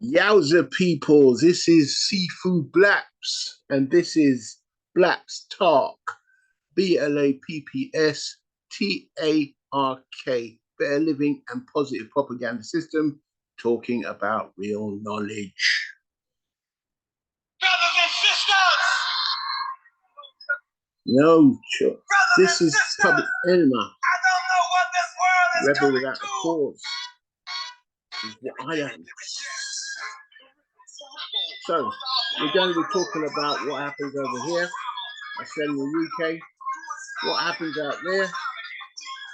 Yowza people, this is Sifu Blaps, and this is Blaps Talk, B-L-A-P-P-S-T-A-R-K, Better Living and Positive Propaganda System, talking about real knowledge. Brothers and sisters! No, sure. This is Public Enemy. I don't know what this world is Rebel coming Without to. a Cause. I am. So, we're going to be talking about what happens over here. I said in the UK, what happens out there,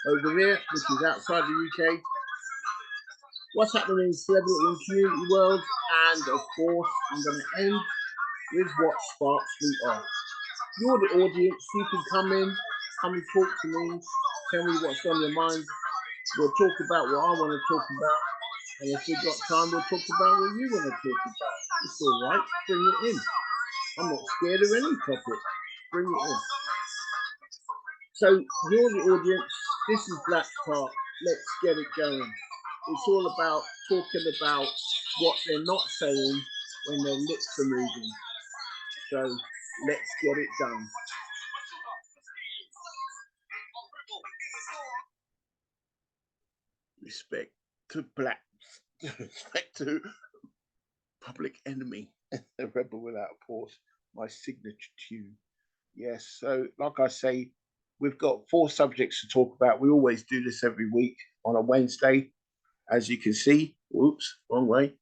over there, which is outside the UK, what's happening in celebrity and community world, and of course, I'm going to end with what sparks me off. You're the audience, you can come and talk to me, tell me what's on your mind. We'll talk about what I want to talk about, and if we've got time, we'll talk about what you want to talk about. It's all right, bring it in. I'm not scared of any topic. Bring it in. So, you're the audience, this is Black Talk, let's get it going. It's all about talking about what they're not saying when their lips are moving. So, let's get it done. Respect to Blacks, respect to Public Enemy, the Rebel Without a Pause, my signature tune. Yes, so like I say, we've got 4 subjects to talk about. We always do this every week on a Wednesday. As you can see, whoops, wrong way.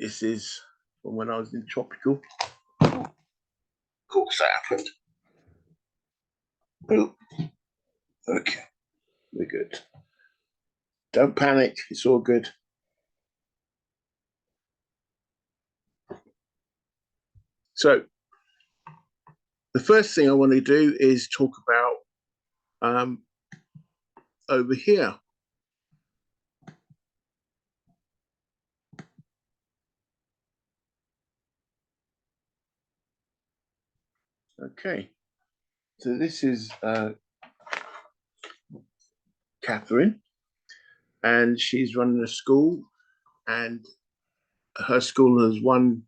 This is from when I was in Tropical. Of course that happened. Boop. Okay, we're good. Don't panic, it's all good. So, the first thing I want to do is talk about over here. Okay, so this is Catherine, and she's running a school, and her school has won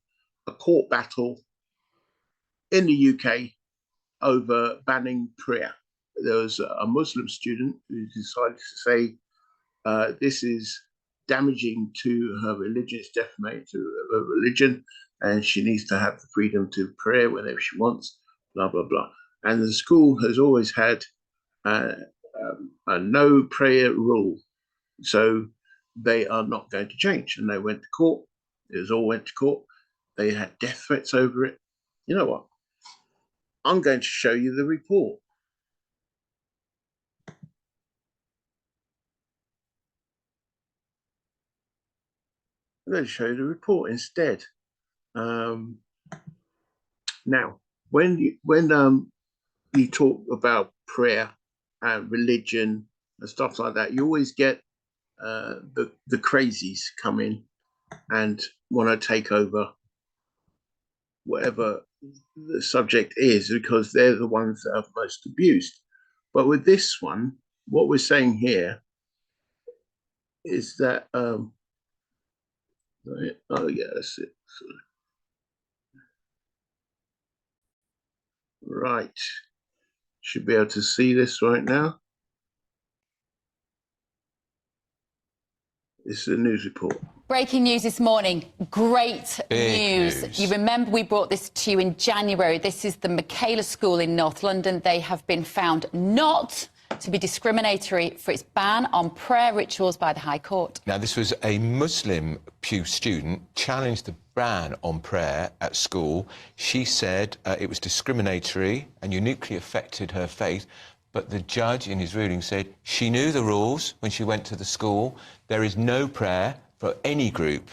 a court battle in the UK over banning prayer. There was a Muslim student who decided to say this is damaging to her religion, it's defamatory to her religion, and she needs to have the freedom to pray whenever she wants, blah, blah, blah. And the school has always had a no prayer rule. So they are not going to change. And they went to court. It all went to court. They had death threats over it. You know what? I'm going to show you the report. I'm going to show you the report instead. Now, when you talk about prayer and religion and stuff like that, you always get the crazies come in and want to take over whatever the subject is, because they're the ones that are most abused. But with this one, what we're saying here is that oh yeah, that's it. Right, should be able to see this right now. This is a news report. Breaking news this morning. Great news. You remember we brought this to you in January. This is the Michaela School in North London. They have been found not to be discriminatory for its ban on prayer rituals by the High Court. Now, this was a Muslim Pew student challenged the ban on prayer at school. She said it was discriminatory and uniquely affected her faith. But the judge, in his ruling, said she knew the rules when she went to the school. There is no prayer for any group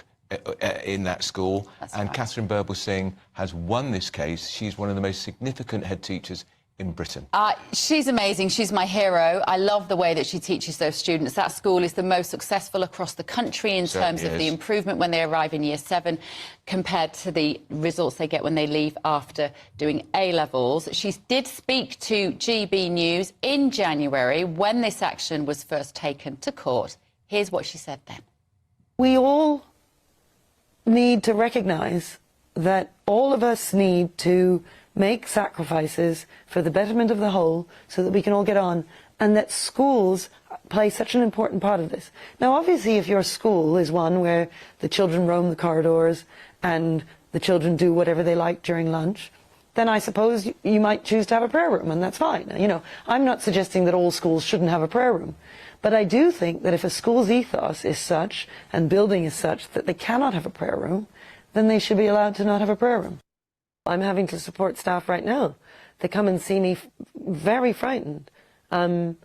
in that school. That's and right. Catherine Birbalsingh has won this case. She's one of the most significant head teachers in Britain. She's amazing. She's my hero. I love the way that she teaches those students. That school is the most successful across the country in terms of the improvement when they arrive in Year 7 compared to the results they get when they leave after doing A-levels. She did speak to GB News in January when this action was first taken to court. Here's what she said then. We all need to recognize that all of us need to make sacrifices for the betterment of the whole so that we can all get on, and that schools play such an important part of this. Now, obviously, if your school is one where the children roam the corridors and the children do whatever they like during lunch, then I suppose you might choose to have a prayer room, and that's fine. You know, I'm not suggesting that all schools shouldn't have a prayer room, but I do think that if a school's ethos is such and building is such that they cannot have a prayer room, then they should be allowed to not have a prayer room. I'm having to support staff right now. They come and see me very frightened. They're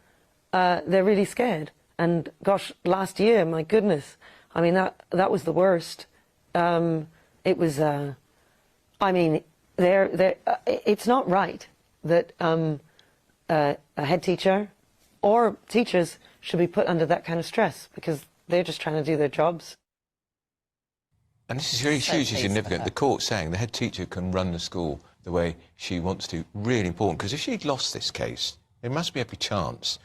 really scared. And gosh, last year, my goodness, I mean, that was the worst. It was, I mean, it's not right that a head teacher or teachers should be put under that kind of stress, because they're just trying to do their jobs. And this is very hugely significant. The court saying the head teacher can run the school the way she wants to, really important, because if she'd lost this case, there must be every chance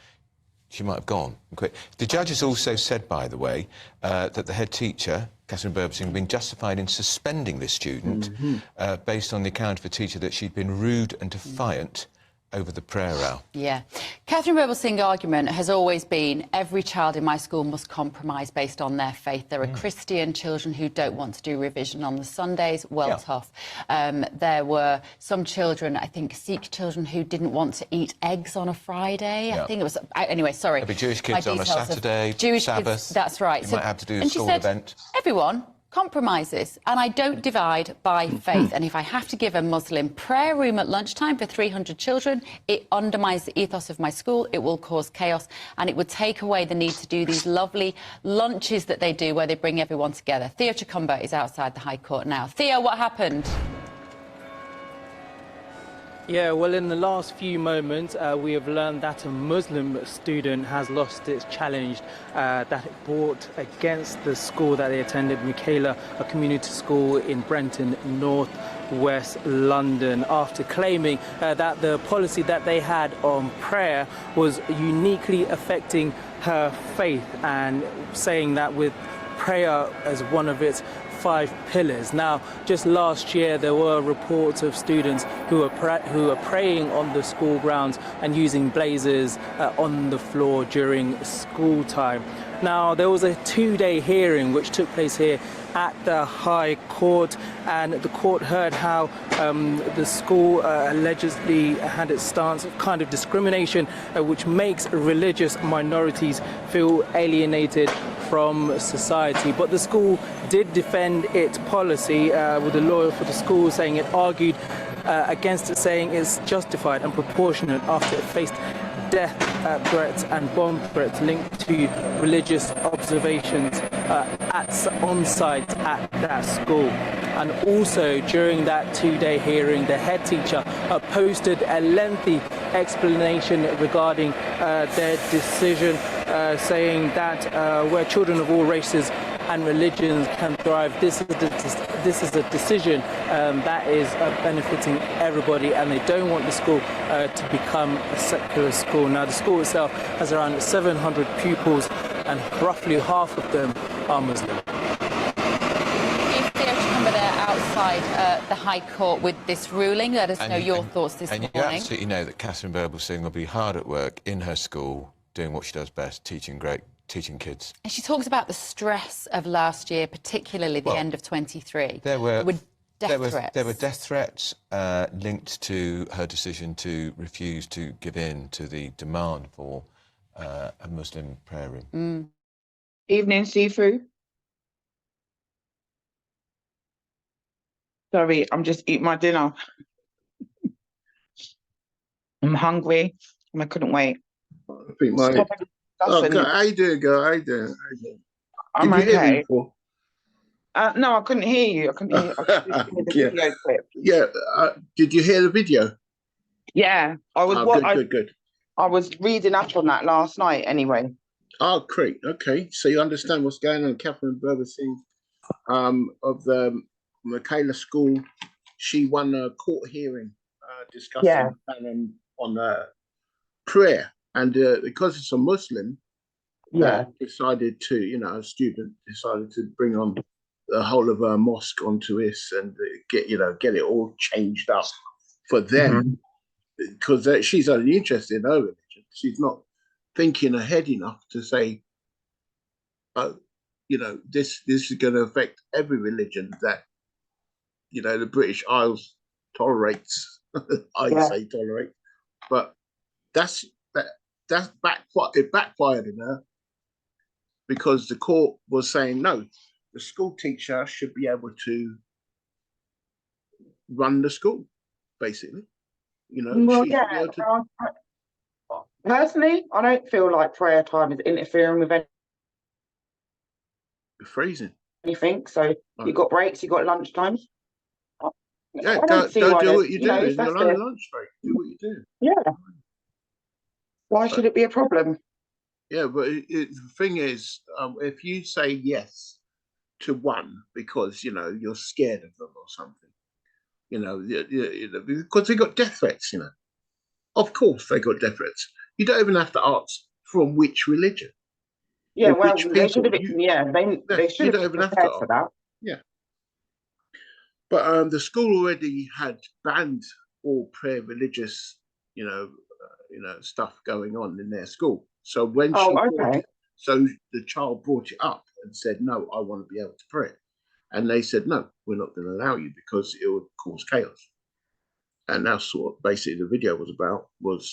she might have gone and quit. The judge has also said, by the way, that the head teacher, Catherine Berberson, had been justified in suspending this student based on the account of a teacher that she'd been rude and defiant over the prayer hour. Yeah. Catherine Berber's argument has always been every child in my school must compromise based on their faith. There are Christian children who don't want to do revision on the Sundays. Well, tough. There were some children, I think Sikh children, who didn't want to eat eggs on a Friday. I think it was... Anyway, sorry. There'll be Jewish kids on a Saturday, Jewish Sabbath. Kids, that's right. You so, might have to do a school event. Everyone compromises, and I don't divide by faith. And if I have to give a Muslim prayer room at lunchtime for 300 children, it undermines the ethos of my school, it will cause chaos, and it would take away the need to do these lovely lunches that they do where they bring everyone together. Theo Chikumbur is outside the High Court now. Theo, what happened? Yeah, well, in the last few moments, we have learned that a Muslim student has lost its challenge that it brought against the school that they attended, Michaela, a community school in Brenton, North West London, after claiming that the policy that they had on prayer was uniquely affecting her faith, and saying that with prayer as one of its 5 pillars. Now, just last year there were reports of students who are praying on the school grounds and using blazers on the floor during school time. Now, there was a 2-day hearing which took place here at the High Court, and the court heard how the school allegedly had its stance of kind of discrimination which makes religious minorities feel alienated from society. But the school did defend its policy, with a lawyer for the school saying it argued against it, saying it's justified and proportionate after it faced death threats and bomb threats linked to religious observations on site at that school. And also during that 2-day hearing, the head teacher posted a lengthy explanation regarding their decision, saying that where children of all races and religions can thrive, this is a decision that is benefiting everybody, and they don't want the school to become a secular school. Now, the school itself has around 700 pupils, and roughly half of them are Muslim. If Theo Chikumbur there outside the High Court with this ruling, let us know your thoughts this morning. And you absolutely know that Catherine Berberson will be hard at work in her school, doing what she does best, teaching kids. And she talks about the stress of last year, particularly the end of 23. There were death threats linked to her decision to refuse to give in to the demand for a Muslim prayer room. Evening, Sifu. Sorry, I'm just eating my dinner. I'm hungry and I couldn't wait. I think my... how you doing, girl? How you doing? I'm okay. Hear me before? No, I couldn't hear you. I couldn't hear the video clip. Yeah. Did you hear the video? Yeah. I was good. I was reading up on that last night anyway. Oh, great. Okay. So you understand what's going on. Catherine Berberson of the Michaela School, she won a court hearing discussing on prayer. And because it's a Muslim, decided to, a student decided to bring on the whole of her mosque onto this and get it all changed up for them, because she's only interested in her religion. She's not thinking ahead enough to say, oh, this is going to affect every religion that the British Isles tolerates. Say tolerate, but it backfired in her, because the court was saying no, the school teacher should be able to run the school, basically. Well, she should be able to. Personally, I don't feel like prayer time is interfering with Phrasing. anything. So you've got breaks, you've got lunch times. Yeah, I don't see go why do what you do if in that's your lunch break. Do what you do. Yeah. Why should it be a problem? Yeah, but the thing is, if you say yes to one because you're scared of them or something, because they got death threats, of course they got death threats. You don't even have to ask from which religion. Yeah, or well, which they should people. have been. They should You have don't been even have prepared to for ask. that. Yeah. But the school already had banned all prayer religious, stuff going on in their school. So when the child brought it up and said, "No, I want to be able to pray," and they said, "No, we're not going to allow you because it would cause chaos." And that's what basically the video was about, was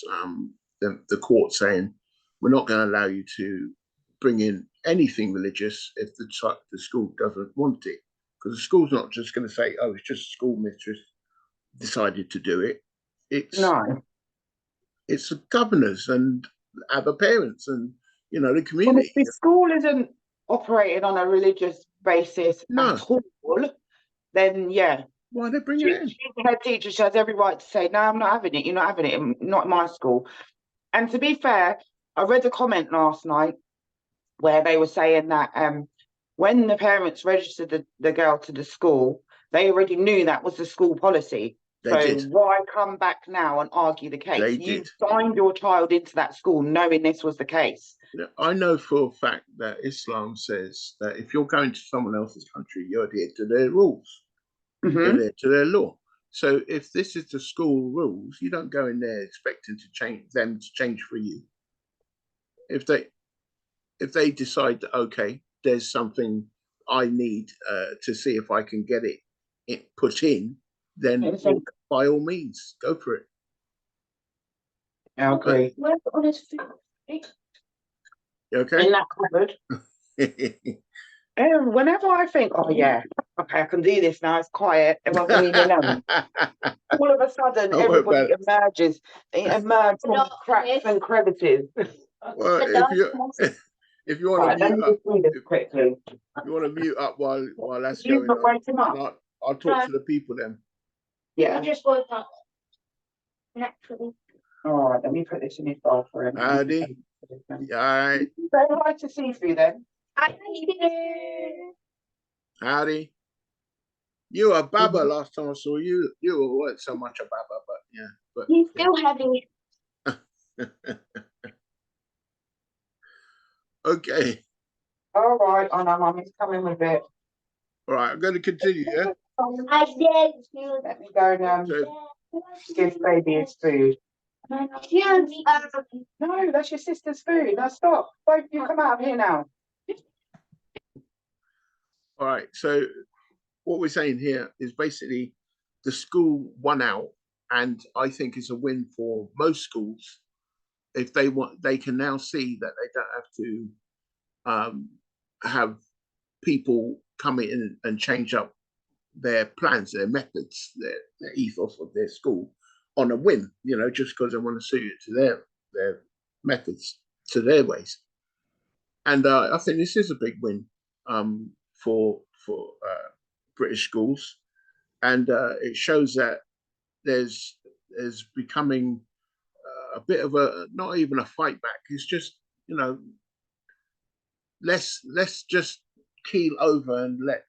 the court saying, "We're not going to allow you to bring in anything religious if the school doesn't want it." Because the school's not just going to say, "Oh, it's just school mistress decided to do it." It's the governors and other parents and the community. Well, if the school isn't operating on a religious basis at all, then why they bring it in? She's the head teacher. She has every right to say, "No, I'm not having it. You're not having it. Not in my school." And to be fair, I read a comment last night where they were saying that when the parents registered the girl to the school, they already knew that was the school policy. Why come back now and argue the case? You signed your child into that school knowing this was the case. I know for a fact that Islam says that if you're going to someone else's country, you adhere to their rules, adhere to their law. So if this is the school rules, you don't go in there expecting them to change for you. If they decide that, okay, there's something I need to see if I can get it put in, then by all means, go for it. I agree. You okay? In that cupboard. Whenever I think, oh yeah, okay, I can do this now, it's quiet, everyone can leave me alone. All of a sudden, everybody emerges. It emerges from cracks and crevices. Well, if you want to mute up, quickly. If you want to mute up while that's going on, I'll talk to the people then. Yeah. I just woke up. Naturally. All right, let me put this in his bowl for him. Howdy. All right. Say hi to Sifu then. Howdy. You were Baba last time I saw you. You weren't so much a Baba, but yeah. But he's still having it. Okay. All right, I know, Mummy's coming with it. All right, I'm going to continue, yeah? I did. Let me go and give baby his food. No, that's your sister's food. Now stop. Both of you come out of here now. All right, so what we're saying here is basically the school won out, and I think it's a win for most schools. If they want, they can now see that they don't have to have people come in and change up their plans, their methods, their ethos of their school on a whim, just because they want to suit it to their methods, to their ways. And I think this is a big win for British schools, and it shows that there's becoming a bit of a, not even a fight back. It's just let's just keel over and let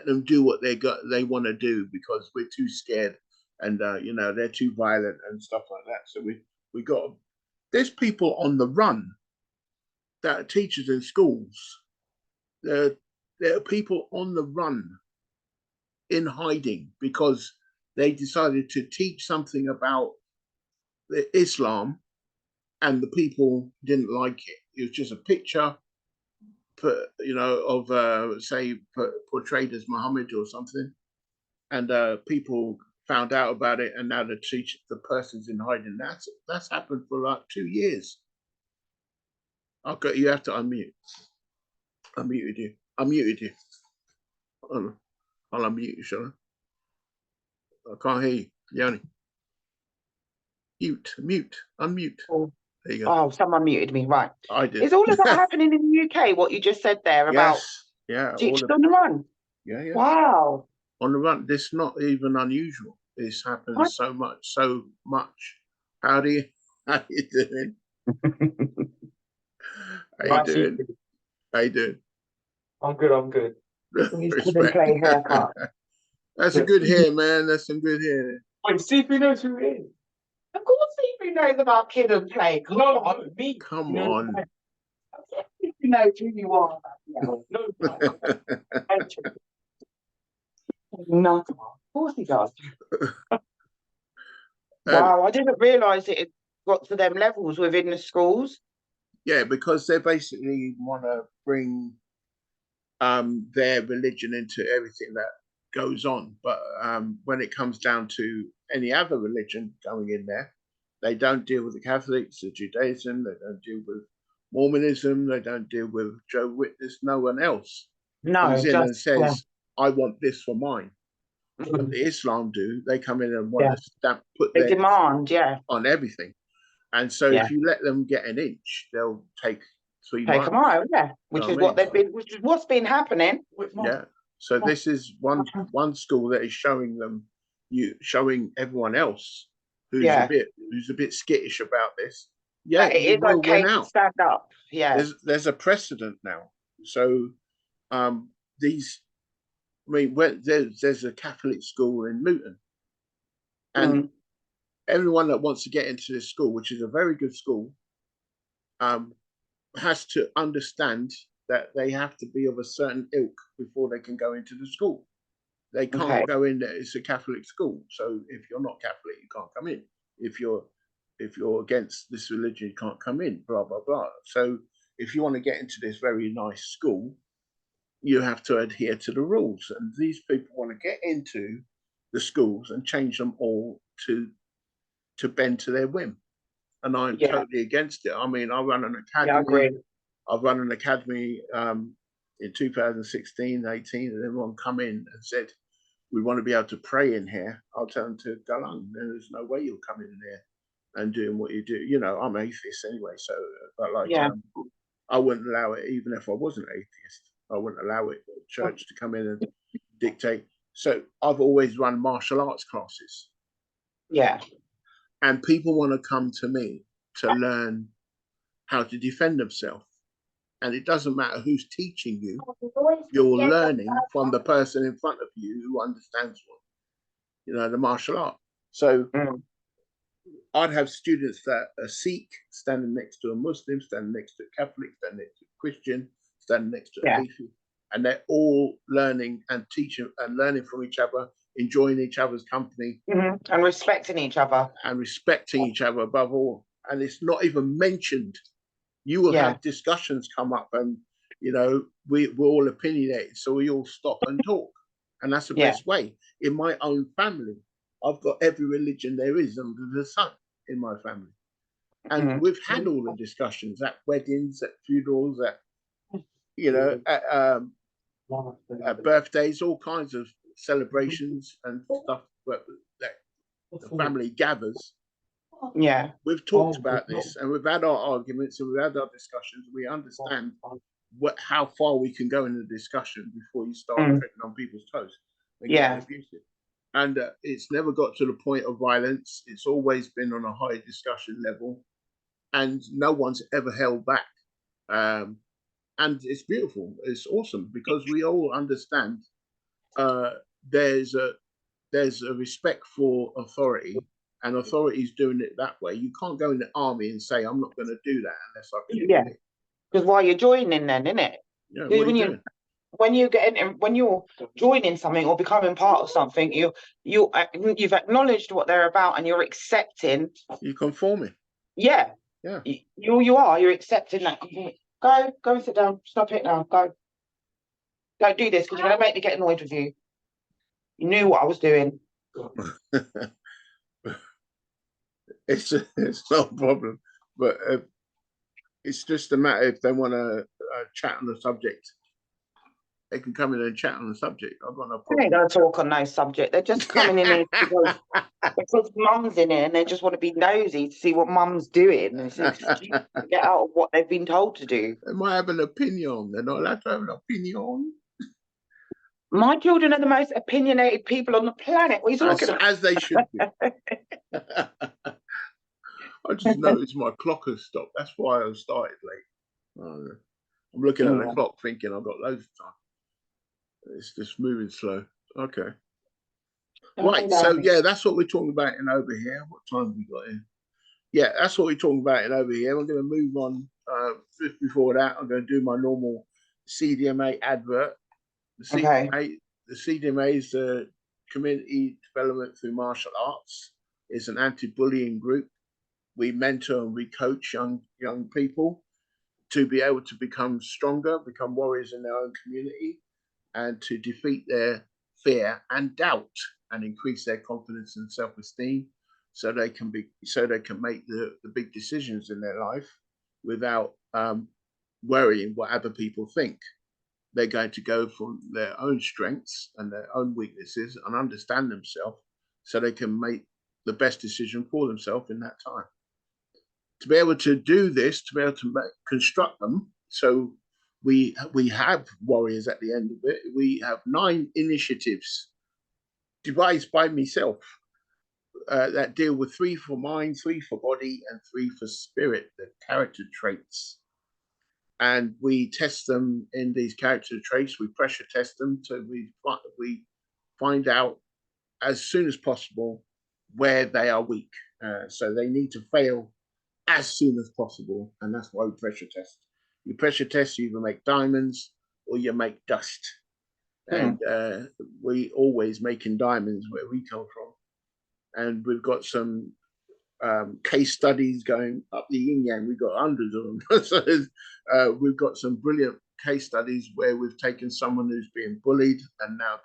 them do what they want to do, because we're too scared and they're too violent and stuff like that. So we got, there's people on the run that are teachers in schools. They're there are people on the run in hiding because they decided to teach something about Islam and the people didn't like it. It was just a picture, of say portrayed as Muhammad or something, and people found out about it, and now the person's in hiding. That's happened for like 2 years. Okay, you have to unmute. I muted you. I'll unmute you, shall I can't hear you, Yanni. Unmute. Oh. There you go. Oh, someone muted me. Right. I did. Is all of that happening in the UK? What you just said there about teachers on the run? Yeah. Wow. On the run. This is not even unusual. This happens so much. How you doing? How you doing? I'm good. Respect. Haircut. That's a good hair, man. That's some good hair. Wait, Sifu knows who it is. Of course, Sifu knows about Kid and Play. Come on. Me. Come on. Sifu knows who you are. No. No, of course he does. Wow, I didn't realise it had got to them levels within the schools. Yeah, because they basically want to bring their religion into everything that goes on. But when it comes down to any other religion going in there, they don't deal with the Catholics, the Judaism, they don't deal with Mormonism, they don't deal with Jehovah's Witness, no one else comes in and says, I want this for mine. What the Islam do, they come in and want to put their demand, on everything. And so if you let them get an inch, they'll take 3 months. Take a mile, which is what's been happening. Yeah. So this is one school that is showing everyone else who's a bit skittish about this. Yeah, it is okay to stand up. Yeah. There's a precedent now. So there's a Catholic school in Luton, and everyone that wants to get into this school, which is a very good school, has to understand that they have to be of a certain ilk before they can go into the school. They can't go in there. It's a Catholic school, so if you're not Catholic, you can't come in. If you're against this religion, you can't come in. Blah blah blah. So if you want to get into this very nice school, you have to adhere to the rules. And these people want to get into the schools and change them all to bend to their whim. And I'm totally against it. I mean, I run an academy. Yeah, I agree. I've run an academy in 2016, 18, and everyone come in and said, we want to be able to pray in here. I'll tell them to go on. There's no way you'll come in there and doing what you do. You know, I'm atheist anyway, so but I wouldn't allow it, even if I wasn't atheist. I wouldn't allow it, the church to come in and dictate. So I've always run martial arts classes. Yeah. And people want to come to me to learn how to defend themselves. And it doesn't matter who's teaching you, you're learning from the person in front of you who understands the martial art. So I'd have students that are Sikh standing next to a Muslim, standing next to a Catholic, standing next to a Christian, standing next to a atheist, and they're all learning and teaching and learning from each other, enjoying each other's company, and respecting each other, above all. And it's not even mentioned. You will have discussions come up, and we're all opinionated, so we all stop and talk, and that's the best way. In my own family, I've got every religion there is under the sun in my family, and we've had all the discussions at weddings, at funerals, at birthdays, all kinds of celebrations and stuff that the family gathers. Yeah, we've talked about this, and we've had our arguments, and we've had our discussions. We understand how far we can go in the discussion before you start treading on people's toes and getting abusive. And it's never got to the point of violence. It's always been on a high discussion level, and no one's ever held back. And it's beautiful. It's awesome because we all understand there's a respect for authority. And authority is doing it that way. You can't go in the army and say, I'm not going to do that unless I can do it. Because why you're joining then, isn't it? Yeah, what are you doing? when you get in, when you're joining something or becoming part of something, you've acknowledged what they're about and you're accepting. You're conforming. Yeah. Yeah. You're accepting that. Go and sit down. Stop it now. Go. Don't do this because you're going to make me get annoyed with you. You knew what I was doing. It's not a problem, but it's just a matter if they want to chat on the subject. They can come in and chat on the subject. I've got no problem. They ain't going to talk on no subject. They're just coming in here because mum's in here and they just want to be nosy to see what mum's doing and get out of what they've been told to do. They might have an opinion. They're not allowed to have an opinion. My children are the most opinionated people on the planet. What are you talking about? As they should be. I just noticed my clock has stopped. That's why I started late. I'm looking at the clock thinking I've got loads of time. It's just moving slow. Okay. Right, so yeah, that's what we're talking about in over here. What time have we got here? Yeah, that's what we're talking about in over here. I'm going to move on. Just before that, I'm going to do my normal CDMA advert. The CDMA is the Community Development Through Martial Arts. It's an anti-bullying group. We mentor and we coach young people to be able to become stronger, become warriors in their own community, and to defeat their fear and doubt and increase their confidence and self-esteem so they can make the big decisions in their life without worrying what other people think. They're going to go from their own strengths and their own weaknesses and understand themselves so they can make the best decision for themselves in that time. To be able to do this, to be able to construct them, so we have warriors at the end of it. We have 9 initiatives devised by myself that deal with 3 for mind, 3 for body, and 3 for spirit, the character traits. And we test them in these character traits. We pressure test them, so we find out as soon as possible where they are weak. So they need to fail as soon as possible, and that's why we pressure test. You pressure test, you either make diamonds or you make dust. And we always making diamonds where we come from. And we've got some case studies going up the yin yang. We've got hundreds of them. So we've got some brilliant case studies where we've taken someone who's being bullied and now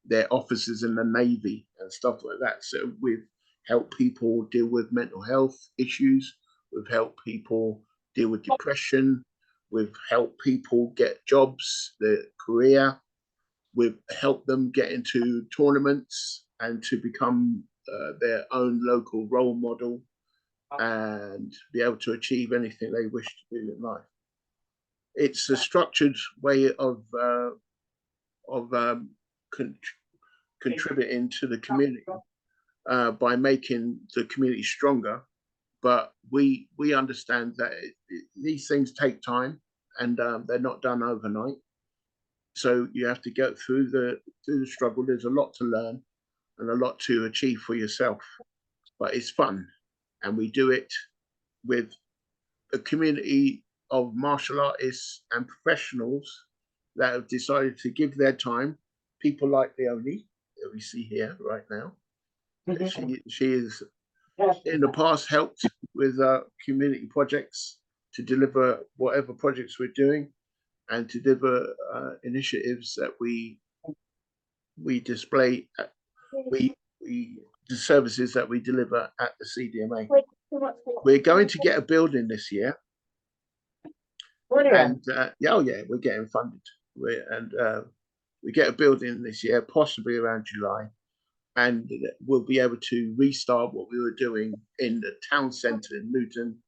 they're officers in the Navy and stuff like that. So we've helped people deal with mental health issues. We've helped people deal with depression. We've helped people get jobs, their career. We've helped them get into tournaments and to become their own local role model and be able to achieve anything they wish to do in life. It's a structured way of contributing to the community by making the community stronger. But we understand that these things take time and they're not done overnight. So you have to go through the struggle. There's a lot to learn and a lot to achieve for yourself, but it's fun. And we do it with a community of martial artists and professionals that have decided to give their time. People like Leonie, that we see here right now. She is in the past helped with community projects to deliver whatever projects we're doing and to deliver initiatives that we display, the services that we deliver at the CDMA. We're going to get a building this year. Brilliant. And we're getting funded. We get a building this year, possibly around July, and we'll be able to restart what we were doing in the town centre in Luton,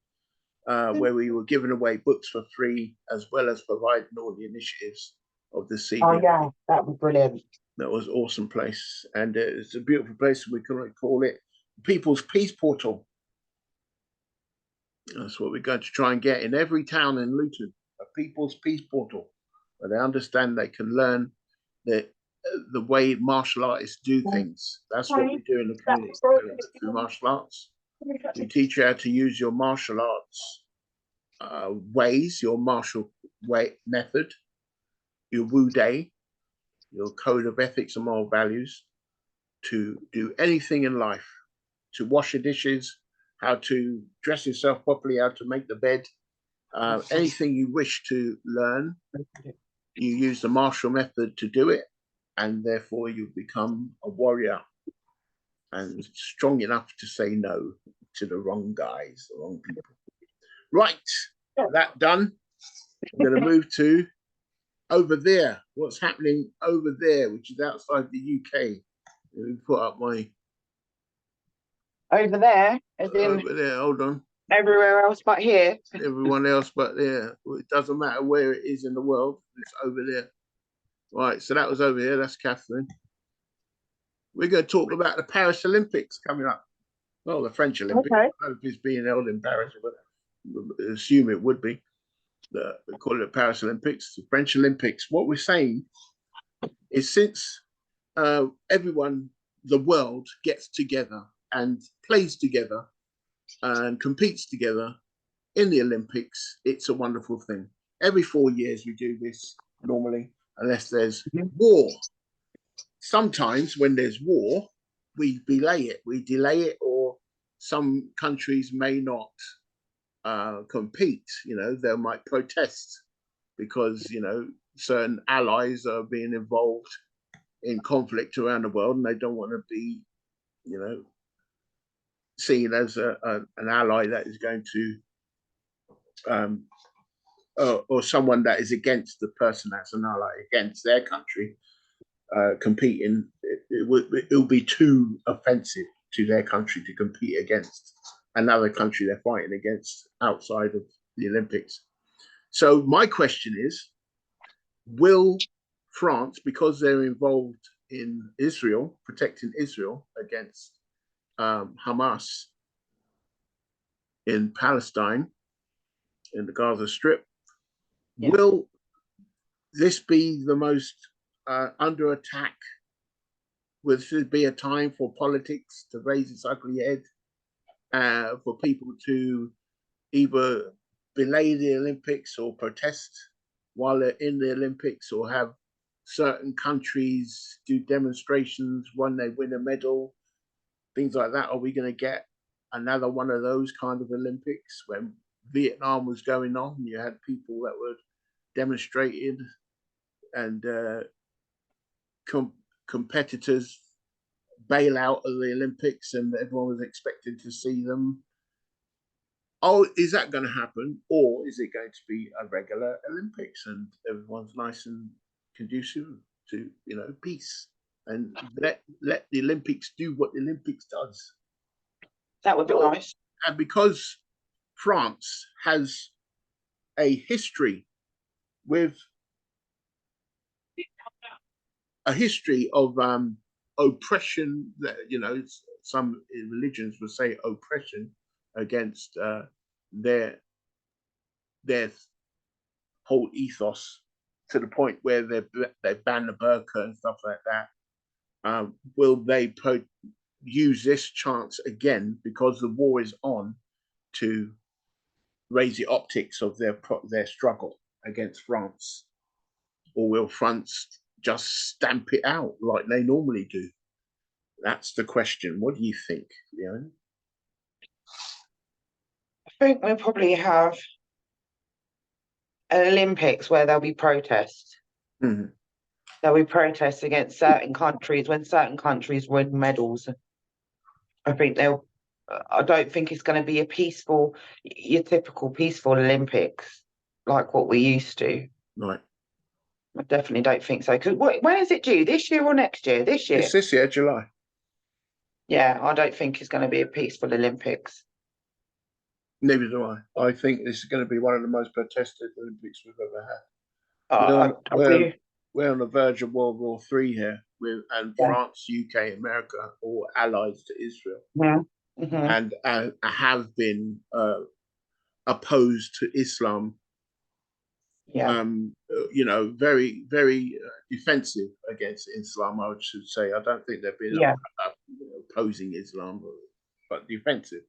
where we were giving away books for free, as well as providing all the initiatives of the CDMA. Oh yeah, that was brilliant. That was an awesome place, and it's a beautiful place. We can call it People's Peace Portal. That's what we're going to try and get in every town in Luton, a People's Peace Portal, where they understand they can learn the way martial artists do things. That's what we do in the community through martial arts. We teach you how to use your martial arts ways, your martial way method, your Wu Day, your code of ethics and moral values, to do anything in life, to wash your dishes, how to dress yourself properly, how to make the bed, anything you wish to learn, you use the martial method to do it, and therefore you become a warrior and strong enough to say no to the wrong guys, the wrong people. Right, that done. I'm going to move to over there. What's happening over there, which is outside the UK? Let me put up my Over there, as in over there. Hold on. everywhere else but here. Everyone else but there. Well, it doesn't matter where it is in the world. It's over there. Right. So that was over here. That's Catherine. We're going to talk about the Paris Olympics coming up. Well, the French Olympics. Okay. I hope it's being held in Paris, but I assume it would be. We call it the Paris Olympics, the French Olympics. What we're saying is since everyone, the world, gets together and plays together and competes together in the Olympics, it's a wonderful thing. Every 4 years we do this normally, unless there's war. Sometimes when there's war, we delay it, or some countries may not compete. They might protest because certain allies are being involved in conflict around the world, and they don't want to be seen as an ally that is going to or someone that is against the person that's an ally against their country competing. It will be too offensive to their country to compete against another country they're fighting against outside of the Olympics. So my question is, will France, because they're involved in Israel, protecting Israel against Hamas in Palestine, in the Gaza Strip, will this be the most under attack? Will this be a time for politics to raise its ugly head, for people to either belay the Olympics or protest while they're in the Olympics, or have certain countries do demonstrations when they win a medal, things like that? Are we going to get another one of those kind of Olympics? When Vietnam was going on, you had people that were demonstrating, and competitors bail out of the Olympics, and everyone was expected to see them. Oh, is that going to happen, or is it going to be a regular Olympics and everyone's nice and conducive to peace, and let the Olympics do what the Olympics does? That would be nice. And because France has a history with of oppression, that some religions would say oppression against their whole ethos, to the point where they ban the burqa and stuff like that. Will they use this chance again, because the war is on, to raise the optics of their struggle against France? Or will France just stamp it out like they normally do? That's the question. What do you think, Leon? I think we'll probably have an Olympics where there'll be protests. Mm-hmm. There'll be protests against certain countries when certain countries win medals. I don't think it's going to be your typical peaceful Olympics like what we used to. Right. I definitely don't think so. Because when is it due? This year or next year? This year. It's this year, July. Yeah, I don't think it's going to be a peaceful Olympics. Neither do I. I think this is going to be one of the most protested Olympics we've ever had. We're on the verge of World War III here, France, UK, America, all allies to Israel, and have been opposed to Islam. Very, very defensive against Islam, I should say. I don't think they've been opposing Islam, but defensive.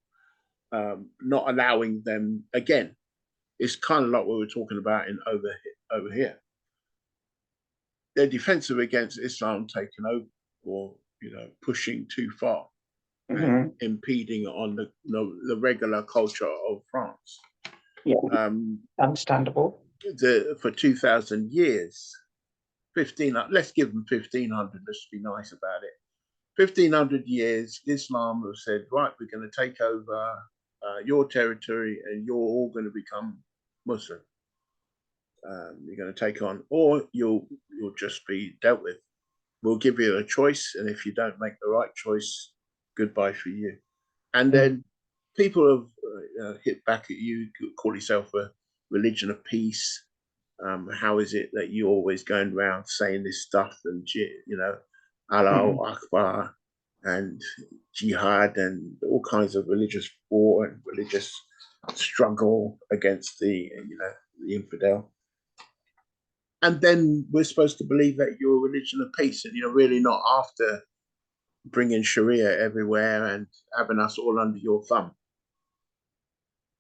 Not allowing them again. It's kind of like what we were talking about over here. they're defensive against Islam taking over, or pushing too far and impeding on the regular culture of France. Yeah, understandable. For 2,000 years, 15. Let's give them 1,500. Let's be nice about it. 1,500 years, Islam have said, right, we're going to take over your territory, and you're all going to become Muslim. You're going to take on, or you'll just be dealt with. We'll give you a choice, and if you don't make the right choice, goodbye for you. And then people have hit back at you, call yourself a religion of peace. How is it that you're always going around saying this stuff, and Allahu Akbar and jihad and all kinds of religious war and religious struggle against the infidel? And then we're supposed to believe that you're a religion of peace, and you're really not after bringing Sharia everywhere and having us all under your thumb.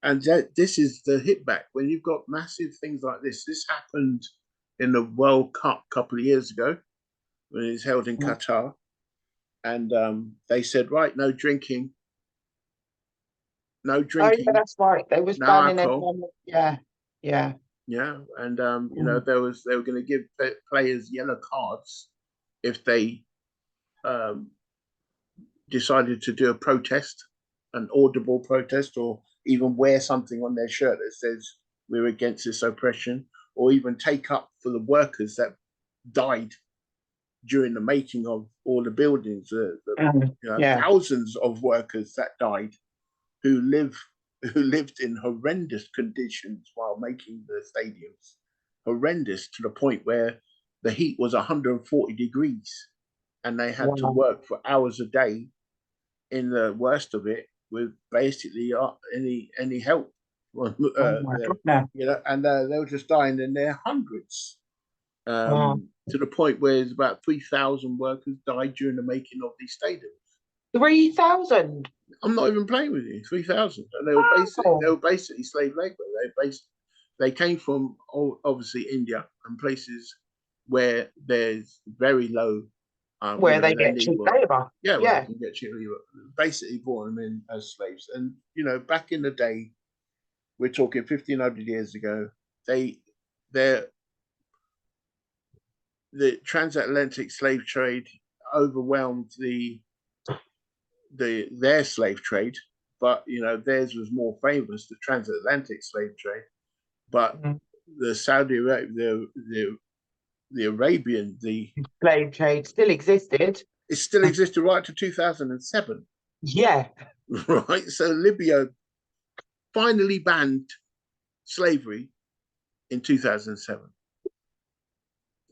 And this is the hit back when you've got massive things like this. This happened in the World Cup a couple of years ago when it was held in Qatar. And they said, right, no drinking. No drinking. Oh, yeah, that's right. They was banning everyone. Yeah. Yeah, and they were going to give players yellow cards if they decided to do a protest, an audible protest, or even wear something on their shirt that says we're against this oppression, or even take up for the workers that died during the making of all the buildings. Thousands of workers that died who lived in horrendous conditions while making the stadiums. Horrendous, to the point where the heat was 140 degrees and they had to work for hours a day in the worst of it with basically any help. And they were just dying in their hundreds. To the point where it's about 3,000 workers died during the making of these stadiums. 3,000? I'm not even playing with you. 3,000, and they were basically slave labor. They came from obviously India and places where there's very low. Where they get cheap labor. Yeah, where they can get cheap labor. Basically brought them in as slaves. And back in the day, we're talking 1,500 years ago. The transatlantic slave trade overwhelmed their slave trade, but theirs was more famous, the transatlantic slave trade. But the Saudi Arabia, the Arabian, the slave trade still existed. It still existed right to 2007. Yeah. Right. So Libya finally banned slavery in 2007.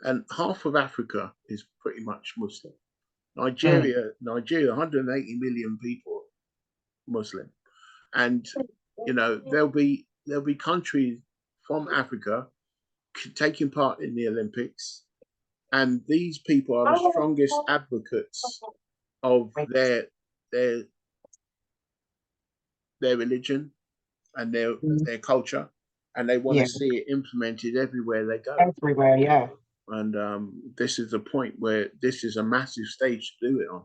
And half of Africa is pretty much Muslim. Nigeria, 180 million people Muslim. And there'll be countries from Africa taking part in the Olympics, and these people are the strongest advocates of their religion and their culture, and they want to see it implemented everywhere they go. Everywhere, yeah. And this is a point where this is a massive stage to do it on,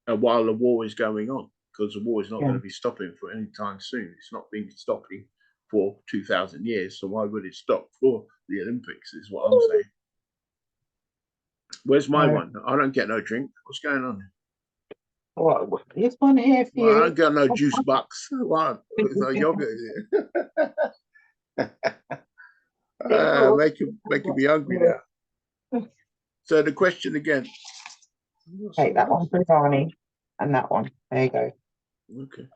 and while the war is going on, because the war is not going to be stopping for any time soon. It's not been stopping for 2,000 years, so why would it stop for the Olympics, is what I'm saying. Where's my one? I don't get no drink. What's going on? What? There's one here for you. I don't get no juice box. What? There's no yogurt here. Making me hungry now. So the question again. Take that one for Barney, and that one. There you go. Okay.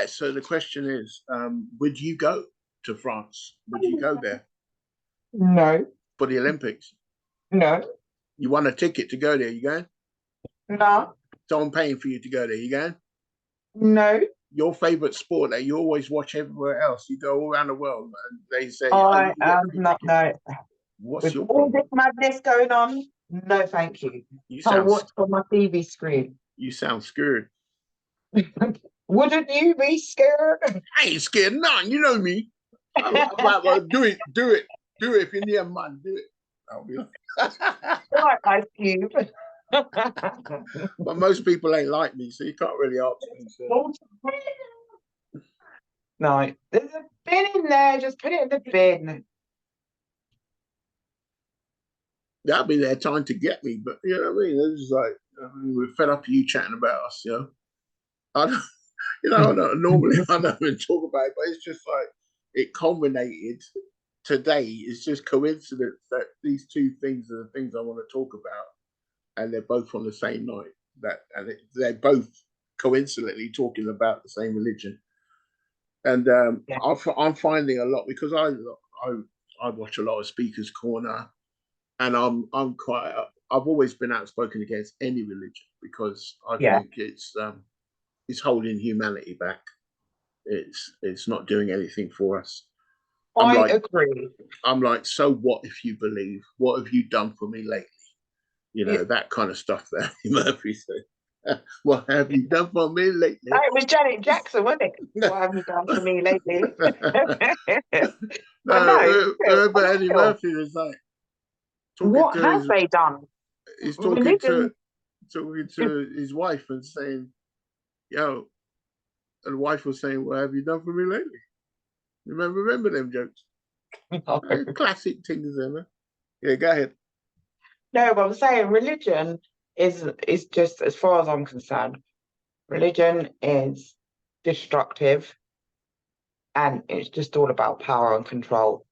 So the question is, would you go to France? Would you go there? No. For the Olympics? No. You want a ticket to go there? You going? No. Someone paying for you to go there? You going? No. Your favorite sport that you always watch everywhere else? You go all around the world and they say, I am not. No. What's With your all problem? this madness going on, no, thank you. I watch on my TV screen. You sound scared. Wouldn't you be scared? I ain't scared of none. You know me. I'm like, well, do it. If you're near man, do it. I'll be like, Right, Ice Cube. but most people ain't like me, so you can't really ask me. So. No, there's a bin in there. Just put it in the bin. That'll be their time to get me, but you know what I mean? It's just like, we're fed up of you chatting about us, you know. I don't, normally I don't even talk about it, but it's just like it culminated today. It's just coincidence that these two things are the things I want to talk about, and they're both on the same night. They're both coincidentally talking about the same religion, and I'm finding a lot because I watch a lot of Speaker's Corner, and I've always been outspoken against any religion because I think it's holding humanity back. It's not doing anything for us. I agree. I'm like, so what if you believe? What have you done for me lately? You know, that kind of stuff that Murphy said. What have you done for me lately? It was Janet Jackson, wasn't it? What have you done for me lately? But Eddie Murphy was like, what have they done? He's talking to his wife and saying, yo, and the wife was saying, what have you done for me lately? Remember them jokes? Classic things, man. Yeah, go ahead. No, but I'm saying religion is just, as far as I'm concerned, religion is destructive and it's just all about power and control.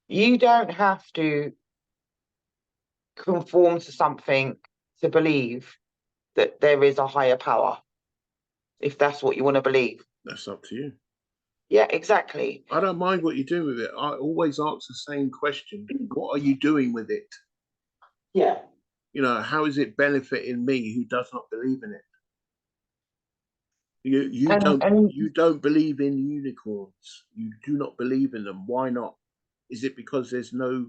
You don't have to conform to something to believe that there is a higher power, if that's what you want to believe. That's up to you. Yeah, exactly. I don't mind what you do with it. I always ask the same question. What are you doing with it? Yeah. You know, how is it benefiting me who does not believe in it? You don't believe in unicorns. You do not believe in them. Why not? Is it because there's no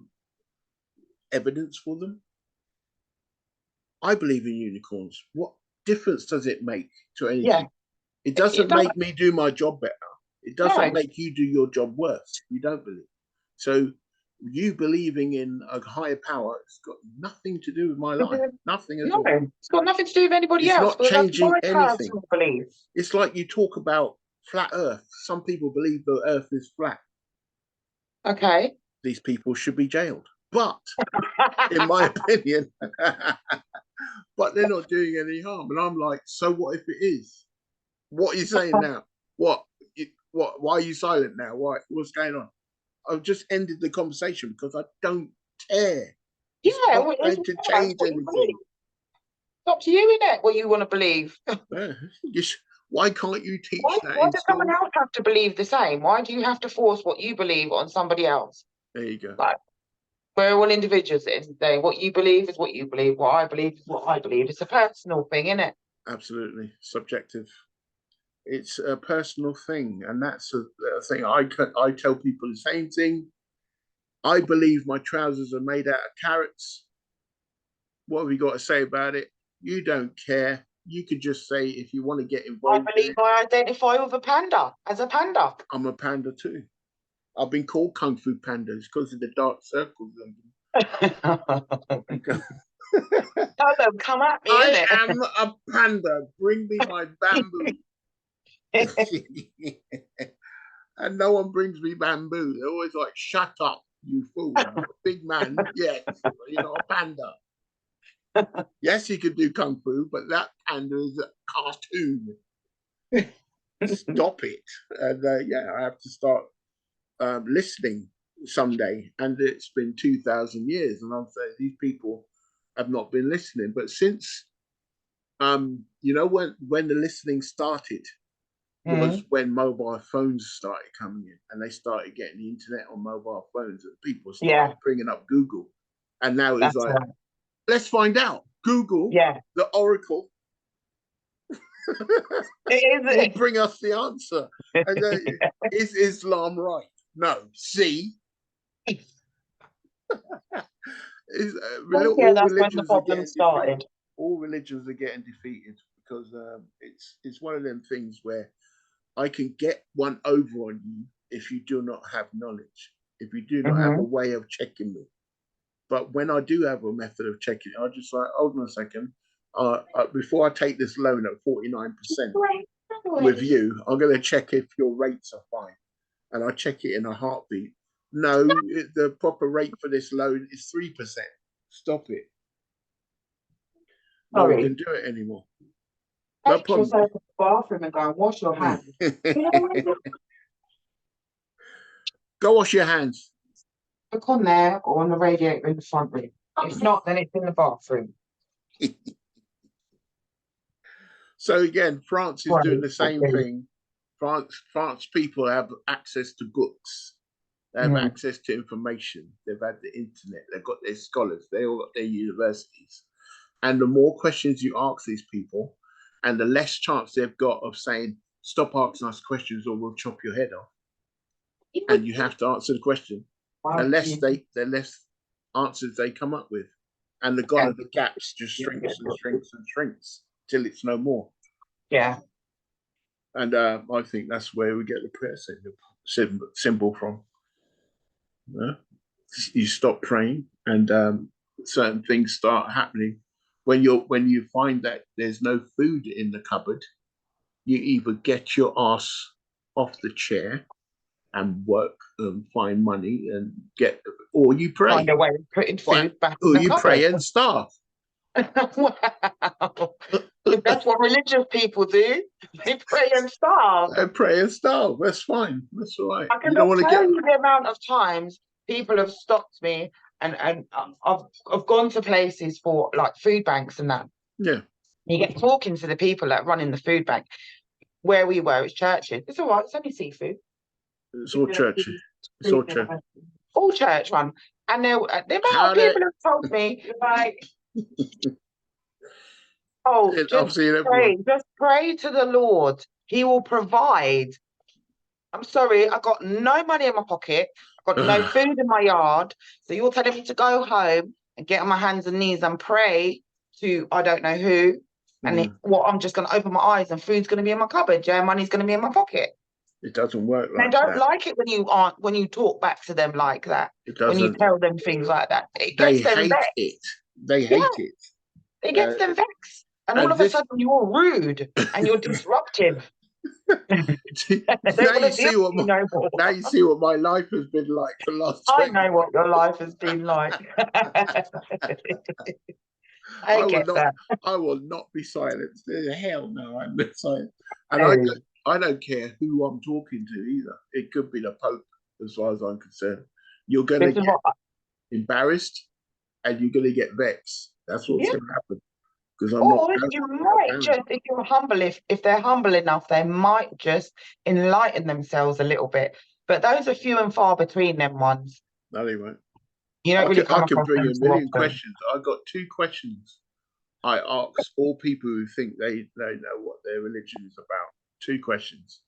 evidence for them? I believe in unicorns. What difference does it make to anything? Yeah. It doesn't make me do my job better. It doesn't make you do your job worse. You don't believe. So you believing in a higher power, it's got nothing to do with my life. Nothing at all. It's got nothing to do with anybody else. It's not changing anything. Belief. It's like you talk about flat Earth. Some people believe the Earth is flat. Okay. These people should be jailed. But in my opinion, but they're not doing any harm. And I'm like, so what if it is? What are you saying now? What? Why are you silent now? What's going on? I've just ended the conversation because I don't care. It's not going to change anything. It's up to you, isn't it? What you want to believe. Why can't you teach that? Why does someone else have to believe the same? Why do you have to force what you believe on somebody else? There you go. Like, we're all individuals at the end of the day. What you believe is what you believe. What I believe is what I believe. It's a personal thing, isn't it? Absolutely. Subjective. It's a personal thing. And that's a thing. I tell people the same thing. I believe my trousers are made out of carrots. What have you got to say about it? You don't care. You could just say, if you want to get involved. I believe I identify with a panda, as a panda. I'm a panda too. I've been called Kung Fu Panda because of the dark circles. Tell them, come at me. I am a panda. Bring me my bamboo. And no one brings me bamboo. They're always like, shut up, you fool. I'm a big man. Yes, you're not a panda. Yes, he could do Kung Fu, but that panda is a cartoon. Stop it. And I have to start listening someday. And it's been 2,000 years. And I'm saying these people have not been listening. But since, when the listening started, was when mobile phones started coming in and they started getting the internet on mobile phones and people started bringing up Google. And now it's let's find out. Google, the Oracle, will bring us the answer. And is Islam right? No. See? That's when the problem started. All religions are getting defeated because it's one of them things where I can get one over on you if you do not have knowledge, if you do not have a way of checking me. But when I do have a method of checking, I just like, hold on a second. Before I take this loan at 49% with you, I'm going to check if your rates are fine. And I check it in a heartbeat. No, the proper rate for this loan is 3%. Stop it. No one can do it anymore. No Take problem. yourself to the bathroom and go and wash your hands. Go wash your hands. Look on there or on the radiator in the front room. If not, then it's in the bathroom. So again, France is doing the same thing. France people have access to books. They have access to information. They've had the internet. They've got their scholars. They all got their universities. And the more questions you ask these people, and the less chance they've got of saying, stop asking us questions or we'll chop your head off. And you have to answer the question. The less answers they come up with. And the God of the gaps just shrinks and shrinks and shrinks till it's no more. Yeah. And I think that's where we get the prayer symbol from. You stop praying and certain things start happening. When you find that there's no food in the cupboard, you either get your ass off the chair and work and find money and or you pray. Find a way of putting food back in or the you cupboard. pray and starve. Wow. That's what religious people do. They pray and starve. They pray and starve. That's fine. That's all right. I can tell you the amount of times people have stopped me and I've gone to places for like food banks and that. Yeah. You get talking to the people that run in the food bank. Where we were, it's churches. It's all right. It's only seafood. It's all church. It's all church. All church run. And the amount of people have told me, like, oh, just pray to the Lord. He will provide. I'm sorry, I got no money in my pocket. I got no food in my yard. So you're telling me to go home and get on my hands and knees and pray to I don't know who. And I'm just going to open my eyes and food's going to be in my cupboard. Yeah, money's going to be in my pocket. It doesn't work like that. They don't like it when you talk back to them like that. It doesn't. When you tell them things like that. It they gets them hate vexed. it. They hate it. It gets them vexed. And all of a sudden you're rude and you're disruptive. now you see what my life has been like for the last 20 I know what your life has been like. I will not be silenced. Hell no, I'm not silenced. And I don't care who I'm talking to either. It could be the Pope, as far as I'm concerned. You're going to get embarrassed and you're going to get vexed. That's what's going to happen. Because you might just, if you're humble, if they're humble enough, they might just enlighten themselves a little bit. But those are few and far between them ones. No, they won't. You don't really come I can across bring them a million questions. I got 2 questions I ask all people who think they know what their religion is about. 2 questions.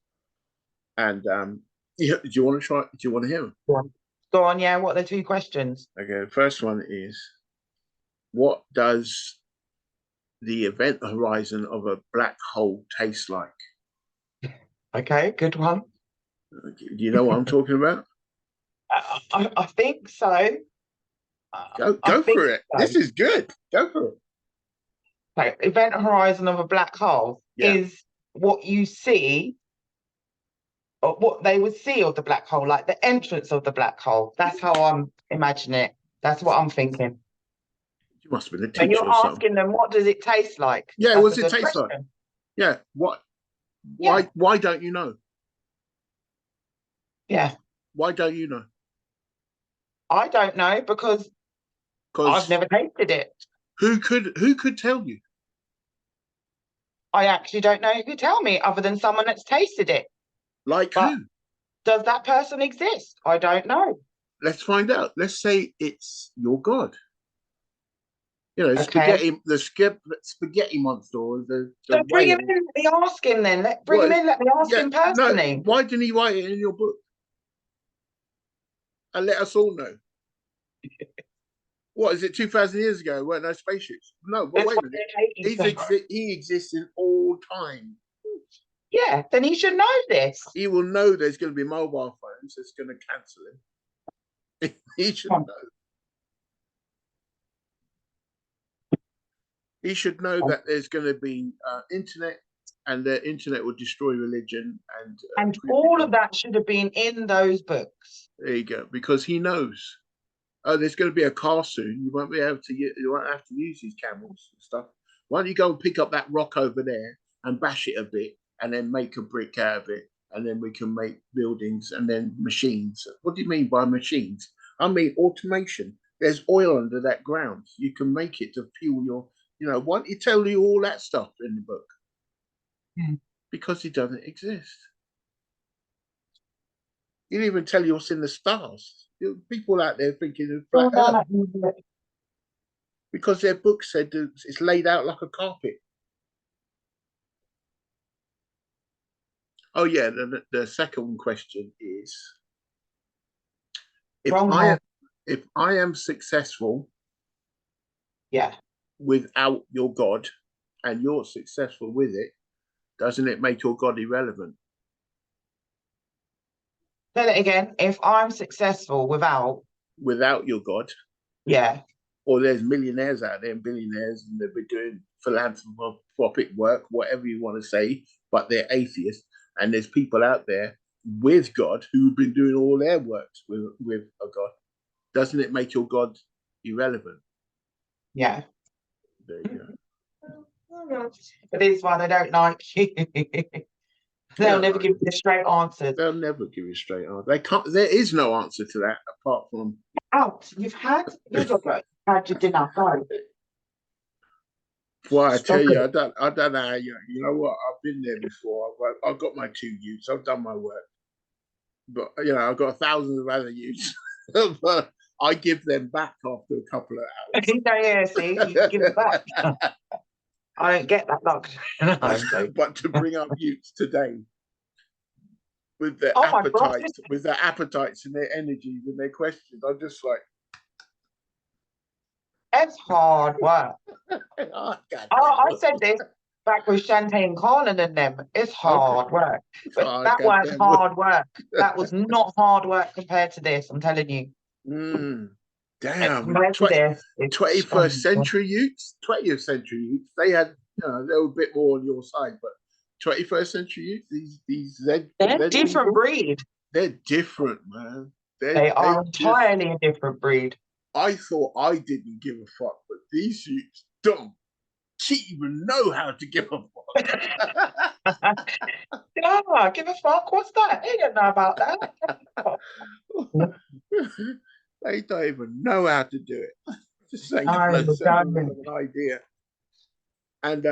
And do you want to try? Do you want to hear them? Go on, yeah. What are the 2 questions? Okay, the first one is, what does the event horizon of a black hole taste like? Okay, good one. Do you know what I'm talking about? I think so. Go for it. So. This is good. Go for it. Okay, event horizon of a black hole is what you see, or what they would see of the black hole, like the entrance of the black hole. That's how I'm imagining it. That's what I'm thinking. You must have been a teacher. And you're asking them, what does it taste like? Yeah, what's it taste like? Yeah. What? Why don't you know? Yeah. Why don't you know? I don't know because I've never tasted it. Who could tell you? I actually don't know who could tell me other than someone that's tasted it. Like who? Does that person exist? I don't know. Let's find out. Let's say it's your God. You know, the spaghetti monster. Or so bring him in. Let me ask him then. Bring him in. Let me ask him personally. No, why didn't he write it in your book? And let us all know. What is it? 2,000 years ago, weren't no spaceships? No, but wait a minute. He exists in all time. Yeah, then he should know this. He will know there's going to be mobile phones that's going to cancel him. He should know. He should know that there's going to be internet, and the internet will destroy religion. And all of that should have been in those books. There you go, because he knows. Oh, there's going to be a car soon. You won't be able to. You won't have to use these camels and stuff. Why don't you go and pick up that rock over there and bash it a bit, and then make a brick out of it, and then we can make buildings and then machines. What do you mean by machines? I mean automation. There's oil under that ground. You can make it to fuel your. Why don't you tell you all that stuff in the book? Because it doesn't exist. He didn't even tell you what's in the stars. People out there thinking of flat Earth. Because their book said it's laid out like a carpet. Oh yeah, the second question is, if I am successful, without your God, and you're successful with it, doesn't it make your God irrelevant? Say it again. If I'm successful without your God, or there's millionaires out there and billionaires, and they've been doing philanthropic work, whatever you want to say, but they're atheists, and there's people out there with God who've been doing all their works with a God. Doesn't it make your God irrelevant? Yeah. There you go. But this is why they don't like you. They'll never give you a straight answer. They'll never give you a straight answer. They can't. There is no answer to that apart from out. You've had your dinner. Go. Well, I tell you, I don't know how you know what, I've been there before. I've got my 2 youths. I've done my work, but I've got thousands of other youths. But I give them back after a couple of hours. Yeah, see, you give it back. I don't get that luck. But to bring up youths today with their appetites and their energies and their questions, I'm just like, it's hard work. I said this back with Champagne Carlin and them. It's hard work. But that was hard work. That was not hard work compared to this, I'm telling you. Damn. 21st century youths, 20th century youths, they had, they were a bit more on your side, but 21st century youths, they're different breed. They're different, man. They are entirely a different breed. I thought I didn't give a fuck, but these youths don't even know how to give a fuck. Yeah, give a fuck. What's that? They don't know about that. They don't even know how to do it. Just ain't got an idea. And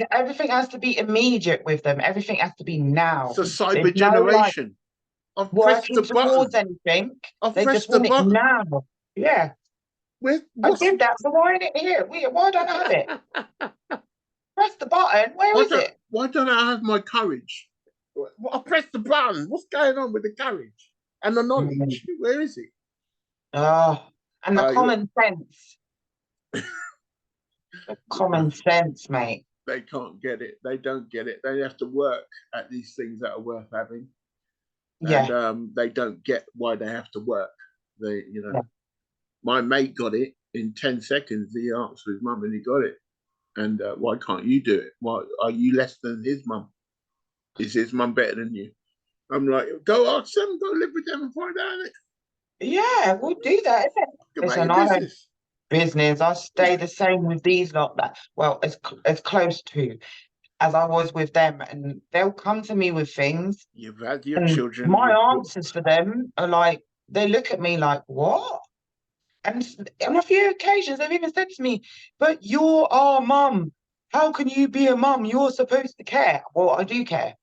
everything has to be immediate with them. Everything has to be now. It's a cyber generation. I've pressed the button. Anything. They just want it now. Yeah. I did that, so why ain't it here? Why don't I have it? Press the button. Where is it? Why don't I have my courage? I pressed the button. What's going on with the courage and the knowledge? Where is it? And the common sense. The common sense, mate. They can't get it. They don't get it. They have to work at these things that are worth having. And they don't get why they have to work. My mate got it in 10 seconds. He asked his mum and he got it. And why can't you do it? Why are you less than his mum? Is his mum better than you? I'm like, go ask them, go live with them and find out it. Yeah, we'll do that, isn't it? Business. I stay the same with these lot. Well, as close to as I was with them, and they'll come to me with things. You've had your children. My answers for them are like, they look at me like, what? And on a few occasions, they've even said to me, but you're our mum. How can you be a mum? You're supposed to care. Well, I do care.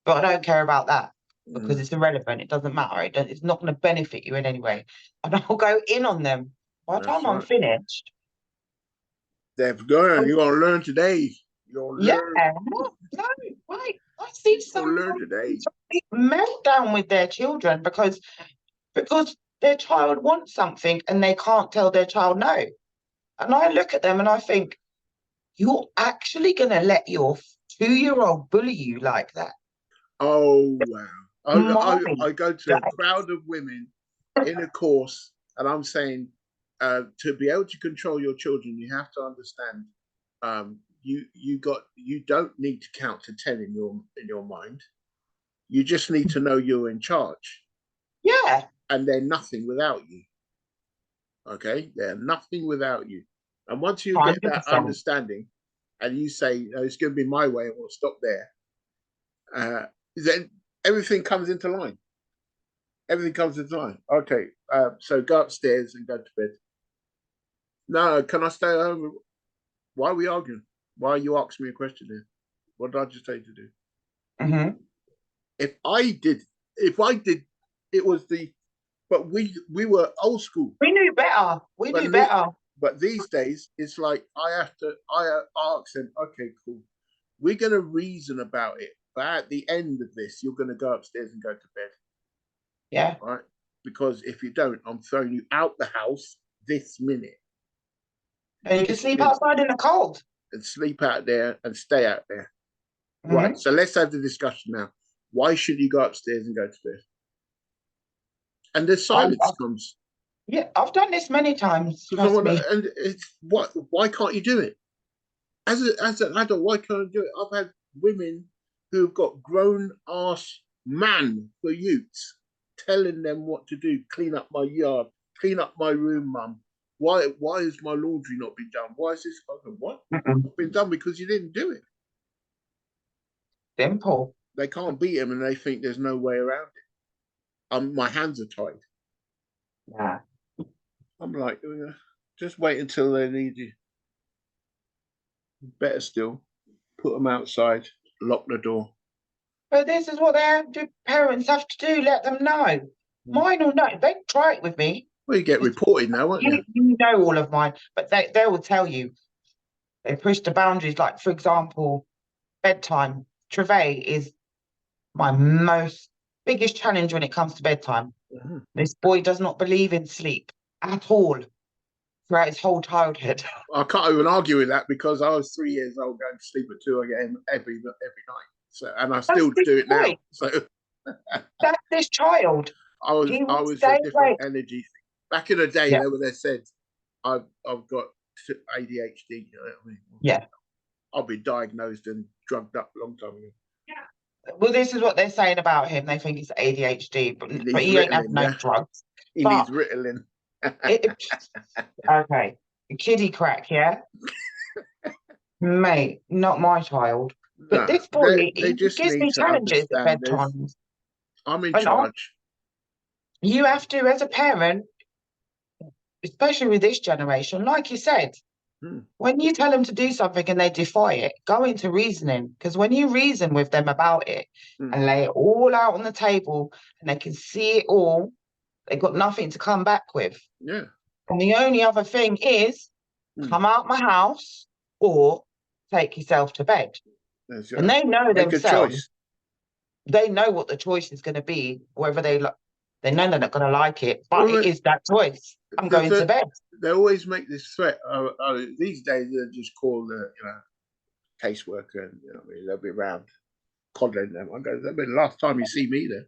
But I don't care about that because it's irrelevant. It doesn't matter. It's not going to benefit you in any way. And I'll go in on them. By the time I'm finished. They've learned. You're going to learn today. Yeah. No, right. I see some meltdown with their children because their child wants something and they can't tell their child no. And I look at them and I think, you're actually going to let your 2-year-old bully you like that? Oh, wow. I go to a crowd of women in a course and I'm saying, to be able to control your children, you have to understand you don't need to count to 10 in your mind. You just need to know you're in charge. Yeah. And they're nothing without you. Okay, they're nothing without you. And once you get 100%. that understanding, and you say, it's going to be my way, and we'll stop there, then everything comes into line. Everything comes into line. Okay, so go upstairs and go to bed. No, can I stay home? Why are we arguing? Why are you asking me a question here? What did I just tell you to do? Mm-hmm. If I did, it was the. But we were old school. We knew better. We knew better. But these days, it's like I ask them, okay, cool. We're going to reason about it. But at the end of this, you're going to go upstairs and go to bed. Yeah. Right? Because if you don't, I'm throwing you out the house this minute. And you can sleep outside in the cold. And sleep out there and stay out there. Mm-hmm. Right. So let's have the discussion now. Why should you go upstairs and go to bed? And the silence comes. Yeah, I've done this many times. And it's why can't you do it? As an adult, why can't I do it? I've had women who've got grown ass man for youths telling them what to do. Clean up my yard, clean up my room, mum. Why is my laundry not been done? Why is this what? Not been done because you didn't do it. Simple. They can't beat him and they think there's no way around it. My hands are tied. Yeah. I'm like, just wait until they need you. Better still, put them outside, lock the door. But this is what parents have to do. Let them know. Mine will know. They try it with me. Well, you get reported now, won't you? You know all of mine, but they will tell you. They push the boundaries. Like, for example, bedtime. Trevay is my biggest challenge when it comes to bedtime. Mm-hmm. This boy does not believe in sleep at all throughout his whole childhood. I can't even argue with that because I was 3 years old going to sleep at 2 a.m. every night. So, and I still do it now. So that's this child. I was a different energy. Back in the day, they said I've got ADHD. You know what I mean? Yeah. I'll be diagnosed and drugged up a long time ago. Yeah. Well, this is what they're saying about him. They think it's ADHD, but he ain't had no drugs. He needs Ritalin. Okay. Kiddie crack, yeah? Mate, not my child. But this boy, he gives me challenges at bedtime. I'm in charge. You have to, as a parent, especially with this generation, like you said, when you tell them to do something and they defy it, go into reasoning. Because when you reason with them about it and lay it all out on the table and they can see it all, they've got nothing to come back with. Yeah. And the only other thing is come out my house or take yourself to bed. And they know themselves. They know what the choice is going to be, whether they know they're not going to like it, but it is that choice. I'm going to bed. They always make this threat. These days, they just call the caseworker, and they'll be around coddling them. I go, that'll be the last time you see me there.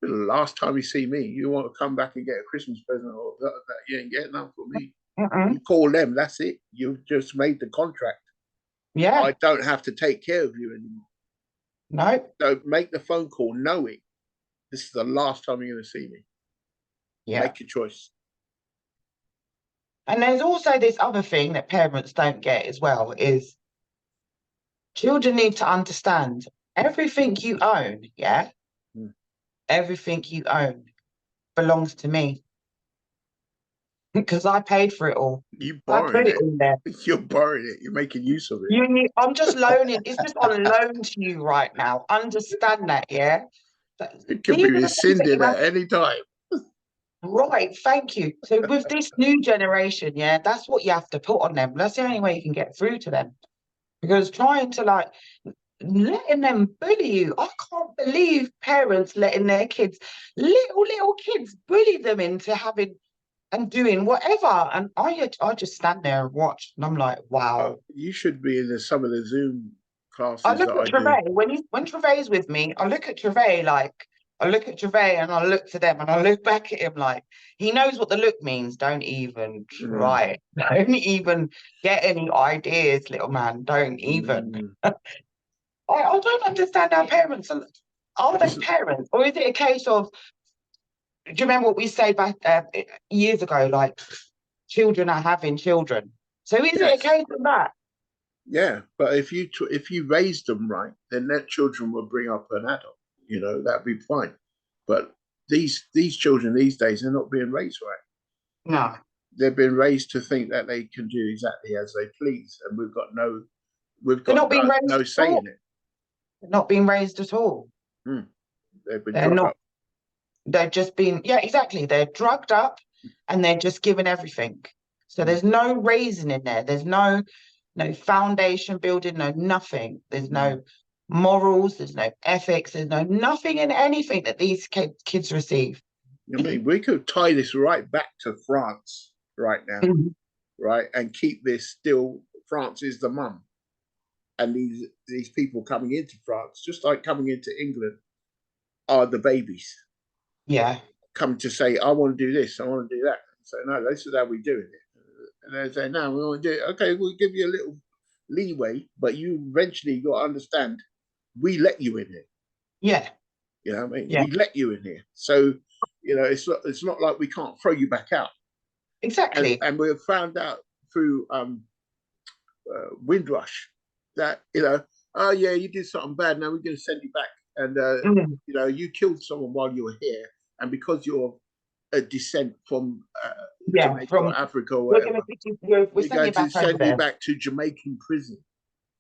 The last time you see me, you want to come back and get a Christmas present, or that you ain't getting none for me. You call them, that's it. You've just made the contract. Yeah. I don't have to take care of you anymore. No. So make the phone call knowing this is the last time you're going to see me. Yeah. Make your choice. And there's also this other thing that parents don't get as well is children need to understand everything you own, yeah? Everything you own belongs to me. Because I paid for it all. You borrowed it. In there. You're borrowing it. You're making use of it. I'm just loaning. It's just on loan to you right now. Understand that, yeah? It can be rescinded at any time. Right, thank you. So with this new generation, yeah, that's what you have to put on them. That's the only way you can get through to them. Because trying to letting them bully you. I can't believe parents letting their kids, little kids, bully them into having and doing whatever. And I just stand there and watch, and I'm like, wow. You should be in some of the Zoom classes. I look at Trevay when Trevay's with me. I look at Trevay like I look at Gervais and I look to them and I look back at him like, he knows what the look means. Don't even try it. Don't even get any ideas, little man. Don't even. I don't understand how parents are they parents? Or is it a case of, do you remember what we said back years ago? Like, children are having children. So is it a case of that? Yeah, but if you raise them right, then their children will bring up an adult. You know, that'd be fine. But these children these days are not being raised right. No. They've been raised to think that they can do exactly as they please, and we've got no say in it. They're not being raised at all. They've been They're drugged not. up. They're just being, yeah, exactly. They're drugged up and they're just given everything. So there's no raising in there. There's no foundation building, no nothing. There's no morals, there's no ethics, there's no nothing in anything that these kids receive. I mean, we could tie this right back to France right now, right, and keep this still. France is the mum, and these people coming into France, just like coming into England, are the babies. Yeah, come to say, I want to do this, I want to do that. So no, this is how we do it. And they say, no, we want to do it. Okay, we'll give you a little leeway, but you eventually got to understand, we let you in here. Yeah. You know what I mean? Yeah. We let you in here. So, you know, it's not like we can't throw you back out. Exactly. And we've found out through Windrush that, you know, oh yeah, you did something bad, now we're going to send you back. And, you know, you killed someone while you were here. And because you're a descent from Jamaica from or Africa or whatever, we're going to send you back to Jamaican prison.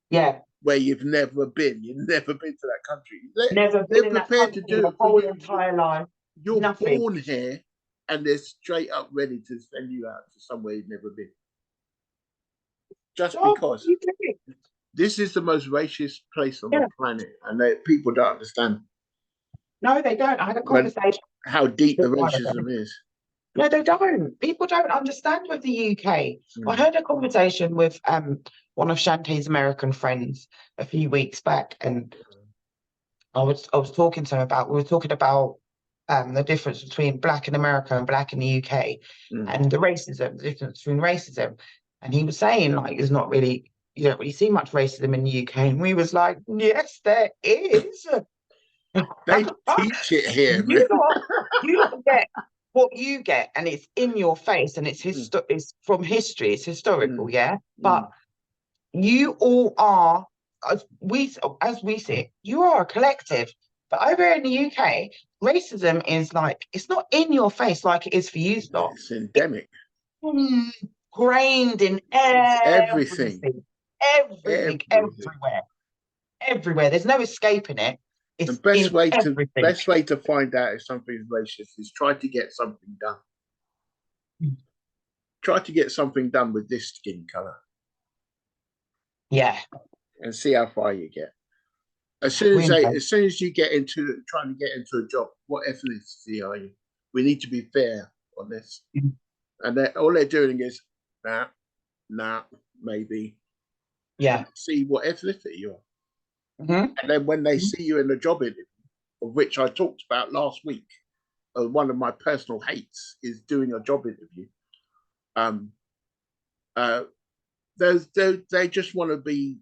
Yeah. Where you've never been. You've never been to that country. Never been in that country to do your whole entire life. You're born here and they're straight up ready to send you out to somewhere you've never been. Just because. This is the most racist place on the planet, and people don't understand. No, they don't. I had a conversation. How deep the racism is. No, they don't. People don't understand with the UK. I heard a conversation with one of Shantae's American friends a few weeks back, and I was talking to him about, we were talking about the difference between black in America and black in the UK, and the difference between racism. And he was saying, like, there's not really, you don't really see much racism in the UK. And we was like, yes, there is. They teach it here. You don't get what you get, and it's in your face, and it's from history, it's historical, yeah. But you all are, as we see it, you are a collective. But over in the UK, racism is like, it's not in your face like it is for you lot. It's endemic. It's ingrained in everything, everywhere. There's no escaping it. It's the best way to find out if something is racist is try to get something done. Try to get something done with this skin color. Yeah. And see how far you get. As soon as you get into trying to get into a job, what ethnicity are you? We need to be fair on this. And all they're doing is nah, maybe. Yeah. See what ethnicity you are. And then when they see you in the job interview, of which I talked about last week, one of my personal hates is doing a job interview. They just want to be,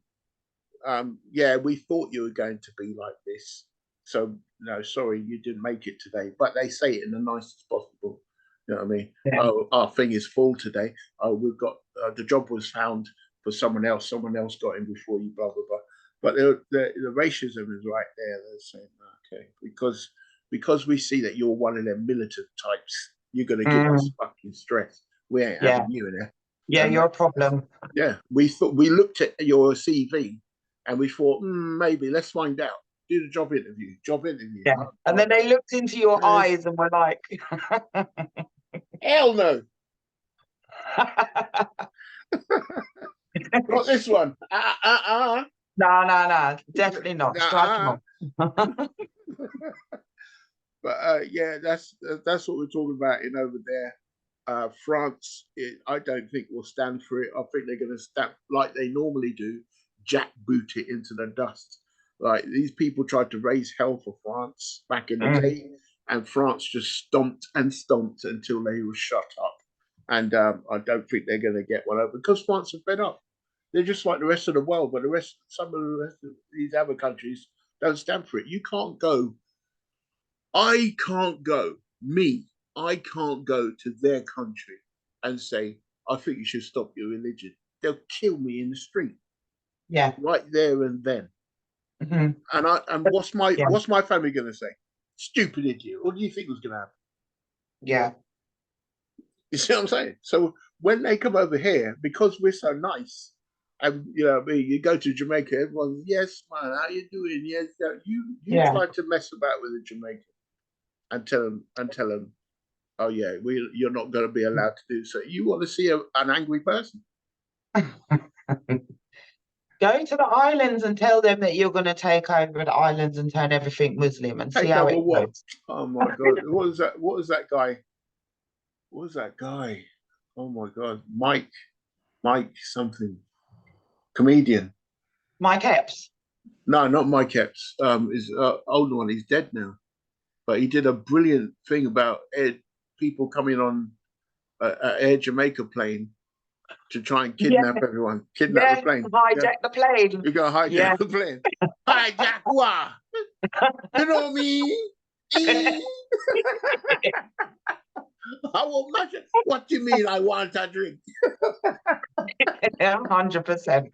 yeah, we thought you were going to be like this, so no, sorry, you didn't make it today. But they say it in the nicest possible. You know what I mean? Yeah. Oh, our thing is full today. Oh, we've got the job was found for someone else. Someone else got in before you. Blah blah blah. But the racism is right there. They're saying, okay, because we see that you're one of them militant types, you're going to give us fucking stress. We ain't having you in there. Yeah, you're a problem. Yeah, we looked at your CV and we thought, maybe let's find out. Do the job interview. Yeah. And then they looked into your eyes and were like, hell no. Not this one. No, definitely not. Strike but yeah, that's what we're talking about in over there. France, I don't think will stand for it. I think they're going to stamp like they normally do, jackboot it into the dust. Like these people tried to raise hell for France back in the day, and France just stomped and stomped until they were shut up. And I don't think they're going to get one over because France are fed up. They're just like the rest of the world, but some of the rest of these other countries don't stand for it. You can't go. I can't go. I can't go to their country and say, I think you should stop your religion. They'll kill me in the street. Yeah. Right there and then. And what's my family going to say? Stupid idiot. What do you think was going to happen? Yeah. You see what I'm saying? So when they come over here, because we're so nice, and you go to Jamaica, everyone's yes, man, how you doing? Yes, you try to mess about with a Jamaican and tell them, oh yeah, you're not going to be allowed to do so. You want to see an angry person? Go to the islands and tell them that you're going to take over the islands and turn everything Muslim and see how it goes. Oh my God! What was that? What was that guy? What was that guy? Oh my God, Mike something, comedian. Mike Epps. No, not Mike Epps. Is older one. He's dead now, but he did a brilliant thing about people coming on an Air Jamaica plane to try and kidnap everyone, kidnap the plane, hijack the plane. You're gonna hijack the plane. Hijack what? You know me? I will match it. What do you mean? I want a drink? 100%.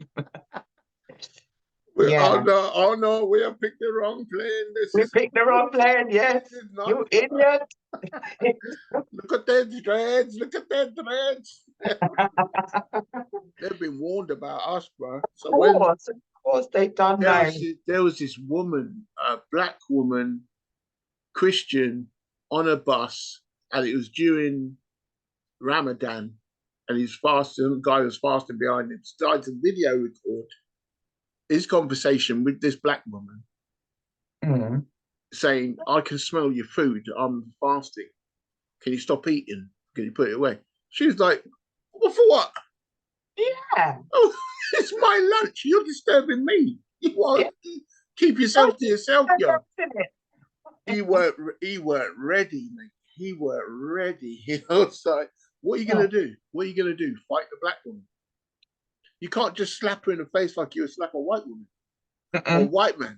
Oh no, we have picked the wrong plane. We picked the wrong plane. Yes, you idiot. Look at their threads. Look at their threads. They've been warned about us, bro. So of course they've done that. There was this woman, a black woman, Christian, on a bus, and it was during Ramadan, and he's fasting. The guy was fasting behind him. Started to video record his conversation with this black woman, saying, "I can smell your food. I'm fasting. Can you stop eating? Can you put it away?" She was like, "Well, for what?" Yeah. Oh, it's my lunch. You're disturbing me. You want keep yourself to yourself, yeah. He weren't ready, mate. He weren't ready. So what are you gonna do? What are you gonna do? Fight the black woman? You can't just slap her in the face like you would slap a white woman or white man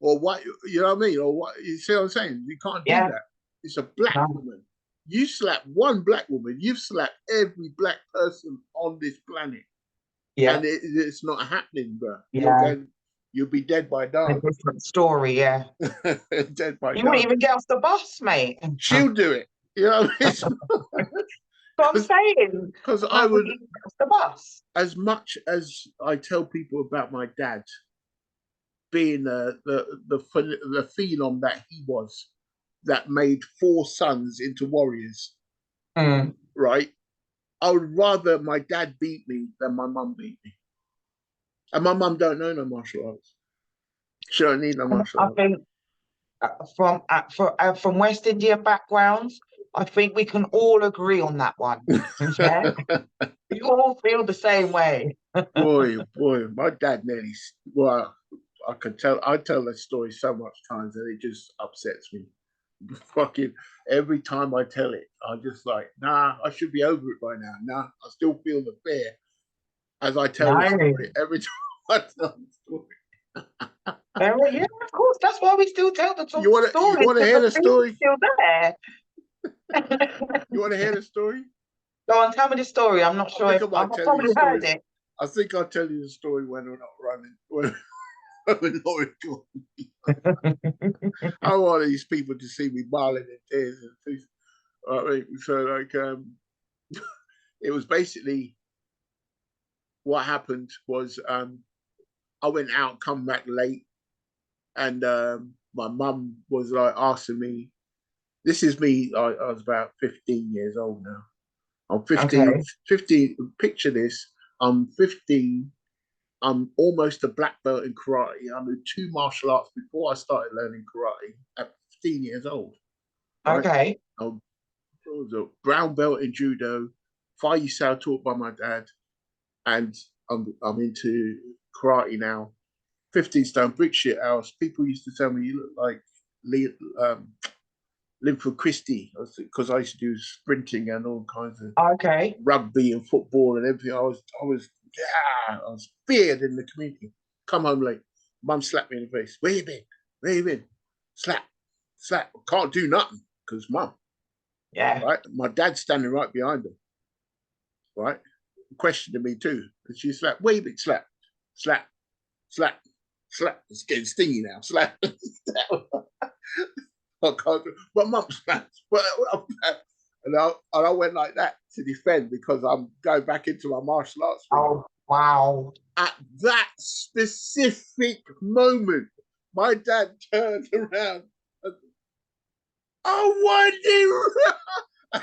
or white. You know what I mean? Or what? You see what I'm saying? You can't do that. It's a black woman. You slap one black woman, you've slapped every black person on this planet. Yeah. And it's not happening, bro. Yeah. You'll be dead by dawn. A different story, yeah. Dead by dawn. You won't even get off the bus, mate. She'll do it. You know what I mean? What I'm saying. Because I would, off the bus. As much as I tell people about my dad being the phenom that he was, that made 4 sons into warriors, right? I would rather my dad beat me than my mum beat me. And my mum don't know no martial arts. She don't need no martial arts. I think from West Indian backgrounds, I think we can all agree on that one. Yeah? We all feel the same way. boy, my dad nearly, well, I tell that story so much times that it just upsets me. Fucking every time I tell it, I'm just like, nah, I should be over it by now. Nah, I still feel the fear as I tell the story. Every time I tell the story. Yeah, of course. That's why we still tell the story. You want to hear the story? Still there. You want to hear the story? Go on, tell me the story. I'm not sure if I've probably heard it. I think I'll tell you the story when we're not running. When we're not recording. I want these people to see me bawling in tears and things. So like, it was basically what happened was I went out, come back late, and my mum was like asking me. This is me. I was about 15 years old now. I'm 15. Okay. 15. Picture this. I'm 15. I'm almost a black belt in karate. I knew 2 martial arts before I started learning karate at 15 years old. Right? Okay. I was a brown belt in judo, Fai taught by my dad, and I'm into karate now. 15 stone brick shit house. People used to tell me you look like Linford Christie, because I used to do sprinting and all kinds of rugby and football and everything. I was feared in the community. Come home late, mum slapped me in the face. Where you been? Where you been? Slap. Can't do nothing because mum. Yeah. Right. My dad's standing right behind her. Right. Questioning me too. And she slapped. Where you been? Slap. It's getting stingy now. Slap. I can't do, but mum slapped. And I went like that to defend because I'm going back into my martial arts. Oh, wow. At that specific moment, my dad turned around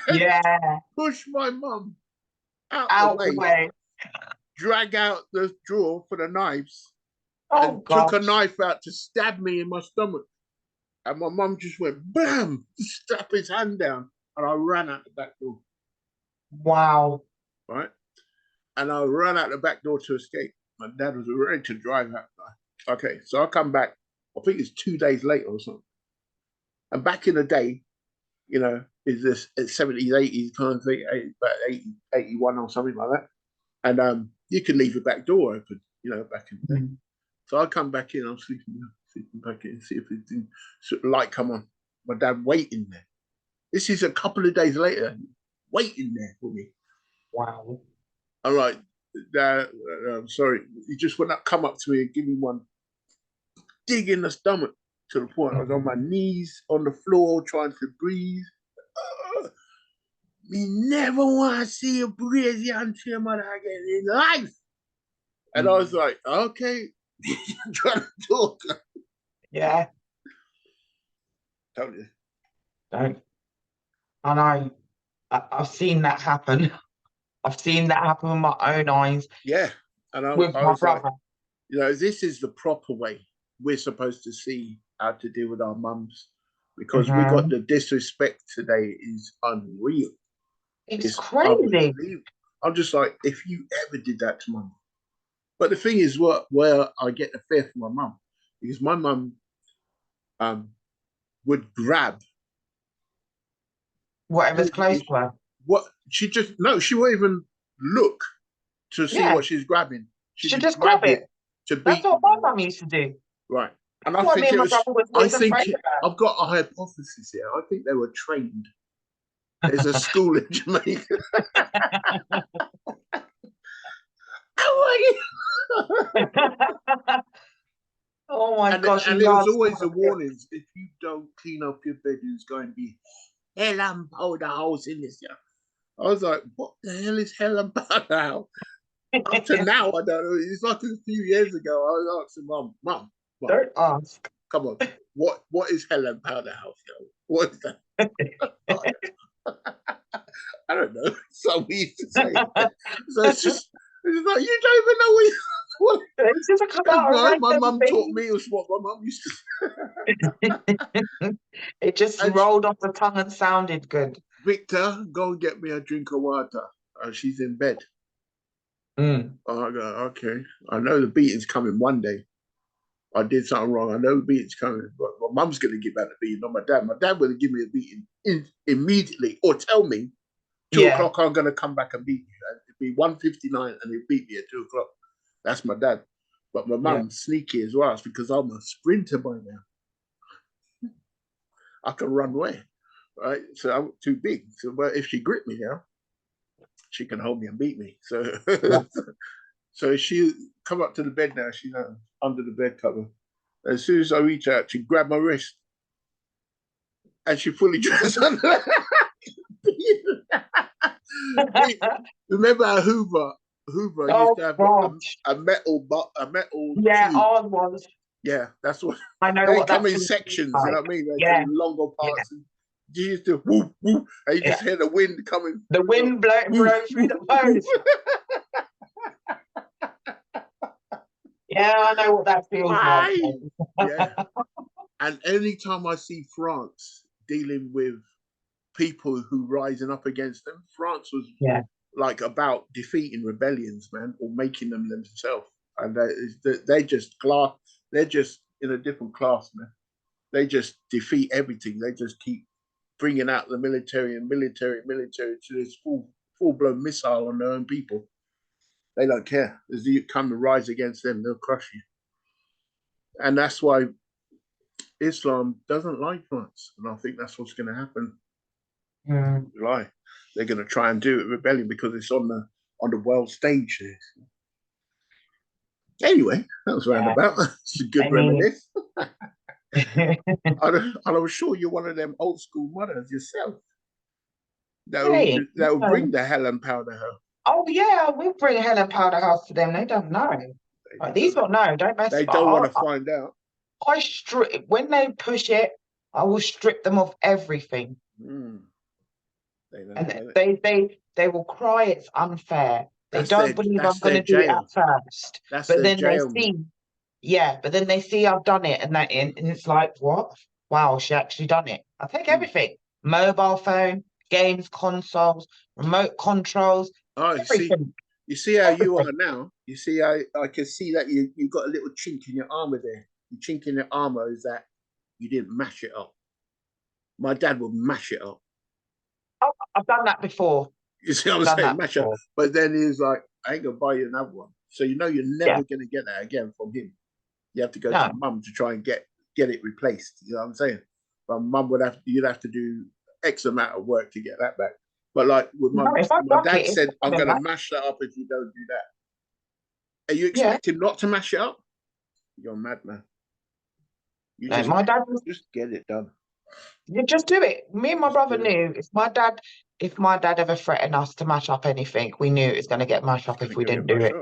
and push my mum out the way, drag out the drawer for the knives, and took a knife out to stab me in my stomach. And my mum just went, bam, strap his hand down, and I ran out the back door. Wow. Right? And I ran out the back door to escape. My dad was ready to drive out. Okay, so I come back, I think it's 2 days later or something. And back in the day, you know, is this 70s, 80s kind of thing, about 80, 81 or something like that. And you could leave the back door open, you know, back in the day. So I come back in, I'm sleeping back in, see if the light come on. My dad waiting there. This is a couple of days later, waiting there for me. Wow. I'm like, Dad, I'm sorry. He just would not come up to me and give me one dig in the stomach to the point I was on my knees on the floor trying to breathe. Me never want to see you breathe until your mother again in life. And I was like, okay, trying to talk. Yeah. Told you. Don't. And I've seen that happen. I've seen that happen with my own eyes. Yeah. And I with my was brother. like, you know, this is the proper way we're supposed to see how to deal with our mums, because we got the disrespect today is unreal. It's crazy. Unbelievable. I'm just like, if you ever did that to mum. But the thing is, where I get the fear from my mum, because my mum would grab whatever's close to her. What she won't even look to see what she's grabbing. She just grab it. To beat. That's what my mum used to do. Right. And I think I've got a hypothesis here. I think they were trained. There's a school in Jamaica. Oh my gosh. And there was always the warnings, if you don't clean up your bed, there's going to be hell and powder house in this year. I was like, what the hell is hell and powder house? Up to now, I don't know. It's like a few years ago, I was asking Mum. Don't ask. Come on. What is hell and powder house? What is that? I don't know. So we used to say. So it's like, you don't even know what it's just my mum taught me was what my mum used to say. It just rolled off the tongue and sounded good. Victor, go and get me a drink of water. She's in bed. I go, okay. I know the beating's coming one day. I did something wrong. I know the beating's coming, but my mum's going to give out the beating, not my dad. My dad will give me a beating immediately, or tell me 2 o'clock I'm going to come back and beat you. It'd be 1:59 and he'll beat me at 2 o'clock. That's my dad. But my mum's sneaky as well. It's because I'm a sprinter by now. I can run away, right? So I'm too big. So, but if she gripped me now, she can hold me and beat me. So, so she come up to the bed now. She's under the bed cover. As soon as I reach out, she grabbed my wrist, and she fully dressed under. Remember how Hoover used to have a metal tube. ours was. Yeah, that's what I know. They come in sections, like. You know what I mean? They come in longer parts. And you used to whoop whoop, and you just hear the wind coming. The wind blowing through the post. Yeah, I know what that feels like. Yeah. And anytime I see France dealing with people who rising up against them, France was like about defeating rebellions, man, or making them themselves. And they just They're just in a different class, man. They just defeat everything. They just keep bringing out the military to this full-blown missile on their own people. They don't care. As you come to rise against them, they'll crush you. And that's why Islam doesn't like violence. And I think that's what's going to happen. July. They're going to try and do it rebellion because it's on the world stage. Anyway, that was roundabout. It's a good reminisce. I'm sure you're one of them old school mothers yourself. That will bring the hell and powder her. Oh yeah, we bring hell and powder house to them. They don't know. These don't know. Don't mess. They don't want to find out. I strip when they push it. I will strip them of everything. And they will cry it's unfair. They don't believe I'm going to do it at first. But then they see, but then they see I've done it, and it's like, what? Wow, she actually done it. I take everything: mobile phone, games, consoles, remote controls. Oh, you see how you are now. You see, I can see that you got a little chink in your armor there. The chink in your armor is that you didn't mash it up. My dad would mash it up. Oh, I've done that before. You see what I'm saying? Mash up. But then he was like, I ain't gonna buy you another one. So you know you're never gonna get that again from him. You have to go to mum to try and get it replaced. You know what I'm saying? But mum you'd have to do X amount of work to get that back. But like with my dad said, I'm gonna mash that up if you don't do that. Are you expecting not to mash it up? You're mad, man. My dad just get it done. You just do it. Me and my brother knew if my dad ever threatened us to mash up anything, we knew it was going to get mashed up if we didn't do it.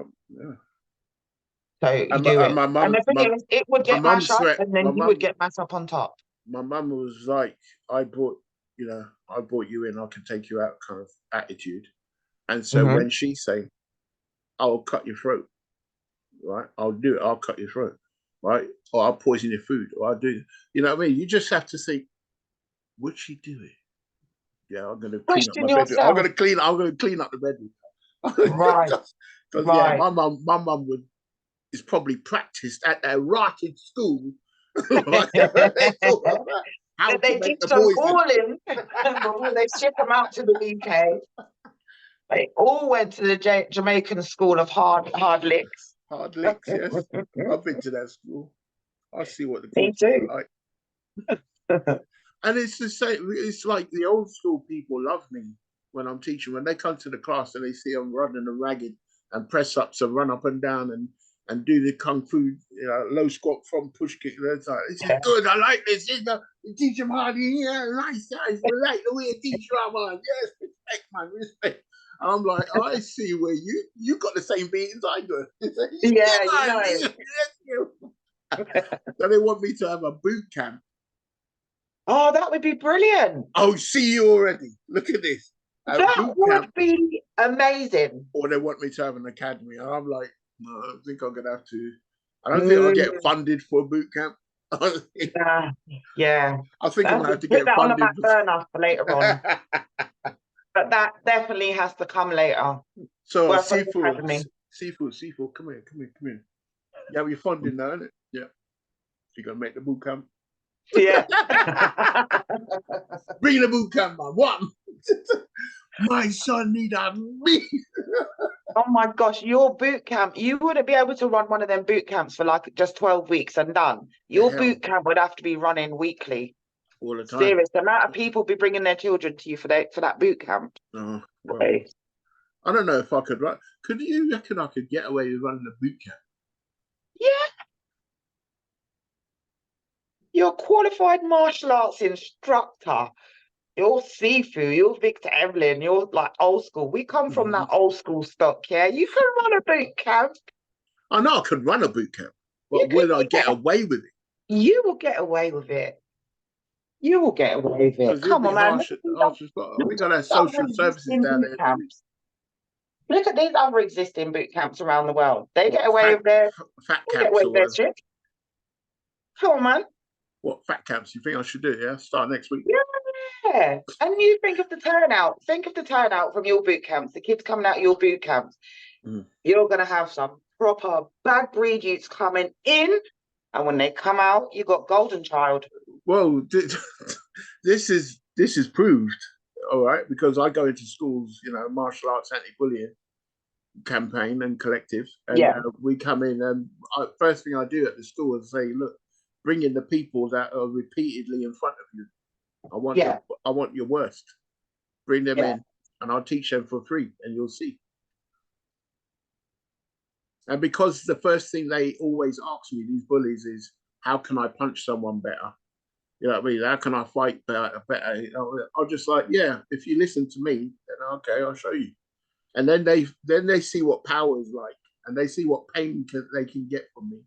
So you do it. And the thing is, it would get mashed up, and then you would get mashed up on top. My mum was like, I brought you in, I can take you out kind of attitude. And so when she's saying, I'll cut your throat, right? I'll do it, I'll cut your throat, right? Or I'll poison your food, or I'll do, you know what I mean? You just have to think, would she do it? Yeah, I'm gonna clean up my bedroom. I'm gonna clean up the bedroom. Right. Because yeah, my mum is probably practiced at their writing school. How they teach them all in before they ship them out to the UK. They all went to the Jamaican school of hard licks. Hard licks, yes. I've been to that school. I see what the courses are like. And it's the same. It's like the old school people love me when I'm teaching. When they come to the class and they see I'm running and ragged and press ups and run up and down and do the kung fu, low squat from push kick. It's like, this is good. I like this. You teach them hard. Yeah, nice guys. We like the way you teach Rama. Yes, respect, man, respect. And I'm like, I see where you got the same beatings I do. So they want me to have a boot camp. Oh, that would be brilliant. Oh, see you already. Look at this. That would be amazing. Or they want me to have an academy. And I'm like, no, I think I'm going to have to. I don't think I'll get funded for a boot camp. Yeah. I think I'm going to have to get funded. On the back burner for later on. But that definitely has to come later. So, Sifu, come here. You have your funding now, isn't it? Yeah. You're going to make the boot camp? Yeah. Bring the boot camp, man. What? My son need a me. Oh my gosh, your boot camp, you wouldn't be able to run one of them boot camps for like just 12 weeks and done. Your boot camp would have to be running weekly. All the time. Serious. The amount of people be bringing their children to you for that boot camp. Oh, well, I don't know if I could run. Could you reckon I could get away with running a boot camp? Yeah. You're a qualified martial arts instructor. You're Sifu, you're Victor Evelyn, you're like old school. We come from that old school stock, yeah? You can run a boot camp. I know I could run a boot camp, but will I get away with it? You will get away with it. You will get away with it. Come on, man. We got our social services down there. Look at these other existing boot camps around the world. They get away with their fat camps. Come on, man. What fat camps? You think I should do? Yeah, start next week. Yeah, and you think of the turnout. Think of the turnout from your boot camps. The kids coming out of your boot camps. You're gonna have some proper bad breed youths coming in And when they come out, you got golden child. Well, this is proved, all right, because I go into schools, you know, martial arts anti-bullying campaign and collectives, and we come in, and first thing I do at the school is say, look, bring in the people that are repeatedly in front of you. I want your worst. Bring them in, and I'll teach them for free, and you'll see. And because the first thing they always ask me, these bullies, is how can I punch someone better? You know what I mean? How can I fight better? I'm just like, yeah, if you listen to me, then okay, I'll show you. And then they see what power is like, and they see what pain they can get from me,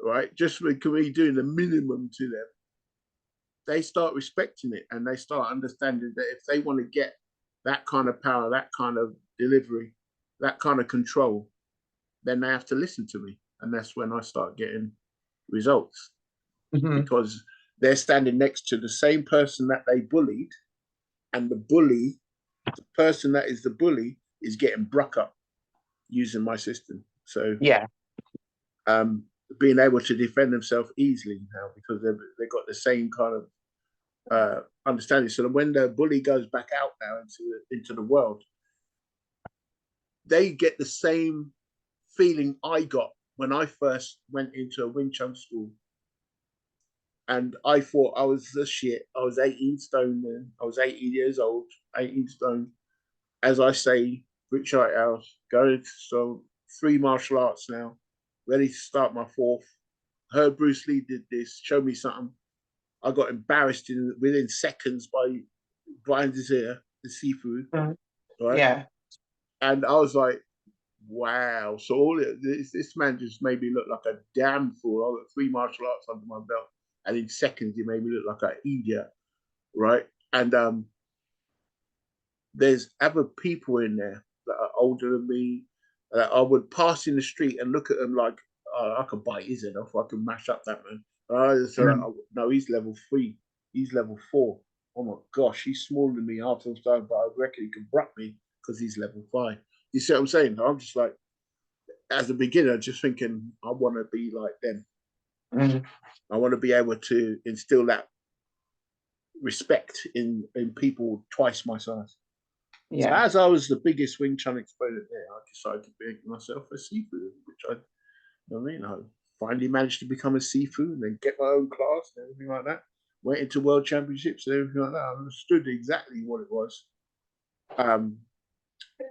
right? Just for me doing the minimum to them, they start respecting it, and they start understanding that if they want to get that kind of power, that kind of delivery, that kind of control, then they have to listen to me. And that's when I start getting results, because they're standing next to the same person that they bullied, and the person that is the bully is getting bruck up using my system. So being able to defend themselves easily now, because they've got the same kind of understanding. So that when the bully goes back out now into the world, they get the same feeling I got when I first went into a Wing Chun school. And I thought I was the shit. I was 18 stone then. I was 18 years old, 18 stone. As I say, Rich House, going to 3 martial arts now, ready to start my 4th. Heard Bruce Lee did this, showed me something. I got embarrassed within seconds by Brian Desir, the Sifu. Right? Yeah. And I was like, wow. So this man just made me look like a damn fool. I got 3 martial arts under my belt. And in seconds, he made me look like an idiot, right? And there's other people in there that are older than me that I would pass in the street and look at them like, oh, I could bite his head off, I could mash up that man. No, he's level 3, he's level 4. Oh my gosh, he's smaller than me, half the time, but I reckon he can bruck me because he's level 5. You see what I'm saying? I'm just like, as a beginner, just thinking, I want to be like them. I want to be able to instill that respect in people twice my size. So as I was the biggest Wing Chun exponent there, I decided to make myself a Sifu, which I finally managed to become a Sifu and then get my own class and everything like that. Went into world championships and everything like that. I understood exactly what it was.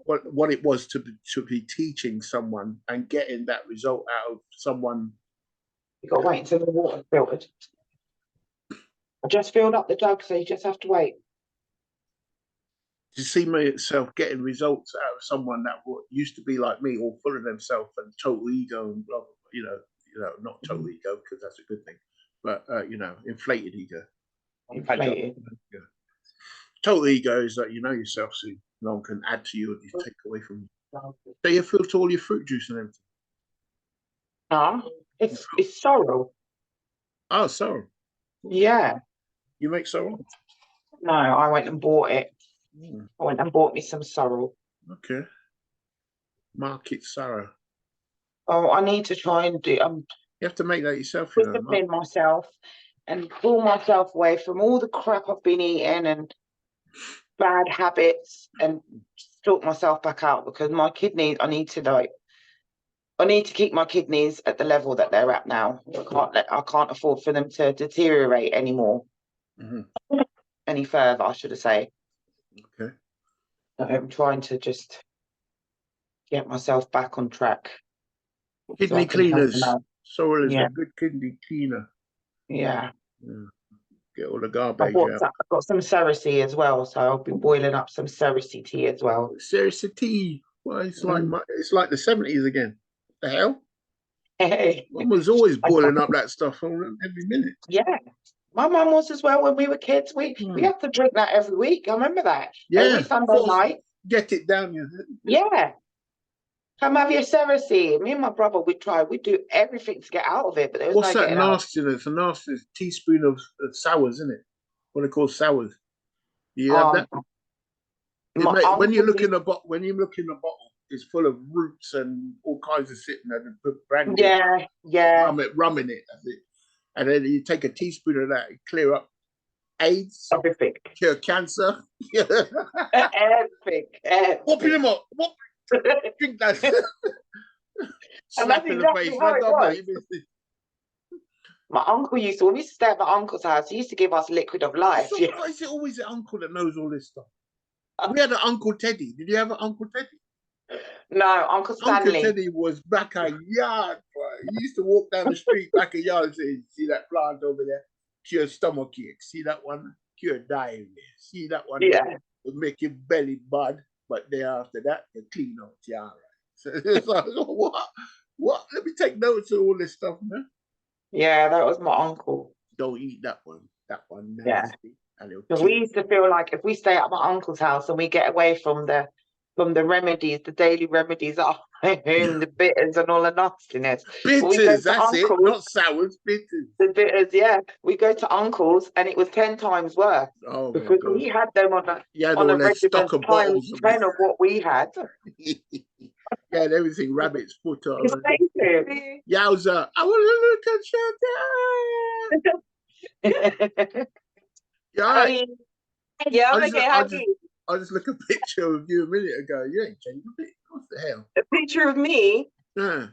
What it was to be teaching someone and getting that result out of someone. You got to wait until the water's filtered. I just filled up the jug, so you just have to wait. To see myself getting results out of someone that used to be like me, all full of themselves and total ego and blah, blah, not total ego because that's a good thing, but inflated ego. Inflated. Total ego is that you know yourself, so no one can add to you or you take away from you. So you filter all your fruit juice and everything. It's sorrel. Oh, sorrel. Yeah. You make sorrel? No, I went and bought it. I went and bought me some sorrel. Okay. Market sorrel. Oh, I need to try and do. You have to make that yourself. Discipline myself and pull myself away from all the crap I've been eating and bad habits and sort myself back out, because my kidneys, I need to keep my kidneys at the level that they're at now. I can't afford for them to deteriorate anymore. Any further, I should say. Okay. I'm trying to just get myself back on track. Kidney cleaners. Sorrel is a good kidney cleaner. Yeah. Get all the garbage out. I've got some Cersei as well, so I'll be boiling up some Cersei tea as well. Cersei tea. Well, it's like the 70s again. The hell? Hey. Mum was always boiling up that stuff every minute. Yeah. My mum was as well when we were kids. We had to drink that every week. I remember that. Yeah. Every Sunday night. Get it down your head. Yeah. Come have your Cersei. Me and my brother, we'd do everything to get out of it, but there was What's no that nastiness? A nasty teaspoon of sours, isn't it? What they call sours. You have that? When you look in the bottle, is full of roots and all kinds of sitting there and put brandy. Yeah. Rum in it. That's it. And then you take a teaspoon of that and clear up AIDS, Horrific. cure cancer. Epic. Whooping them up. Whoop. Drink that. Slap in the face. How it was. My uncle used to, when we used to stay at my uncle's house, he used to give us liquid of life. So why is it always the uncle that knows all this stuff? We had an Uncle Teddy. Did you have an Uncle Teddy? No, Uncle Stanley. Uncle Teddy was back a yard, bro. He used to walk down the street back a yard and say, see that plant over there? Cure stomach ache. See that one? Cure diarrhea. See that one? Yeah. Will make your belly bud, but thereafter that, you clean out. Yeah, all right. So it's like, what? Let me take notes of all this stuff, man. Yeah, that was my uncle. Don't eat that one. That one nasty. Yeah. Because we used to feel like if we stay at my uncle's house and we get away from the remedies, the daily remedies at home, the bitters and all the nastiness. Bitters, that's it, not sours, bitters. The bitters, yeah. We go to uncle's and it was 10 times worse. Oh, because we had them on a regular stock of times 10 of what we had. Yeah, and everything rabbit's foot on. Yowza, I want to look at Chantal. Yeah, right. Yeah, I'm okay. How are you? I just look a picture of you a minute ago. You ain't changed a bit. What the hell? A picture of me? Yeah.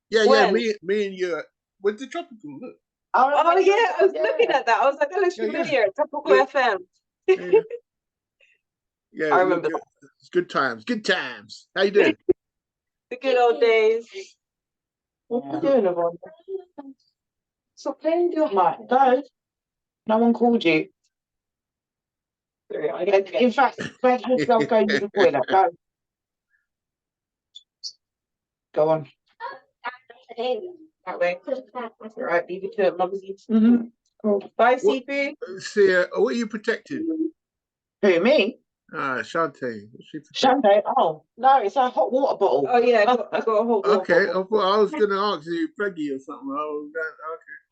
Yeah, me and you with the tropical look. Oh yeah, I was looking at that. I was like, that looks familiar. Tropical FM. Yeah, I remember. It's good times. Good times. How you doing? The good old days. What are you doing, Yvonne? Stop playing your mic. Don't. No one called you. In fact, make yourself go to the toilet. Go on. That way. Right, leave it to Mumsy. Cool. Bye, Sifu. See, what are you protecting? Who, me? Shantae. Shantae? Oh, no, it's a hot water bottle. Oh, yeah, I got a hot water okay, bottle. I thought I was going to ask you, preggy or something. Okay.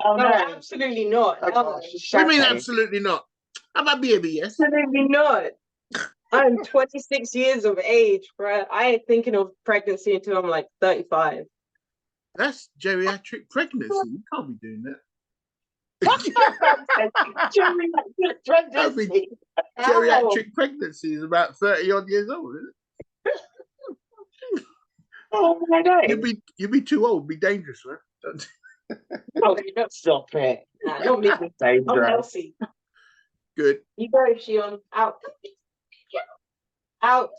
Oh, no, absolutely not. What do you mean, absolutely not? I'm a baby, yes? Absolutely not. I'm 26 years of age, bro. I ain't thinking of pregnancy until I'm like 35. That's geriatric pregnancy. You can't be doing that. Geriatric pregnancy is about 30 odd years old, isn't it? Oh my God. You'd be too old, be dangerous, right? Oh, you don't stop it. Don't make me dangerous. Good. You go, Shion. Out. Out.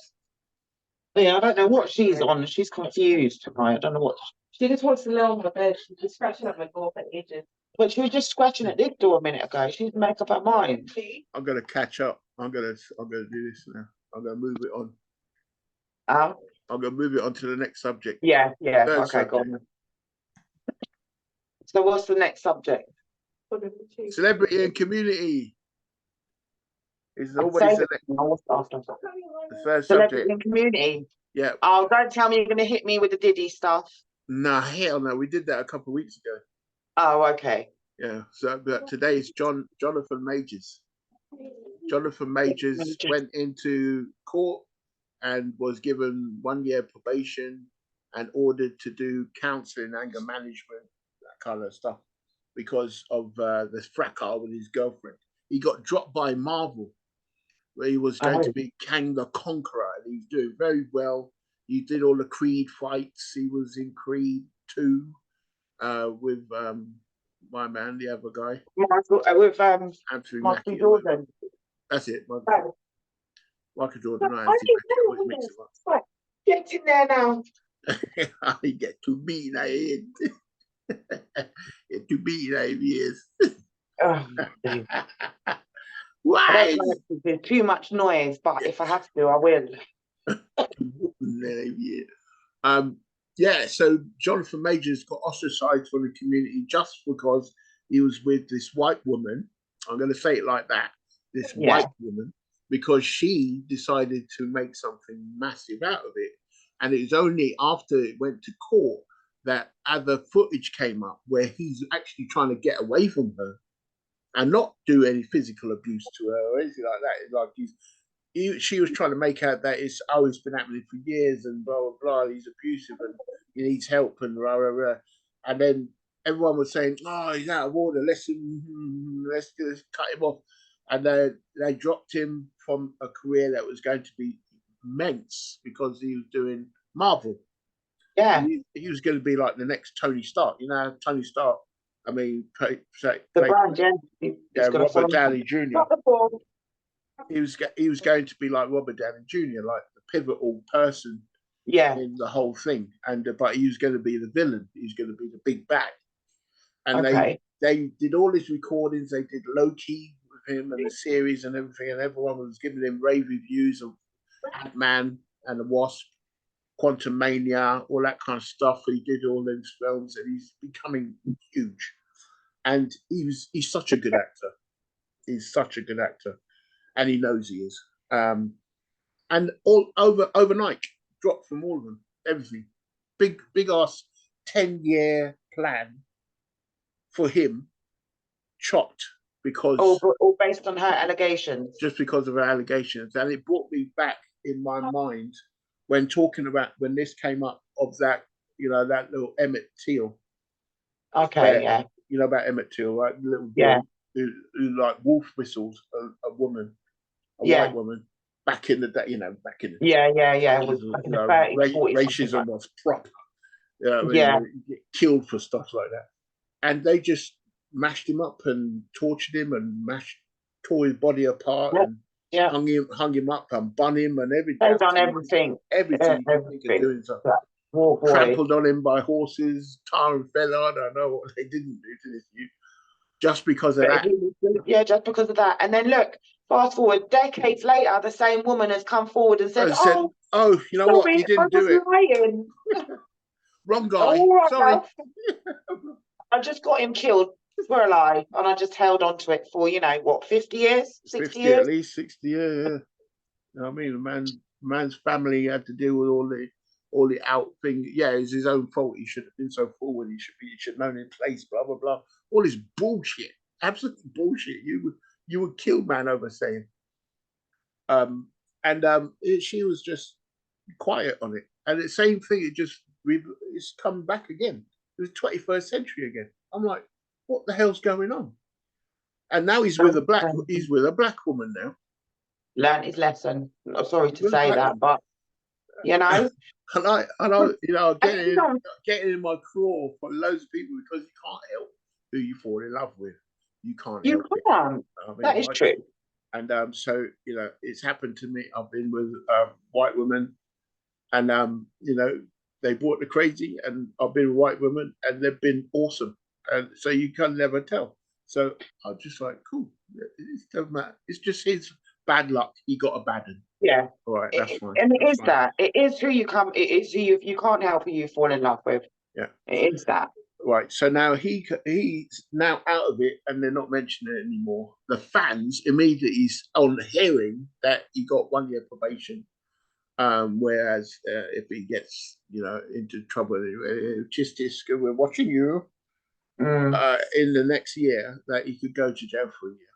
Yeah, I don't know what she's on. She's confused tonight. I don't know what. She just wants to lay on my bed. She's just scratching at my door for ages. But she was just scratching at this door a minute ago. She didn't make up her mind. I'm gonna catch up. I'm gonna do this now. I'm gonna move it on. I'm gonna move it on to the next subject. Yeah. Third Okay, subject. go on. So what's the next subject? Celebrity and community. Is always the third Celebrity subject. and community. Yeah. Oh, don't tell me you're gonna hit me with the Diddy stuff. Nah, hell no. We did that a couple of weeks ago. Oh, okay. Yeah. So but today is Johnathan Majors. Johnathan Majors went into court and was given 1 year probation and ordered to do counselling, anger management, that kind of stuff, because of this fracas with his girlfriend. He got dropped by Marvel, where he was going to be Kang the Conqueror, and he's doing very well. He did all the Creed fights. He was in Creed 2 with my man, the other guy. Michael Jordan. That's it. Michael Jordan. Get in there now. I get to be in head. Get to be in head, yes. Why? I don't like to do too much noise, but if I have to, I will. So Johnathan Majors got ostracized from the community just because he was with this white woman. I'm going to say it like that. This white woman, because she decided to make something massive out of it. And it was only after it went to court that other footage came up where he's actually trying to get away from her and not do any physical abuse to her or anything like that. It's like he's she was trying to make out that it's been happening for years and blah blah blah. He's abusive and he needs help and blah blah blah. And then everyone was saying, "Oh, he's out of order. Let's just cut him off." And they dropped him from a career that was going to be immense because he was doing Marvel. Yeah, he was going to be like the next Tony Stark. You know, Tony Stark. I mean, the brand, yeah, Robert Downey Jr. He was going to be like Robert Downey Jr., like the pivotal person in the whole thing. And but he was going to be the villain. He was going to be the big bad. And they did all his recordings. They did Loki with him and the series and everything. And everyone was giving him rave reviews of Ant-Man and the Wasp, Quantum Mania, all that kind of stuff. He did all those films, and he's becoming huge. And he's such a good actor. He's such a good actor, and he knows he is. And all overnight, dropped from all of them, everything. Big ass 10-year plan for him, chopped because all based on her allegations. Just because of her allegations, and it brought me back in my mind when talking about when this came up of that, that little Emmett Till. Okay, yeah. You know about Emmett Till, right? The little boy who like wolf whistled a woman, white woman, back in the day, back in the It was back in the 30s, 40s, racism was proper. You get killed for stuff like that. And they just mashed him up and tortured him and tore his body apart and hung him up and bun him and everything. They've done everything. Everything. Doing something. Trampled on him by horses, tar and feather. I don't know what they didn't do to this youth. Just because of that. Yeah, just because of that. And then look, fast forward, decades later, the same woman has come forward and said, you know what? You didn't do it. Wrong guy. Sorry. I just got him killed for a lie, and I just held on to it for 50 years, 60 years, at least 60 years. Yeah. You know what I mean, the man's family had to deal with all the out thing. Yeah, it's his own fault. He should have been so forward. He should have known in place. Blah blah blah. All this bullshit, absolute bullshit. You would kill man over saying. She was just quiet on it, and the same thing. It's come back again. It was 21st century again. I'm like, what the hell's going on? And now he's with a black woman now. Learned his lesson. I'm sorry to say that, but and I getting in my craw for loads of people because you can't help who you fall in love with. You can't. You can't. That is true. And so it's happened to me. I've been with white women, and they brought the crazy, and I've been with white women, and they've been awesome. And so you can never tell. So I'm just like, cool. It doesn't matter. It's just his bad luck. He got a bad one. Yeah. All right, that's fine. And it is that. It is who you come. It is who you can't help who you fall in love with. Yeah. It is that. Right. So now he's now out of it, and they're not mentioning it anymore. The fans immediately on hearing that he got 1 year probation. Whereas if he gets into trouble, just we're watching you. In the next year, that he could go to jail for a year.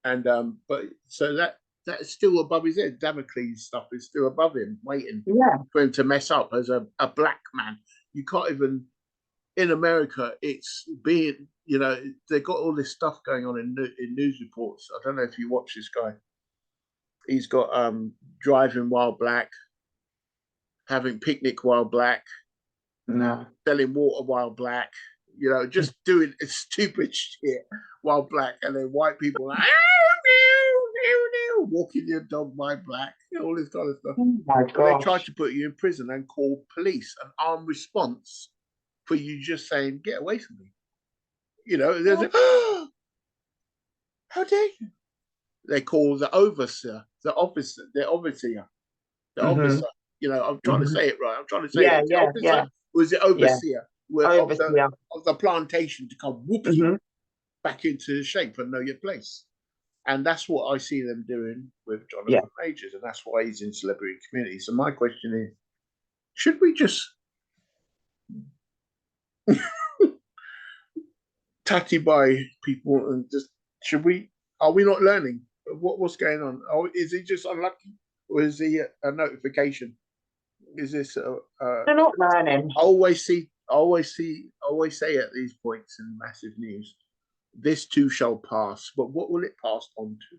And but so that's still above his head. Damocles stuff is still above him, waiting for him to mess up as a black man. You can't even in America. It's being they got all this stuff going on in news reports. I don't know if you watch this guy. He's got driving while black, having picnic while black, selling water while black, just doing stupid shit while black, and then white people like, walking your dog while black, all this kind of stuff. Oh my God. They tried to put you in prison and call police, an armed response for you just saying, get away from me. There's how dare you? They call the overseer, the officer. I'm trying to say it right. I'm trying to say the officer was the overseer of the plantation to come whoop you back into shape and know your place. And that's what I see them doing with Johnathan Majors, and that's why he's in celebrity community. So my question is, should we just tatty by people and just are we not learning? What's going on? Oh, is he just unlucky, or is he a notification? Is this? They're not learning. I always say at these points in massive news, this too shall pass. But what will it pass on to?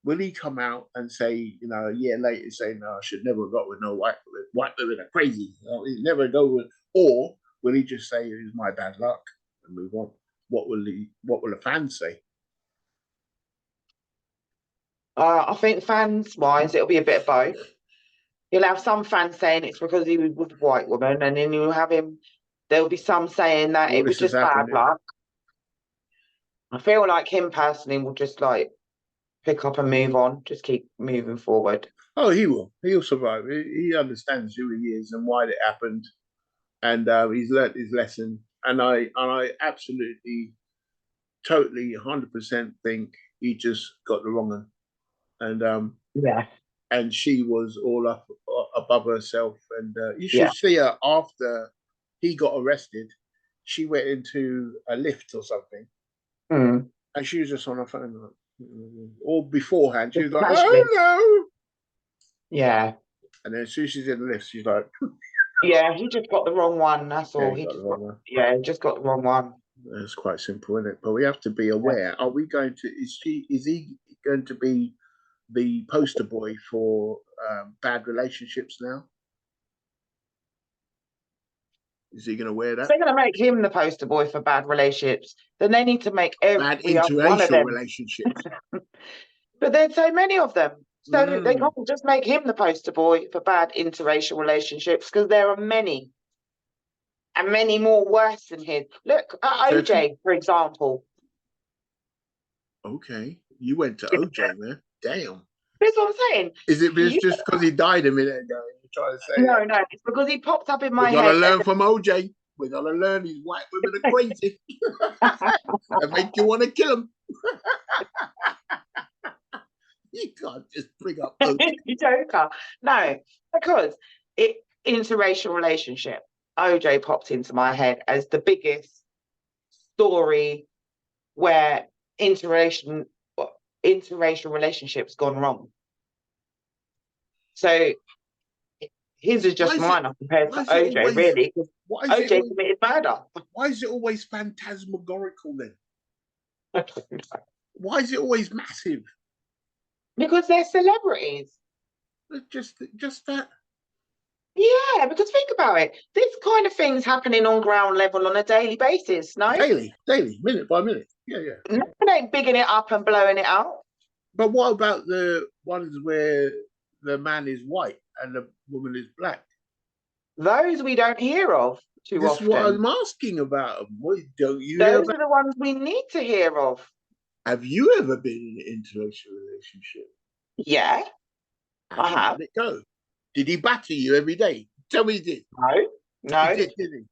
Will he come out and say, you know, a year later, say, no, I should never have got with no white women are crazy. He'll never go with, or will he just say it was my bad luck and move on? What will the fans say? I think fans-wise, it'll be a bit of both. You'll have some fans saying it's because he was with a white woman, and then you'll have him. There'll be some saying that it was just bad luck. I feel like him personally will just like pick up and move on, just keep moving forward. Oh, he will. He'll survive. He understands who he is and why it happened, and he's learnt his lesson. And I absolutely, totally, 100% think he just got the wrong one. And yeah. And she was all up above herself. And you should see her after he got arrested. She went into a lift or something, and she was just on her phone. Or beforehand, she was like, "Oh no!" Yeah. And then as soon as she's in the lift, she's like, "Yeah, he just got the wrong one. That's all. He just got the wrong one." It's quite simple, isn't it? But we have to be aware. Are we going to? Is he going to be the poster boy for bad relationships now? Is he going to wear that? If they're going to make him the poster boy for bad relationships, then they need to make every other one of them relationships. But there's so many of them, so they can't just make him the poster boy for bad interracial relationships, because there are many, and many more worse than his. Look at OJ, for example. Okay, you went to OJ, man. Damn. That's what I'm saying. Is it just because he died a minute ago? You're trying to say? No, no. It's because he popped up in my head. We gotta learn from OJ. We gotta learn these white women are crazy. They make you want to kill them. You can't just bring up OJ. You joker. No, because interracial relationship. OJ popped into my head as the biggest story where interracial relationships gone wrong. So his is just minor compared to OJ, really. OJ committed murder. Why is it always phantasmagorical then? Why is it always massive? Because they're celebrities. Just that. Yeah, because think about it. This kind of thing's happening on ground level on a daily basis, no? Daily, minute by minute. Yeah. Nothing ain't bigging it up and blowing it out. But what about the ones where the man is white and the woman is black? Those we don't hear of too often. This is what I'm asking about. What don't you? Those are the ones we need to hear of. Have you ever been in an interracial relationship? Yeah, I have. How did it go? Did he batter you every day? Tell me he did. No. He did he?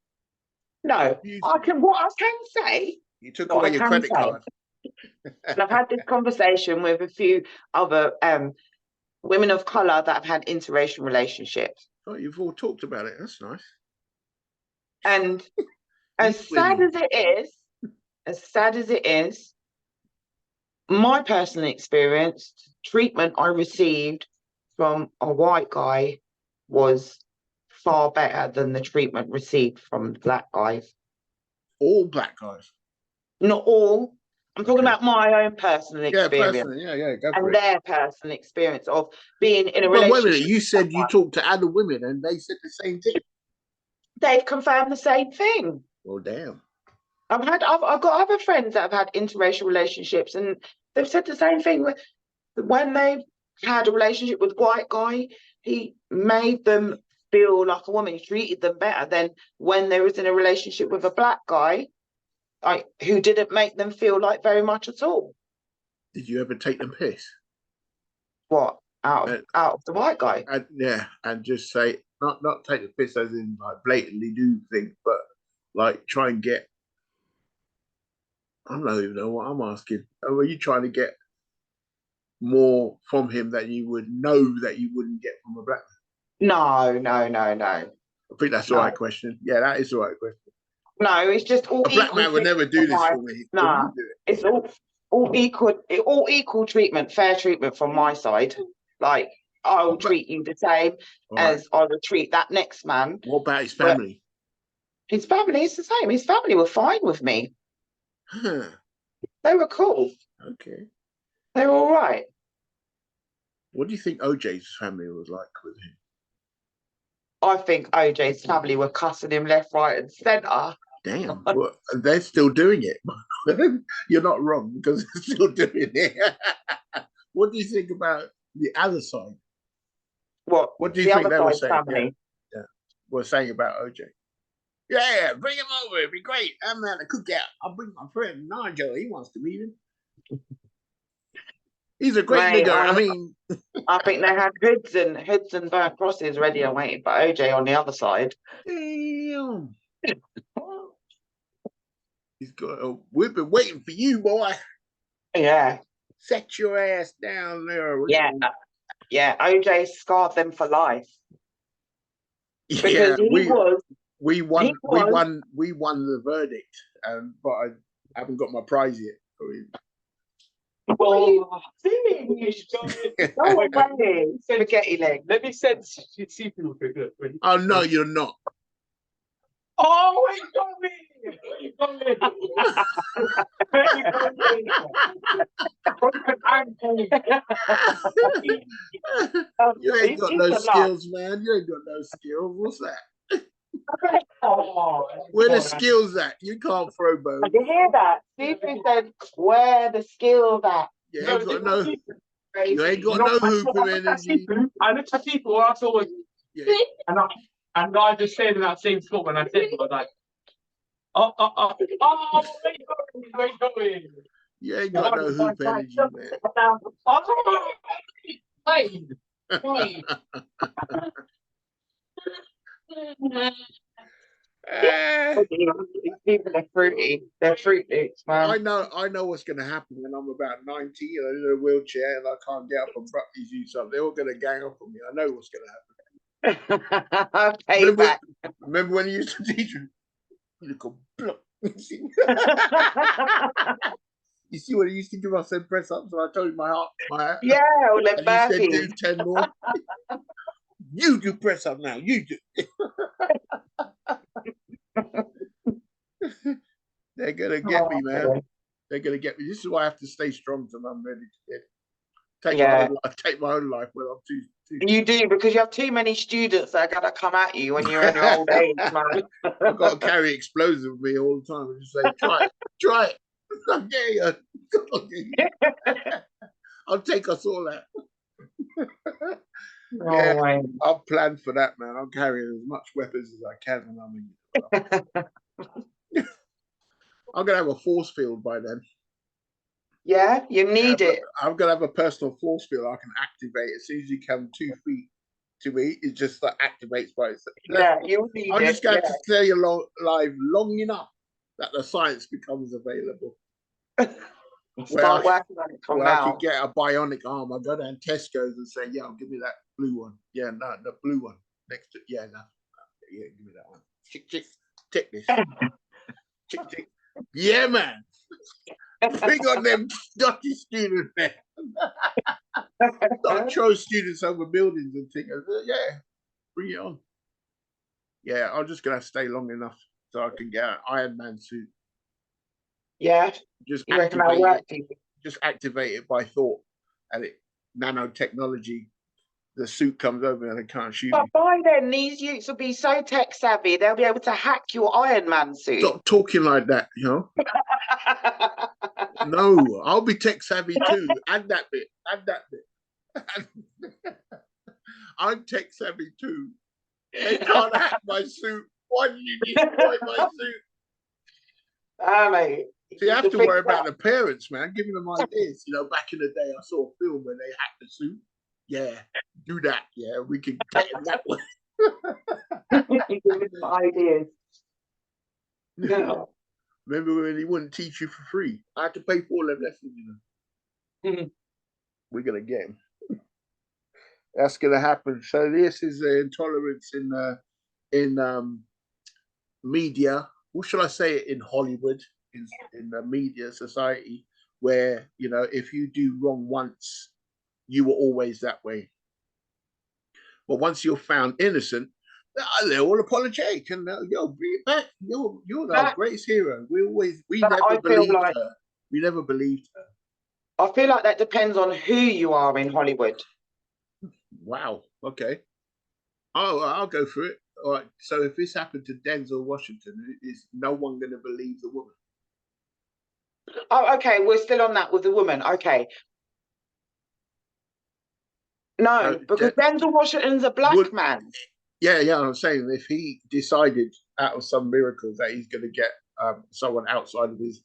No. What I can say. You took away your credit card. And I've had this conversation with a few other women of colour that have had interracial relationships. Oh, you've all talked about it. That's nice. And as sad as it is, my personal experience, treatment I received from a white guy was far better than the treatment received from black guys. All black guys? Not all. I'm talking about my own personal experience. And their personal experience of being in a relationship. But wait a minute, you said you talked to other women and they said the same thing. They've confirmed the same thing. Well, damn. I've got other friends that have had interracial relationships, and they've said the same thing. When they've had a relationship with a white guy, he made them feel like a woman. He treated them better than when they was in a relationship with a black guy, who didn't make them feel like very much at all. Did you ever take them piss? What? Out of the white guy? And just say, not take the piss as in like blatantly do things, but like try and get, I don't even know what I'm asking. Are you trying to get more from him that you would know that you wouldn't get from a black man? No. I think that's the right question. Yeah, that is the right question. No, it's just all. A black man would never do this for me. Nah, it's all. all equal treatment, fair treatment from my side. Like, I'll treat you the same as I would treat that next man. What about his But family? his family is the same. His family were fine with me. Huh. They were cool. Okay. They were all right. What do you think OJ's family was like with him? I think OJ's family were cussing him left, right, and centre. Damn, well, they're still doing it. You're not wrong, because they're still doing it. What do you think about the other side? What do you think they were saying? Yeah. Were saying about OJ? Yeah, bring him over. It'd be great. I'm at a cookout. I'll bring my friend Nigel. He wants to meet him. He's a great nigger. I mean, I think they had hoods and burnt crosses ready and waiting for OJ on the other side. Damn. He's got. We've been waiting for you, boy. Yeah. Set your ass down there. Yeah. Yeah. OJ scarred them for life. Yeah, we won the verdict, but I haven't got my prize yet. What are you doing? Spaghetti leg. Let me send Sifu real quick. Oh no, you're not. Oh, where you going? Where you going? You ain't got no skills, man. You ain't got no skills. What's that? Where the skills at? You can't throw bows. Did you hear that? Sifu said, "Where the skills at?" You ain't got no. You ain't got no hooping energy. I looked at people. I saw it, and I just stayed in that same spot when I said, "I was like, where you going? You ain't got no hoop energy, man." People are fruity. They're fruit loops, man. I know what's going to happen when I'm about 90 and I'm in a wheelchair and I can't get up and abruptly do something. They're all going to gang up on me. I know what's going to happen. Remember when you used to teach me? You see what he used to give us 10 press ups, and I told him my heart. Yeah, all the burpees. He said do 10 more. You do press up now. You do. They're gonna get me, man. They're gonna get me. This is why I have to stay strong till I'm ready to take my own life when I'm too. You do, because you have too many students that are gonna come at you when you're in your old age, man. I've got to carry explosive with me all the time and just say, try it. I'll get you. I'll take us all out. Yeah, I've planned for that, man. I'm carrying as much weapons as I can when I'm in. I'm gonna have a force field by then. Yeah, you need it. I'm gonna have a personal force field I can activate as soon as you come 2 feet to me. It just like activates by itself. Yeah, you need I'm just going to stay alive long enough that the science becomes available. Start working on it from now. I can get a bionic arm. I go down Tesco's and say, "Yeah, give me that blue one. Yeah, no, the blue one next to yeah, no, yeah, give me that one. Chick, tick this. Chick. Yeah, man. Bring on them dirty students there. Don't throw students over buildings and things. Yeah, bring it on. Yeah, I'm just gonna stay long enough so I can get an Iron Man suit. Yeah, just activate it by thought, and it nanotechnology. The suit comes over and they can't shoot. But by then, these youths will be so tech savvy; they'll be able to hack your Iron Man suit. Stop talking like that, you know. No, I'll be tech savvy too. Add that bit. I'm tech savvy too. They can't hack my suit. Why did you destroy my suit? Mate. See, you have to worry about the parents, man, giving them ideas. You know, back in the day, I saw a film where they hacked the suit. Yeah, do that. Yeah, we can get it that way. Ideas. Yeah. Remember when he wouldn't teach you for free? I had to pay for all them lessons, you know. We're gonna get him. That's gonna happen. So this is the intolerance in media. What should I say? In Hollywood, in the media society, where, you know, if you do wrong once, you were always that way. But once you're found innocent, they're all apologetic and yo, bring it back. You're our greatest hero. We never believed her. We never believed her. I feel like that depends on who you are in Hollywood. Wow. Okay. I'll go for it. All right. So if this happened to Denzel Washington, is no one going to believe the woman? Oh, okay. We're still on that with the woman. Okay. No, because Denzel Washington's a black man. Yeah. I'm saying if he decided out of some miracle that he's going to get someone outside of his,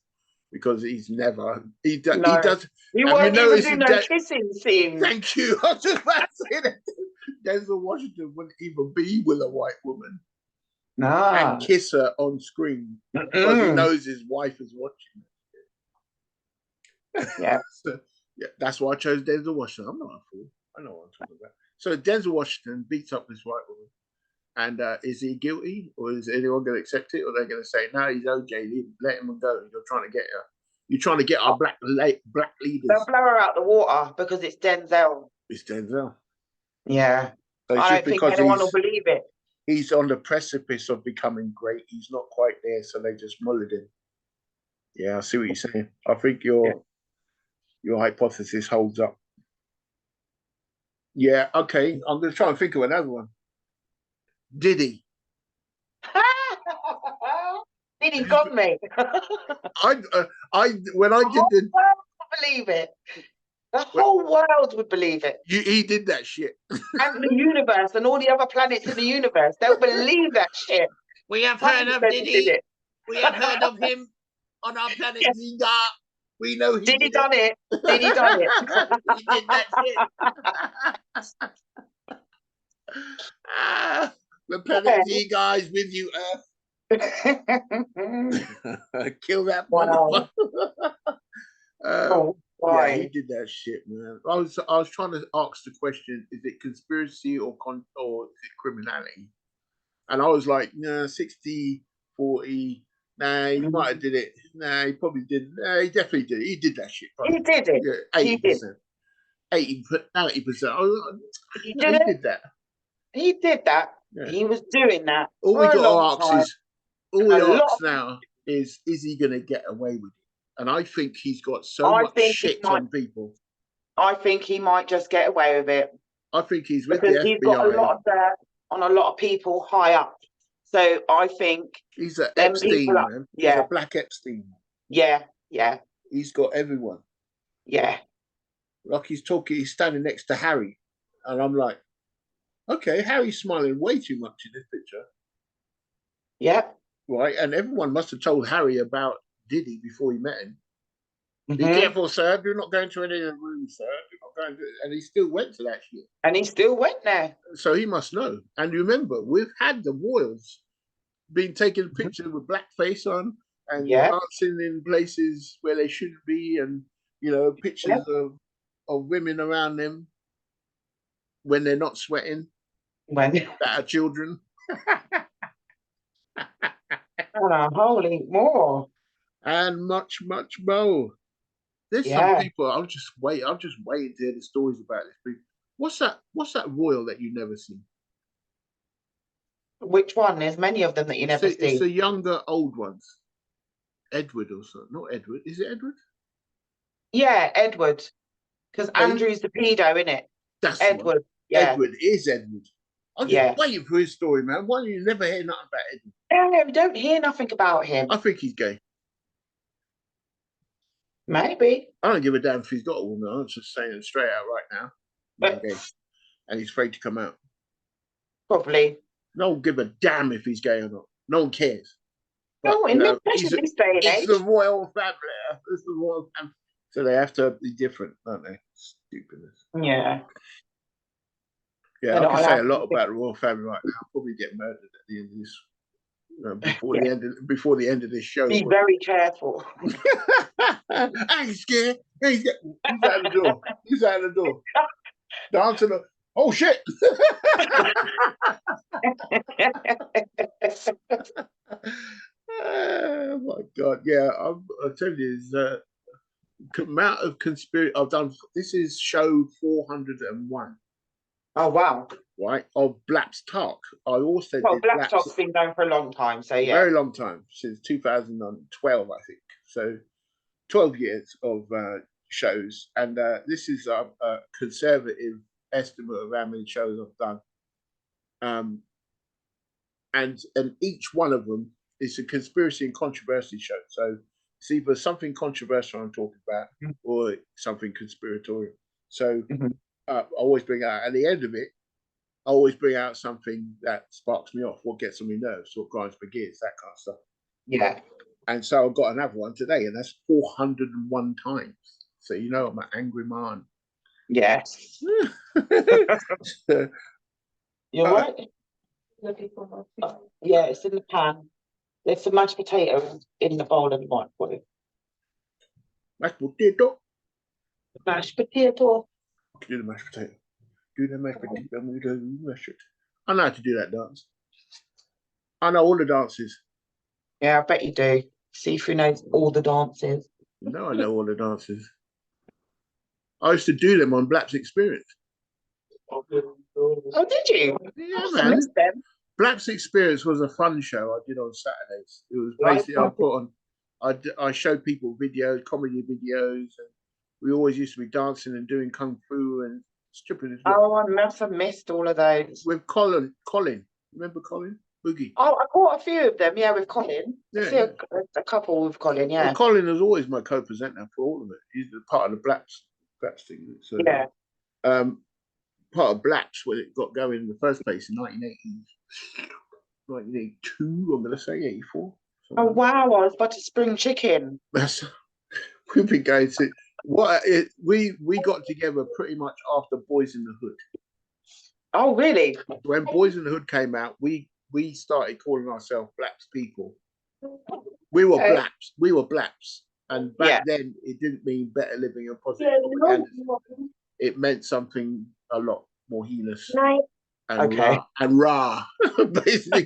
because he's never he does. He won't even do no kissing scene. Thank you. I was just about to say that. Denzel Washington wouldn't even be with a white woman and kiss her on screen because he knows his wife is watching. Yeah. So, yeah, that's why I chose Denzel Washington. I'm not a fool. I know what I'm talking about. So Denzel Washington beats up this white woman. And is he guilty, or is anyone going to accept it, or they're going to say, no, he's OJ, let him go. You're trying to get her. You're trying to get our black leaders. They'll blow her out the water because it's Denzel. It's Denzel. Yeah. So I don't think anyone will believe it. He's on the precipice of becoming great. He's not quite there, so they just mullered him. Yeah, I see what you're saying. I think your hypothesis holds up. Yeah, okay. I'm going to try and think of another one. Diddy. Diddy got me. When I did the world would believe it. The whole world would believe it. He did that shit. And the universe and all the other planets in the universe, they'll believe that shit. We have heard of Diddy. We have heard of him on our planet Ziga. We know he Diddy done it. Diddy done it. He did that shit. The planet Z guys with you, Earth. Kill that motherfucker. Yeah, he did that shit, man. I was trying to ask the question: is it conspiracy or is it criminality? And I was like, nah, 60, 40. Nah, he might have did it. Nah, he probably didn't. Nah, he definitely did it. He did that shit. Probably. He did it. Yeah, 80%. 90%. He did that. He did that. Yeah. He was doing that. All we got to ask now is he going to get away with it? And I think he's got so much shit on people. I think he might just get away with it. I think he's with the FBI. He's got a lot of dirt on a lot of people high up. So I think he's an Epstein, man. Yeah. He's a black Epstein. Yeah. He's got everyone. Yeah. Like he's standing next to Harry. And I'm like, okay, Harry's smiling way too much in this picture. Yeah. Right. And everyone must have told Harry about Diddy before he met him. Be careful, sir. Do not go into any of the rooms, sir. Do not go into... And he still went to that shit. And he still went there. So he must know. And remember, we've had the royals being taking pictures with blackface on and dancing in places where they shouldn't be, and pictures of women around them when they're not sweating. That are children. Holy more. And much, much more. There's some people. I'll just wait to hear the stories about this people. What's that royal that you never see? Which one? There's many of them that you never see. It's the younger old ones. Edward or something. Not Edward. Is it Edward? Yeah, Edward. Because Andrew's the pedo, isn't it? That's Edward. Yeah. Edward is Edward. I'm just waiting for his story, man. Why do you never hear nothing about Edward? We don't hear nothing about him. I think he's gay. Maybe. I don't give a damn if he's got a woman. I'm just saying it straight out right now. But, gay. And he's afraid to come out. Probably. No one give a damn if he's gay or not. No one cares. No, especially this day and age. It's the royal family. It's the royal family. So they have to be different, don't they? Stupidness. Yeah. Yeah, I can say a lot about the royal family right now. I'll probably get murdered at the end of this. Before the end of this show. Be very careful. I ain't scared. Who's out the door? Who's out the door? Down to the. Oh shit! Oh my god! Yeah, I tell you, amount of conspiracy I've done. This is show 401. Oh wow! Right, of BLAPPS TARK. I also Well, did Black BLAPPS Talk's been going for a long time, so yeah. very long time, since 2012, I think. So 12 years of shows, and this is a conservative estimate of how many shows I've done. And each one of them is a conspiracy and controversy show. So it's either something controversial I'm talking about or something conspiratorial. So I always bring out, at the end of it, I always bring out something that sparks me off, what gets on my nerves, what grinds my gears, that kind of stuff. Yeah. And so I've got another one today, and that's 401 times. So you know I'm an angry man. Yes. You're right. Yeah, it's in the pan. There's some mashed potatoes in the bowl in the microwave. Mashed potato. Mashed potato. Do the mashed potato. Do the mashed potato. I know how to do that dance. I know all the dances. Yeah, I bet you do. Sifu knows all the dances. No, I know all the dances. I used to do them on BLAPPS Experience. Oh, did you? Yeah, man. BLAPPS Experience was a fun show I did on Saturdays. It was basically I showed people videos, comedy videos, and we always used to be dancing and doing kung fu and stripping. Oh, I must have missed all of those. With Colin. Remember Colin? Boogie. Oh, I caught a few of them, yeah, with Colin. Yeah, I see a couple with Colin, yeah. Well, Colin was always my co-presenter for all of it. He's part of the BLAPPS thing. So, yeah. Part of BLAPPS when it got going in the first place in 1982, I'm going to say 84. Oh, wow, I was about to spring chicken. We've been going to... we got together pretty much after Boys in the Hood. Oh, really? When Boys in the Hood came out, we started calling ourselves BLAPPS people. We were BLAPPS. We were BLAPPS. And back then, it didn't mean better living and positive propaganda. It meant something a lot more heinous and raw. Basically,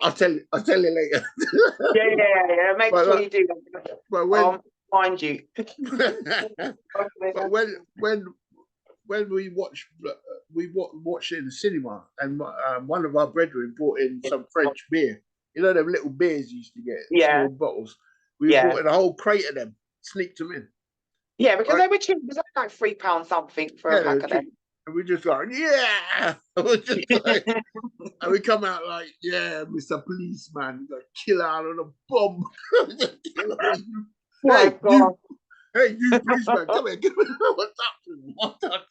I'll tell you later. yeah. Make sure you do that. But when, I'll find you. But when we watched it in the cinema, and one of our brethren brought in some French beer. You know them little beers you used to get, small bottles. We bought in a whole crate of them, sneaked them in. Yeah, because they were cheap. It was like £3 something for a pack of them. And we just like, yeah! And we come out like, yeah, Mr. Policeman, like, kill out on a bomb. Hey, you policeman, come here, give me what's up?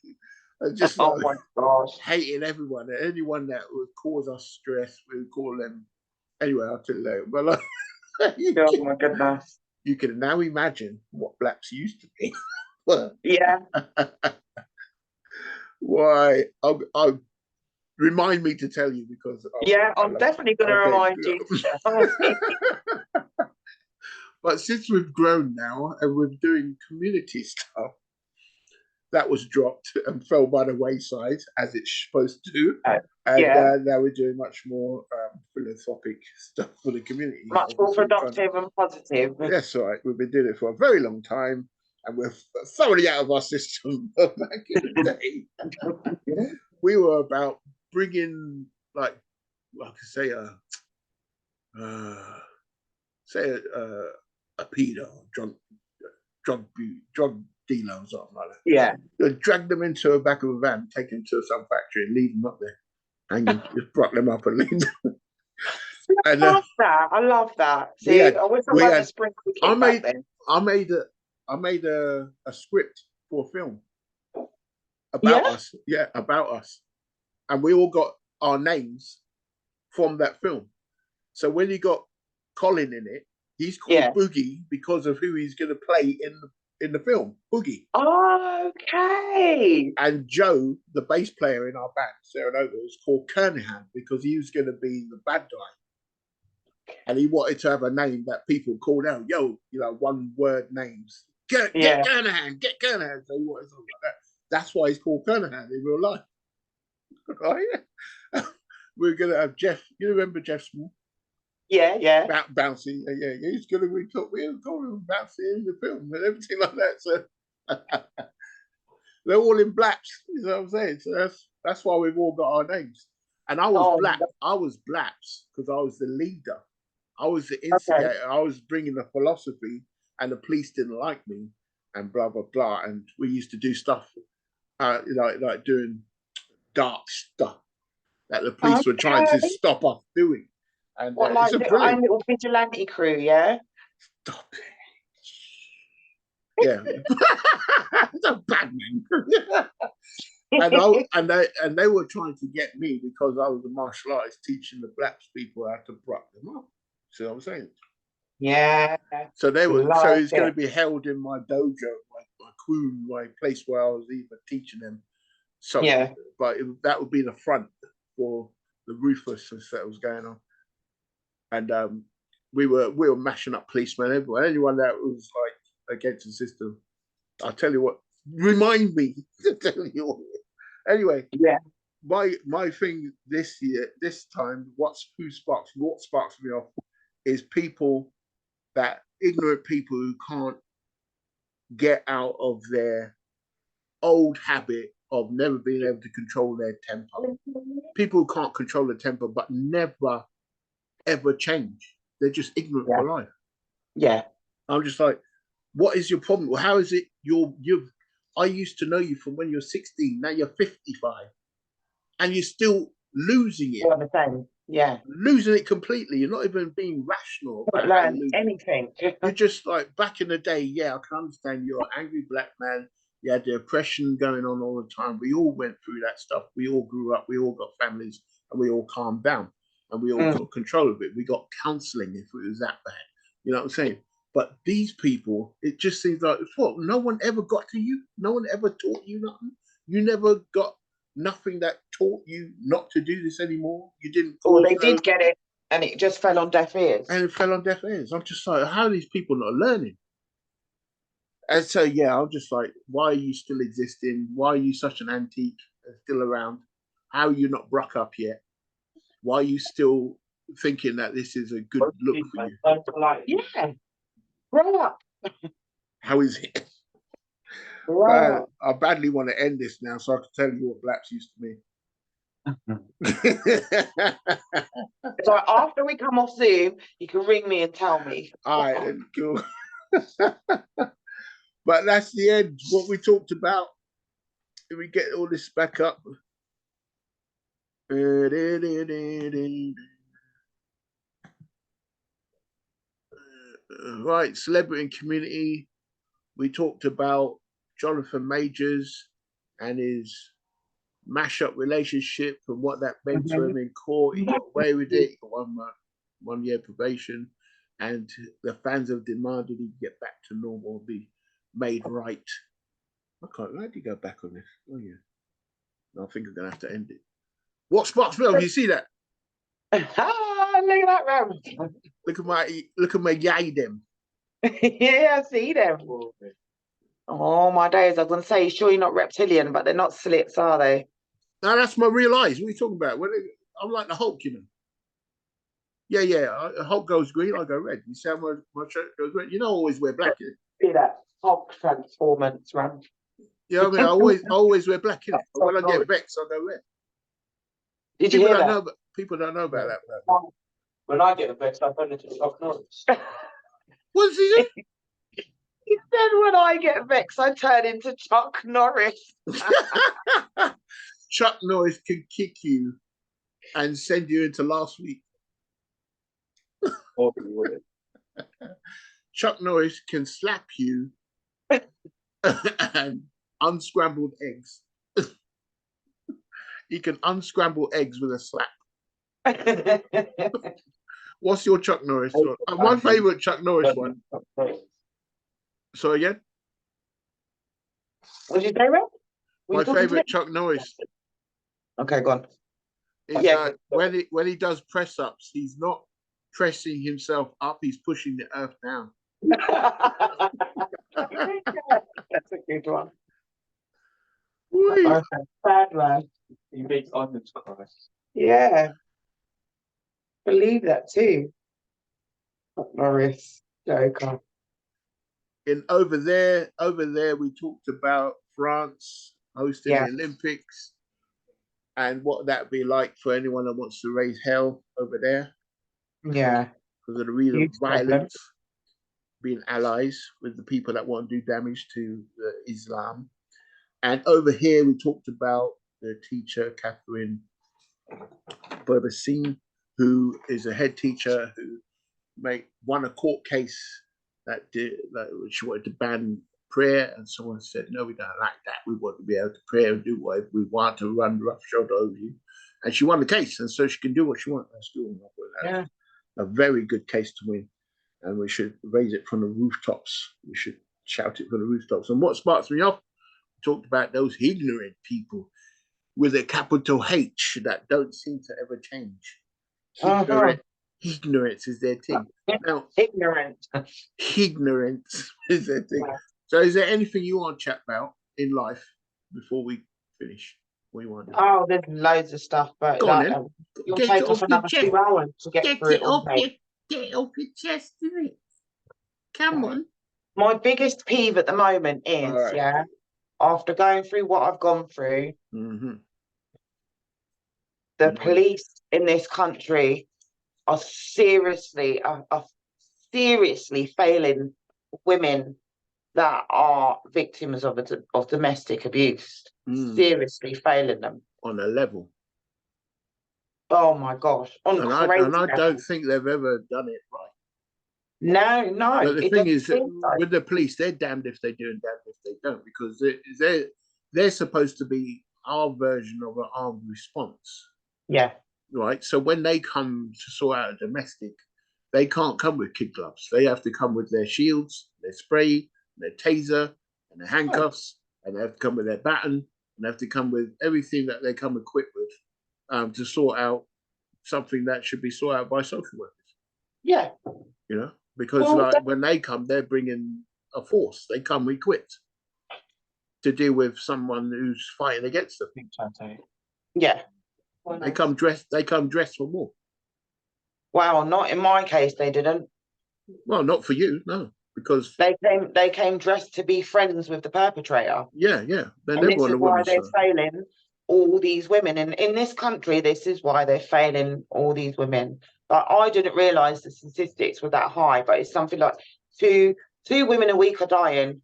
And just like, oh my gosh, hating everyone, anyone that would cause us stress, we would call them. Anyway, I'll tell you later. But like, oh my goodness, you can now imagine what BLAPPS used to be. Yeah. Why? I'll remind me to tell you because. I'm definitely going to remind you. But since we've grown now and we're doing community stuff, that was dropped and fell by the wayside as it's supposed to. And now we're doing much more philanthropic stuff for the community. Much more productive and positive. That's right. We've been doing it for a very long time and we're thoroughly out of our system. Back in the day, we were about bringing, like I could say, a pedo, drug dealer or something like that. Yeah. You'd drag them into the back of a van, take them to some factory and leave them up there. And you just brought them up and leave them. I love that. See, I wish I had a sprinkle kit back then. I made a script for a film about us. Yeah, about us. And we all got our names from that film. So when you got Colin in it, he's called Boogie because of who he's going to play in the film, Boogie. Okay. And Joe, the bass player in our band, Serenova, was called Kernahan because he was going to be the bad guy. And he wanted to have a name that people called out, one word names. Get Kernahan, get Kernahan. So he wanted something like that. That's why he's called Kernahan in real life. Right? We're going to have Jeff. You remember Jeff Small? Yeah. Bouncy. Yeah, he's going to be called him Bouncy in the film and everything like that. So they're all in Blaps. You know what I'm saying? So that's why we've all got our names. And I was I was Blaps because I was the leader. I was the instigator. Okay. I was bringing the philosophy, and the police didn't like me, and blah blah blah. And we used to do stuff, like doing dark stuff that the police were trying to stop us doing. And what, like your own little vigilante crew, yeah? Stop it. Yeah, it's a bad man. and they were trying to get me because I was a martial artist teaching the Blaps people how to bruck them up. See what I'm saying? Yeah. So they were. So it's going to be held in my dojo, my queen, my place where I was even teaching them. So, yeah. But that would be the front for the ruthlessness that was going on, and we were mashing up policemen everywhere. Anyone that was like against the system, I'll tell you what. Remind me to tell you what. Anyway, yeah. My thing this time, what sparks me off is people ignorant people who can't get out of their old habit of never being able to control their temper. People who can't control their temper but never ever change. They're just ignorant for life. Yeah. I'm just like, what is your problem? How is it I used to know you from when you're 16, now you're 55, and you're still losing it. All the same. Yeah. Losing it completely. You're not even being rational about learn anything. You're just like, back in the day, yeah, I can understand you're an angry black man. You had the oppression going on all the time. We all went through that stuff. We all grew up. We all got families, and we all calmed down, and we all took control of it. We got counseling if it was that bad. You know what I'm saying? But these people, it just seems like, what? No one ever got to you. No one ever taught you nothing. You never got nothing that taught you not to do this anymore. You didn't. Oh, they did get it, and it just fell on deaf ears. And it fell on deaf ears. I'm just like, how are these people not learning? And so, yeah, I'm just like, why are you still existing? Why are you such an antique still around? How are you not bruck up yet? Why are you still thinking that this is a good look for you? Yeah. Grow up. How is it? Man, I badly want to end this now so I can tell you what Blaps used to mean. So after we come off Zoom, you can ring me and tell me. All right, then, cool. But that's the end. What we talked about. If we get all this back up. Right, celebrity and community. We talked about Johnathan Majors and his mash-up relationship and what that meant to him in court. He got away with it. He got 1 year probation, and the fans have demanded he get back to normal, be made right. How do you go back on this? Oh yeah, no, I think I'm gonna have to end it. What sparks me up? You see that? Look at that, Ram. Look at my yay them. Yeah, I see them. Oh my days! I was gonna say, sure you're not reptilian, but they're not slits, are they? No, that's my real eyes. What are you talking about? I'm like the Hulk, you know. Yeah. Hulk goes green, I go red. You see how my shirt goes red? You know, I always wear black. See that Hulk transformance, Ram. Yeah, I mean, I always wear black, you know. But when I get vexed, I go red. Did you hear that? People don't know about that. When I get vexed, I turn into Chuck Norris. What's he say? He said, when I get vexed, I turn into Chuck Norris. Chuck Norris can kick you and send you into last week. Chuck Norris can slap you and unscrambled eggs. He can unscramble eggs with a slap. What's your Chuck Norris? My favorite Chuck Norris one. So again? What did you say, Ray? My favorite Chuck Norris. Okay, go on. Is when he does press ups, he's not pressing himself up, he's pushing the earth down. That's a good one. Okay, bad man. He makes onions cry. Yeah. Believe that too. Norris, Joker. And over there, we talked about France hosting the Olympics and what that'd be like for anyone that wants to raise hell over there. Yeah. Because of the reason of violence, being allies with the people that want to do damage to Islam. And over here, we talked about the teacher, Catherine Berbersin, who is a head teacher who won a court case that she wanted to ban prayer, and someone said, no, we don't like that. We want to be able to pray and do whatever we want, to run roughshod over you. And she won the case, and so she can do what she wants at school. Yeah. A very good case to win. And we should raise it from the rooftops. We should shout it from the rooftops. And what sparks me off, we talked about those ignorant people with a capital H that don't seem to ever change. Ignorance is their thing. Now, ignorance is their thing. Yeah. So is there anything you want to chat about in life before we finish? What you want to do? Oh, there's loads of stuff, but you'll take off another 2 hours to get through it all. Get off your chest, isn't it? Come on. My biggest peeve at the moment is, after going through what I've gone through, the police in this country are seriously failing women that are victims of domestic abuse. Seriously failing them. On a level. Oh my gosh. And I don't think they've ever done it right. No. But the thing is, with the police, they're damned if they do and damned if they don't, because they're supposed to be our version of an armed response. Yeah. Right. So when they come to sort out a domestic, they can't come with kid gloves. They have to come with their shields, their spray, their taser, and their handcuffs, and they have to come with their baton, and they have to come with everything that they come equipped with to sort out something that should be sorted out by social workers. Yeah. You know, because when they come, they're bringing a force. They come equipped to deal with someone who's fighting against them. Yeah. They come dressed for war. Wow, not in my case, they didn't. Well, not for you, no, because they came dressed to be friends with the perpetrator. Yeah. They never want to why they're failing all these women. And in this country, this is why they're failing all these women. Like, I didn't realise the statistics were that high, but it's something like two women a week are dying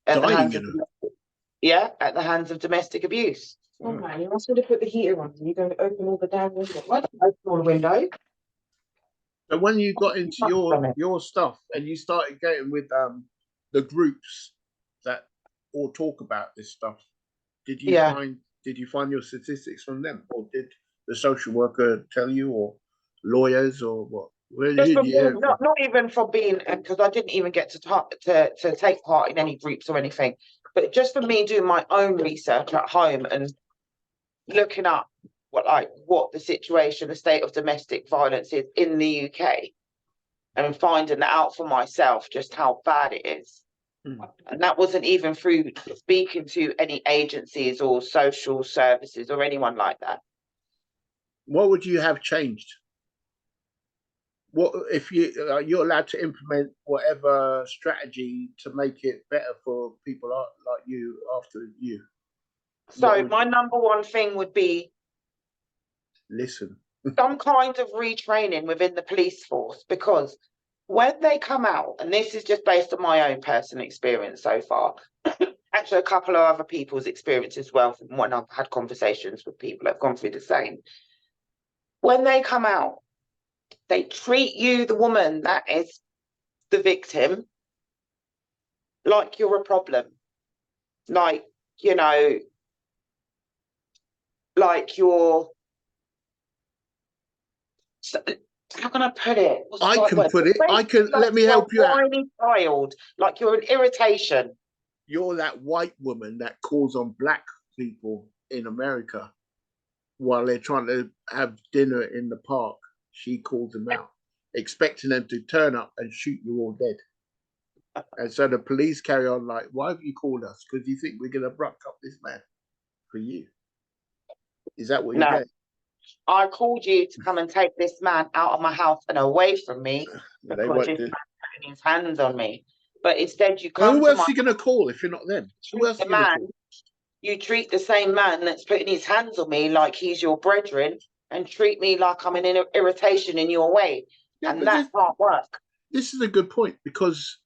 at the hands of domestic abuse. Oh man, you must have put the heater on. You're going to open all the damn windows. Why don't you open all the windows? So when you got into your stuff and you started getting with the groups that all talk about this stuff, did you find your statistics from them, or did the social worker tell you, or lawyers, or what? Not even from being, because I didn't even get to take part in any groups or anything, but just for me doing my own research at home and looking up what the situation, the state of domestic violence is in the UK, and finding that out for myself, just how bad it is. And that wasn't even through speaking to any agencies or social services or anyone like that. What would you have changed? What if you're allowed to implement whatever strategy to make it better for people like you after you? So my number one thing would be some kind of retraining within the police force, because when they come out, and this is just based on my own personal experience so far, actually a couple of other people's experience as well, from when I've had conversations with people that have gone through the same. When they come out, they treat you, the woman that is the victim, like you're a problem. Like, you know, like you're... How can I put it? Let me help you out. Whiny child, like you're an irritation. You're that white woman that calls on black people in America while they're trying to have dinner in the park. She calls them out, expecting them to turn up and shoot you all dead. And so the police carry on like, why have you called us? Because you think we're going to bruck up this man for you. Is that what you get? I called you to come and take this man out of my house and away from me They because won't this do. man's putting his hands on me. But instead, you Well, come who to else my are you going to call if you're not them? Who else are the you going to man. call? You treat the same man that's putting his hands on me like he's your brethren, and treat me like I'm an irritation in your way, Yeah, and but that can't work. this is a good point, because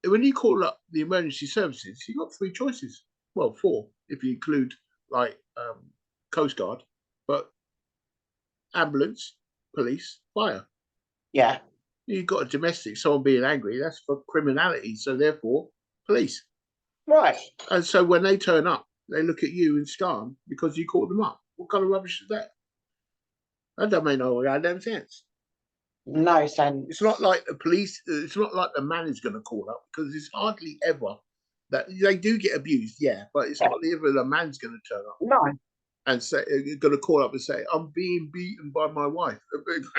when you call up the emergency services, you've got 3 choices. Well, 4 if you include like Coast Guard, but ambulance, police, fire. Yeah. You've got a domestic, someone being angry, that's for criminality, so therefore police. Right. And so when they turn up, they look at you and scan because you called them up. What kind of rubbish is that? That don't make no goddamn sense. No sense. It's not like the police, it's not like the man is going to call up, because it's hardly ever that they do get abused, yeah, but it's hardly ever the man's going to turn up. No. And say, going to call up and say, I'm being beaten by my wife.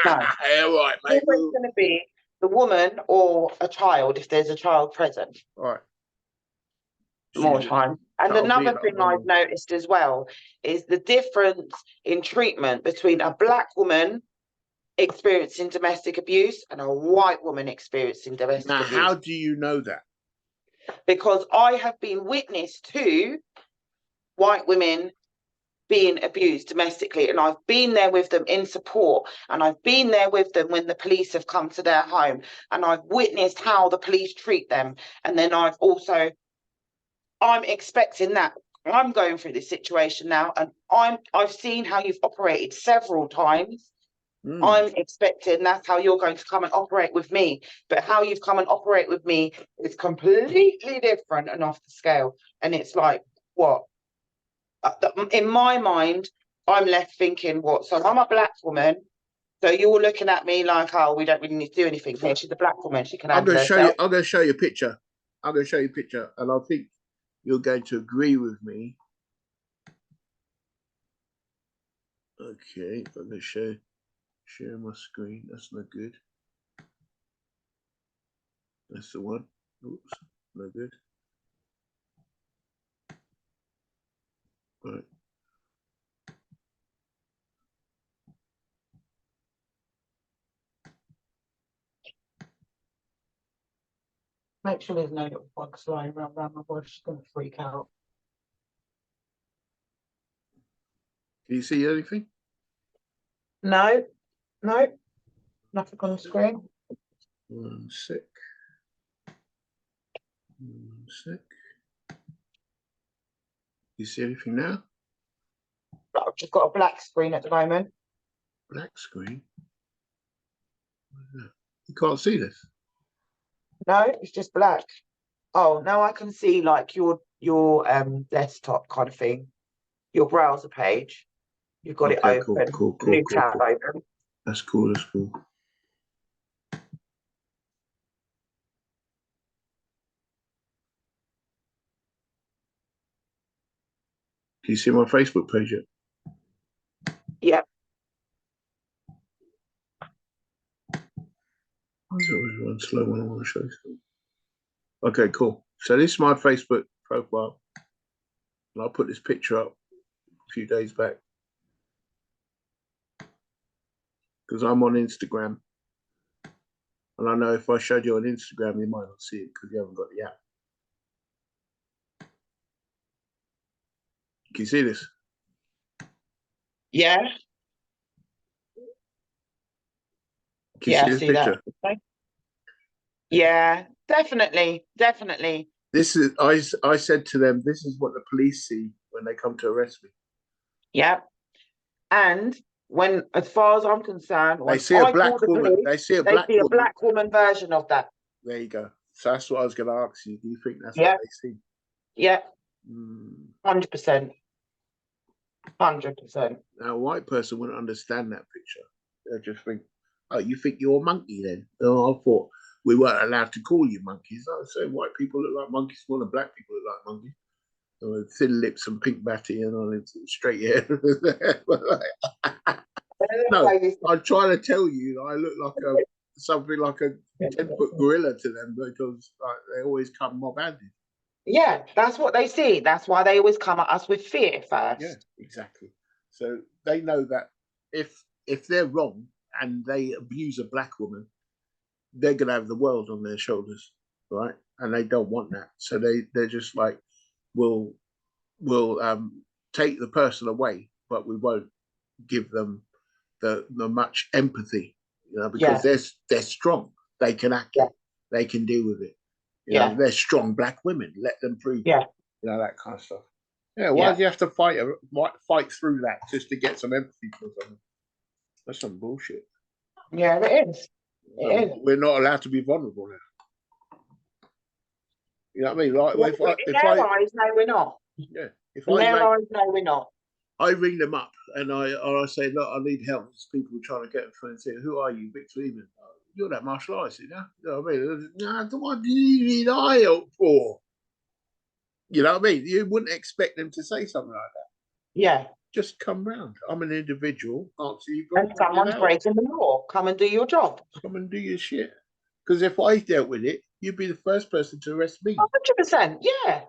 No. All right, mate. It's going to be the woman or a child if there's a child present. All right. More time. And another thing I've noticed as well is the difference in treatment between a black woman experiencing domestic abuse and a white woman experiencing domestic abuse. Now, how do you know that? Because I have been witness to white women being abused domestically, and I've been there with them in support, and I've been there with them when the police have come to their home, and I've witnessed how the police treat them. And then I'm expecting that. I'm going through this situation now, and I've seen how you've operated several times. I'm expecting that's how you're going to come and operate with me. But how you've come and operate with me is completely different and off the scale. And it's like, what? In my mind, I'm left thinking, what? So I'm a black woman. So you're looking at me like, oh, we don't really need to do anything here. She's a black woman. She can handle herself. I'm going to show you a picture. I'm going to show you a picture, and I think you're going to agree with me. Okay, I'm going to share my screen. That's not good. That's the one. Oops, no good. Right. Make sure there's no little bugs flying around my body. She's going to freak out. Can you see anything? No, nothing on the screen. One sec. You see anything now? I've just got a black screen at the moment. Black screen? You can't see this? No, it's just black. Oh, now I can see like your desktop kind of thing. Your browser page. You've got it open. Cool. New tab open. That's cool. Can you see my Facebook page yet? Yep. There's always one slow one I want to show you. Okay, cool. So this is my Facebook profile. And I put this picture up a few days back, because I'm on Instagram. And I know if I showed you on Instagram, you might not see it because you haven't got the app. Can you see this? Yeah. Can you see this picture? That. Yeah, definitely. This is I said to them, this is what the police see when they come to arrest me. Yeah. And when, as far as I'm concerned, they see a black woman. They see a black woman version of that. There you go. So that's what I was going to ask you. Do you think that's what they see? Yeah. 100%. 100%. Now, a white person wouldn't understand that picture. They'll just think, oh, you think you're a monkey then? Oh, I thought we weren't allowed to call you monkeys. I say white people look like monkeys more than black people look like monkeys. With thin lips and pink batty and on straight hair. No, I'm trying to tell you I look like something like a 10-foot gorilla to them, because they always come mob-handed. Yeah, that's what they see. That's why they always come at us with fear first. Yeah, exactly. So they know that if they're wrong and they abuse a black woman, they're going to have the world on their shoulders, right? And they don't want that. So they're just like, we'll take the person away, but we won't give them the much empathy, you know, because they're strong. They can act it. They can deal with it. You know, they're strong black women. Let them prove it. You know, that kind of stuff. Yeah, why do you have to fight through that just to get some empathy for something? That's some bullshit. Yeah, it is. We're not allowed to be vulnerable now. You know what I mean? Like, Well, in their eyes, no, we're not. Yeah. In their eyes, no, we're not. I ring them up and I say, look, I need help. There's people trying to get them through and say, who are you, Victor Lehman? You're that martial artist, you know? You know what I mean? Nah, what do you need eye help for? You know what I mean? You wouldn't expect them to say something like that. Yeah. Just come round. I'm an individual. Answer you. And someone's breaking the law. Come and do your job. Come and do your shit. Because if I dealt with it, you'd be the first person to arrest me. 100%. Yeah.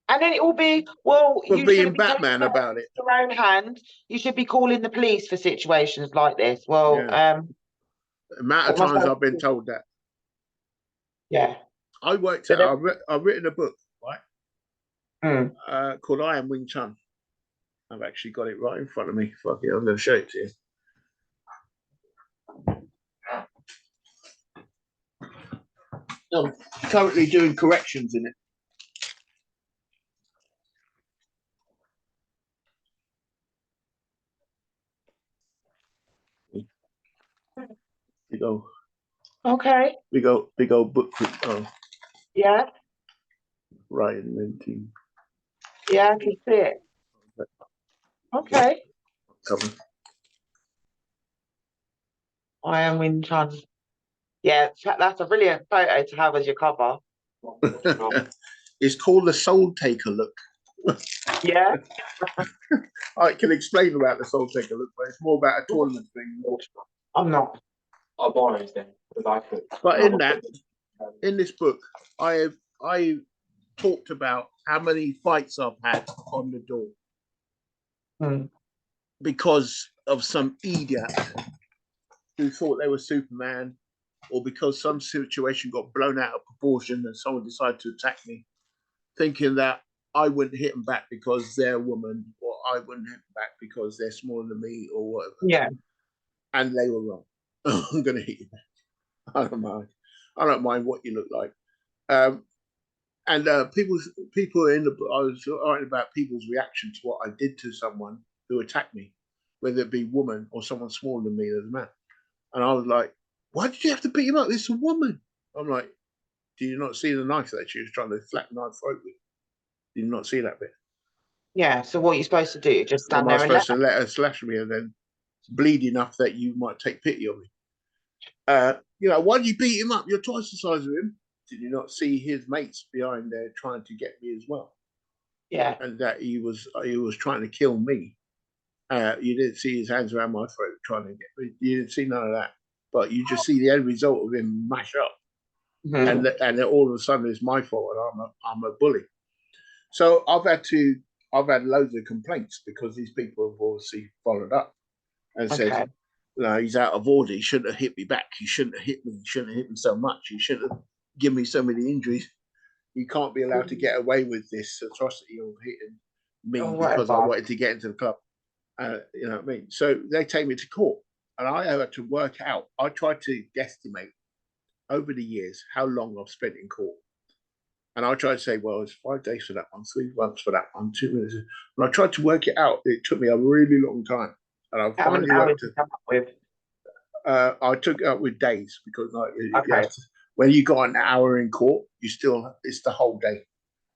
And then it will be, well, for you being Batman about it. Your own hand. You should be calling the police for situations like this. Well, the amount of times I've been told that. Yeah. I worked out. I've written a book, right? Called I Am Wing Chun. I've actually got it right in front of me. Fuck it, I'm going to show it to you. I'm currently doing corrections in it. Big old, big old book. Yeah. Right in the team. Yeah, I can see it. Okay. Cover. I Am Wing Chun. Yeah, that's a brilliant photo to have as your cover. It's called the Soul Taker look. Yeah. I can explain about the Soul Taker look, but it's more about a tournament thing. I'm not. I'll borrow it then. But in this book, I talked about how many fights I've had on the door because of some idiot who thought they were Superman, or because some situation got blown out of proportion and someone decided to attack me, thinking that I wouldn't hit them back because they're a woman, or I wouldn't hit them back because they're smaller than me, or whatever. Yeah. And they were wrong. I'm going to hit you back. I don't mind. I don't mind what you look like. And people in the book, I was writing about people's reaction to what I did to someone who attacked me, whether it be woman or someone smaller than me as a man. And I was like, why did you have to beat him up? This is a woman. I'm like, do you not see the knife that she was trying to flatten my throat with? Did you not see that bit? Yeah, so what are you supposed to do? Just stand there and let her slash me and then bleed enough that you might take pity on me. You know, why did you beat him up? You're twice the size of him. Did you not see his mates behind there trying to get me as well? Yeah. And that he was trying to kill me. You didn't see his hands around my throat trying to get me. You didn't see none of that. But you just see the end result of him mash up. And then all of a sudden it's my fault and I'm a bully. So I've had loads of complaints because these people have obviously followed up and said, no, he's out of order. He shouldn't have hit me back. He shouldn't have hit me. He shouldn't have hit me so much. He shouldn't have given me so many injuries. He can't be allowed to get away with this atrocity of hitting me because I wanted to get into the club. You know what I mean? So they take me to court and I had to work out. I tried to guesstimate over the years how long I've spent in court. And I tried to say, well, it's 5 days for that one, 3 months for that one, 2 minutes. And I tried to work it out. It took me a really long time. And I finally worked it. I took it up with days because like, when you got an hour in court, it's the whole day.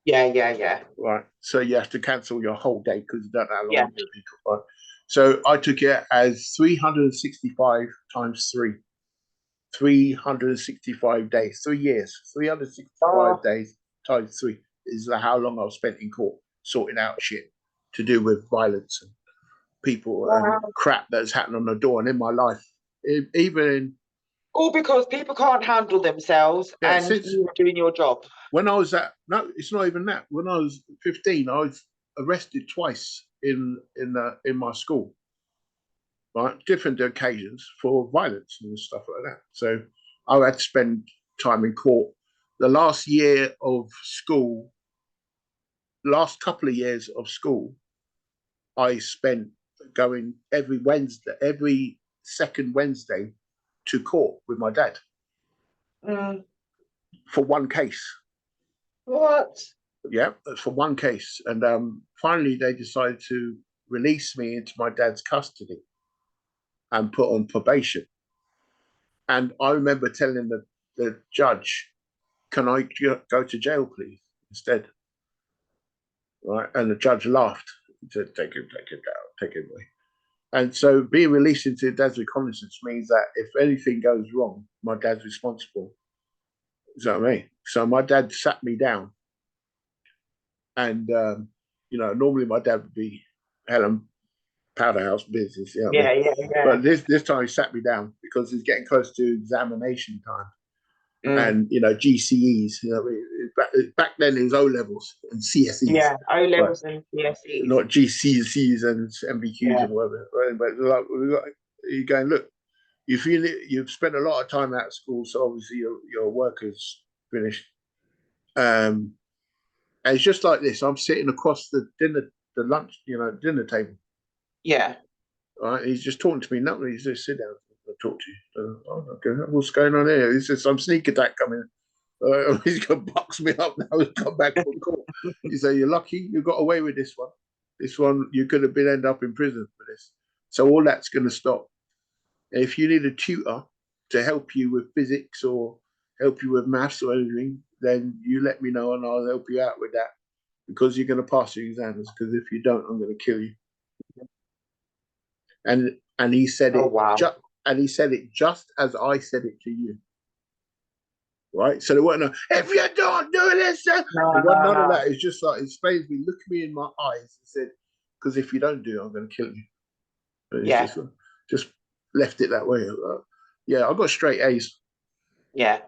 Yeah. Right. So you have to cancel your whole day because you don't know how long you're in court. Right? So I took it as 365 times 3. 365 days, 3 years, 365 days times 3 is how long I've spent in court sorting out shit to do with violence and people and crap that's happened on the door and in my life. Even in all because people can't handle themselves and you were doing your job. When I was it's not even that. When I was 15, I was arrested twice in my school, right? Different occasions for violence and stuff like that. So I had to spend time in court. The last year of school, last couple of years of school, I spent going every second Wednesday to court with my dad for one case. What? Yeah, for one case. And finally they decided to release me into my dad's custody and put on probation. And I remember telling the judge, can I go to jail, please, instead? Right? And the judge laughed. He said, take it down, take it away. And so being released into dad's recognizance means that if anything goes wrong, my dad's responsible. Is that what I mean? So my dad sat me down. And, you know, normally my dad would be Helen Powderhouse business. You know what I mean? Yeah. But this time he sat me down because it's getting close to examination time. And, you know, GCEs, you know, back then it was O levels and CSEs. Yeah, O levels and CSEs. Not GCSEs and MBQs and whatever. Right? But like, you're going, look, you've spent a lot of time out of school, so obviously your work is finished. And it's just like this. I'm sitting across the lunch, you know, dinner table. Yeah. Right. He's just talking to me. Nothing. He's just sit down. I'll talk to you. Oh, okay. What's going on here? He says some sneak attack coming. He's gonna box me up now. He's come back from court. He said, "You're lucky. You got away with this one. This one you could have end up in prison for this. So all that's going to stop. If you need a tutor to help you with physics or help you with maths or anything, then you let me know and I'll help you out with that, because you're going to pass your exams. Because if you don't, I'm going to kill you." And he said it. Wow. And he said it just as I said it to you. Right? So there wasn't no, if you don't do this, there wasn't none of that. It's just like, it explains me, look me in my eyes and said, because if you don't do it, I'm going to kill you. And Yeah. Just left it that way. Yeah, I got straight A's. Yeah.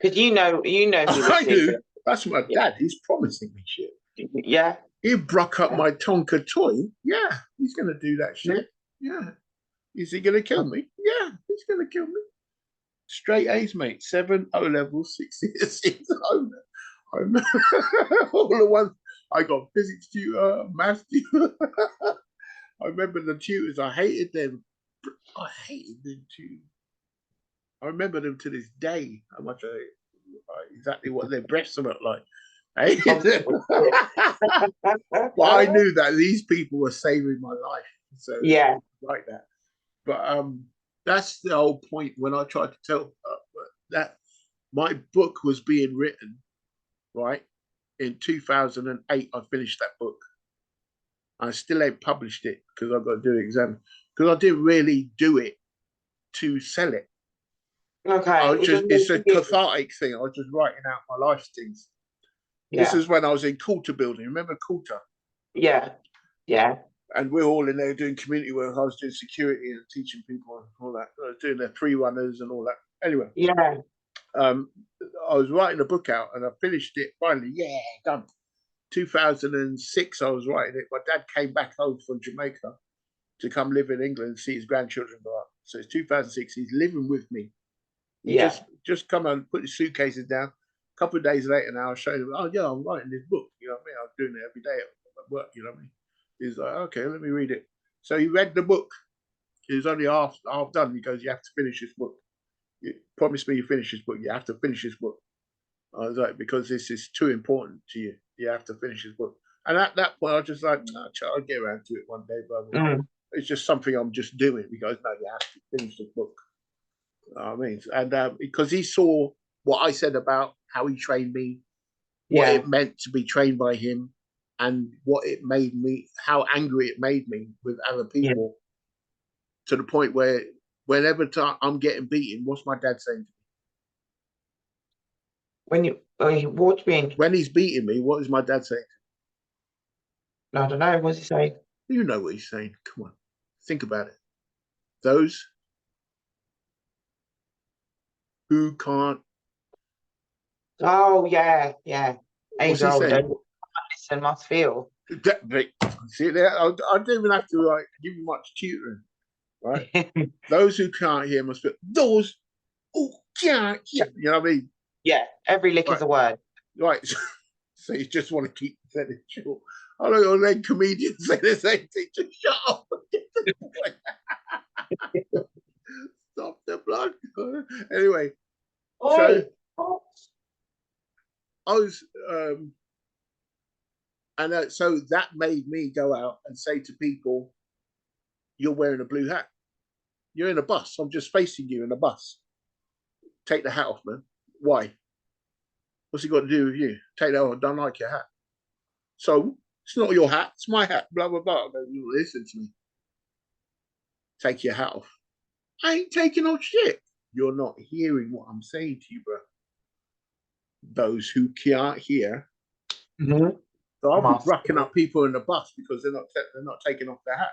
Because you know. I do. That's my dad. He's promising me shit. Yeah. He broke up my Tonka toy. Yeah, he's going to do that shit. Yeah. Is he going to kill me? Yeah, he's going to kill me. Straight A's, mate. 7 O levels, 6 O. I remember all the ones. I got physics tutor, maths tutor. I remember the tutors. I hated them. I hated them too. I remember them to this day. How much exactly what their breasts looked like. I hated them. But I knew that these people were saving my life. So yeah, like that. But that's the whole point when I tried to tell that my book was being written, right? In 2008, I finished that book. I still ain't published it because I've got to do an exam. Because I didn't really do it to sell it. Okay. It's a cathartic thing. I was just writing out my life things. Yeah. This is when I was in Coulter building. Remember Coulter? Yeah. Yeah. And we're all in there doing community work. I was doing security and teaching people and all that. I was doing their pre-runners and all that. Anyway. Yeah. I was writing a book out and I finished it finally. Yeah, done. 2006, I was writing it. My dad came back home from Jamaica to come live in England and see his grandchildren grow up. So it's 2006. He's living with me. He just come and put his suitcases down. A couple of days later now, I showed him, oh, yeah, I'm writing this book. You know what I mean? I was doing it every day at work. You know what I mean? He's like, okay, let me read it. So he read the book. He was only half done. He goes, you have to finish this book. You promise me you finish this book. You have to finish this book. I was like, because this is too important to you. You have to finish this book. And at that point, I was just like, I'll get around to it one day, brother. It's just something I'm just doing. He goes, no, you have to finish the book. You know what I mean? And because he saw what I said about how he trained me, what it meant to be trained by him, and what it made me, how angry it made me with other people, to the point where whenever I'm getting beaten, what's my dad saying to me? When he's beating me, what is my dad saying? I don't know. What's he saying? You know what he's saying. Come on, think about it. Those who can't. Oh yeah, yeah. What's he saying? Listen, must feel. See there, I don't even have to like give you much tutoring, right? Those who can't hear must feel. Those who yeah, you know what I mean? Yeah, every lick is a word. Right. So you just want to keep the sentence short. I don't know, then comedians say the same thing. Just shut up. Stop the blood. Anyway, so I was, and so that made me go out and say to people, "You're wearing a blue hat. You're in a bus. I'm just facing you in a bus. Take the hat off, man. Why? What's it got to do with you? Take that off. I don't like your hat. So it's not your hat. It's my hat. Blah blah blah. You listen to me. Take your hat off. I ain't taking off shit. You're not hearing what I'm saying to you, bro. Those who can't hear." Mm-hmm. So I'll be racking up people in the bus because they're not taking off their hat.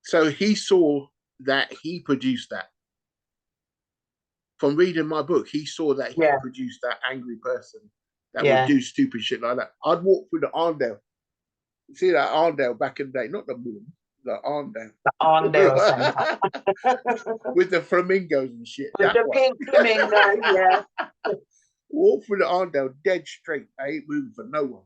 So he saw that he produced that. From reading my book, he saw that he produced that angry person that would do stupid shit like that. I'd walk through the Arndale. See that Arndale back in the day, not the moon, the Arndale. The Arndale with the flamingos and shit. With the pink flamingos, yeah. Walk through the Arndale dead straight. I ain't moving for no one.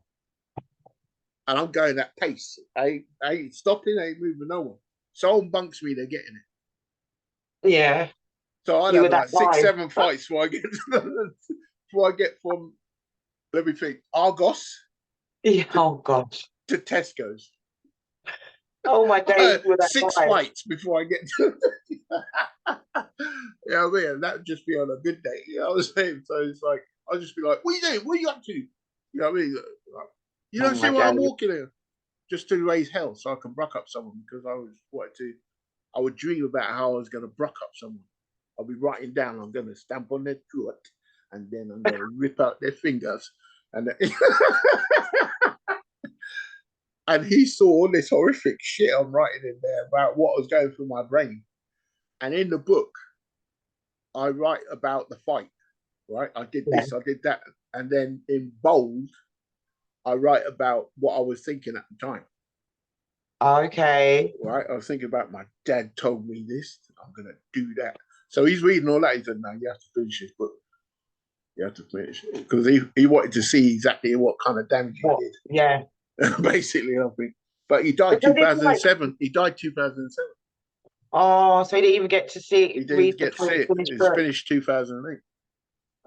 And I'm going at pace. I ain't stopping, I ain't moving no one. Someone bunks me, they're getting it. Yeah. So I'd have like 6, 7 fights before I get from, let me think, Argos. Yeah, oh gosh. To Tesco's. Oh my days. 6 fights before I get to you know what I mean? That would just be on a good day. You know what I'm saying? So it's like, I'll just be like, what are you doing? What are you up to? You know what I mean? You don't see why I'm walking here. Just to raise hell so I can bruck up someone because I would dream about how I was going to bruck up someone. I'll be writing down, I'm going to stamp on their throat and then I'm going to rip out their fingers. And and he saw all this horrific shit I'm writing in there about what was going through my brain. And in the book, I write about the fight, right? I did this, I did that. And then in bold, I write about what I was thinking at the time. Okay. Right? I was thinking about my dad told me this, I'm going to do that. So he's reading all that. He said, no, you have to finish this book. You have to finish it. Because he wanted to see exactly what kind of damage he did. Yeah. Basically, I think. But he died 2007. He died 2007. Oh, so he didn't even get to see it. He didn't get to see it. It's finished 2008.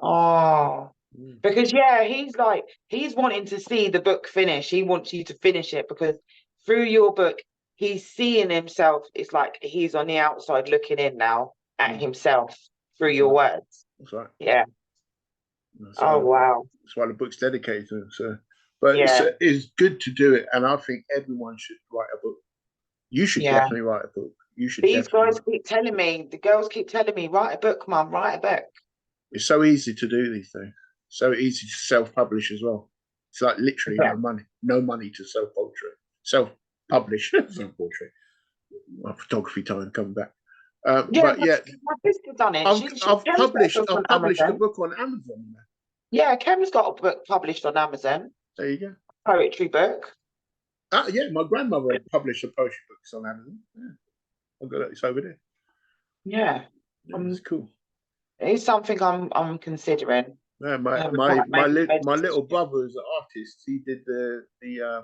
Oh. Because he's wanting to see the book finish. He wants you to finish it because through your book, he's seeing himself. It's like he's on the outside looking in now at himself through your words. That's right. Yeah. Wow. That's why the book's dedicated to him. So, but it's good to do it, and I think everyone should write a book. You should definitely write a book. You should. These guys keep telling me, the girls keep telling me, write a book, Mum, write a book. It's so easy to do these things. So easy to self-publish as well. It's like literally no money to self-publish. Self-portrait. My photography time coming back. But yeah, my sister's done it. I've published a book on Amazon. Yeah, Kem's got a book published on Amazon. There you go. Poetry book. Yeah, my grandmother published a poetry books on Amazon. Yeah, I've got it. It's over there. Yeah, it's cool. It's something I'm considering. Yeah, my little brother is an artist. He did the I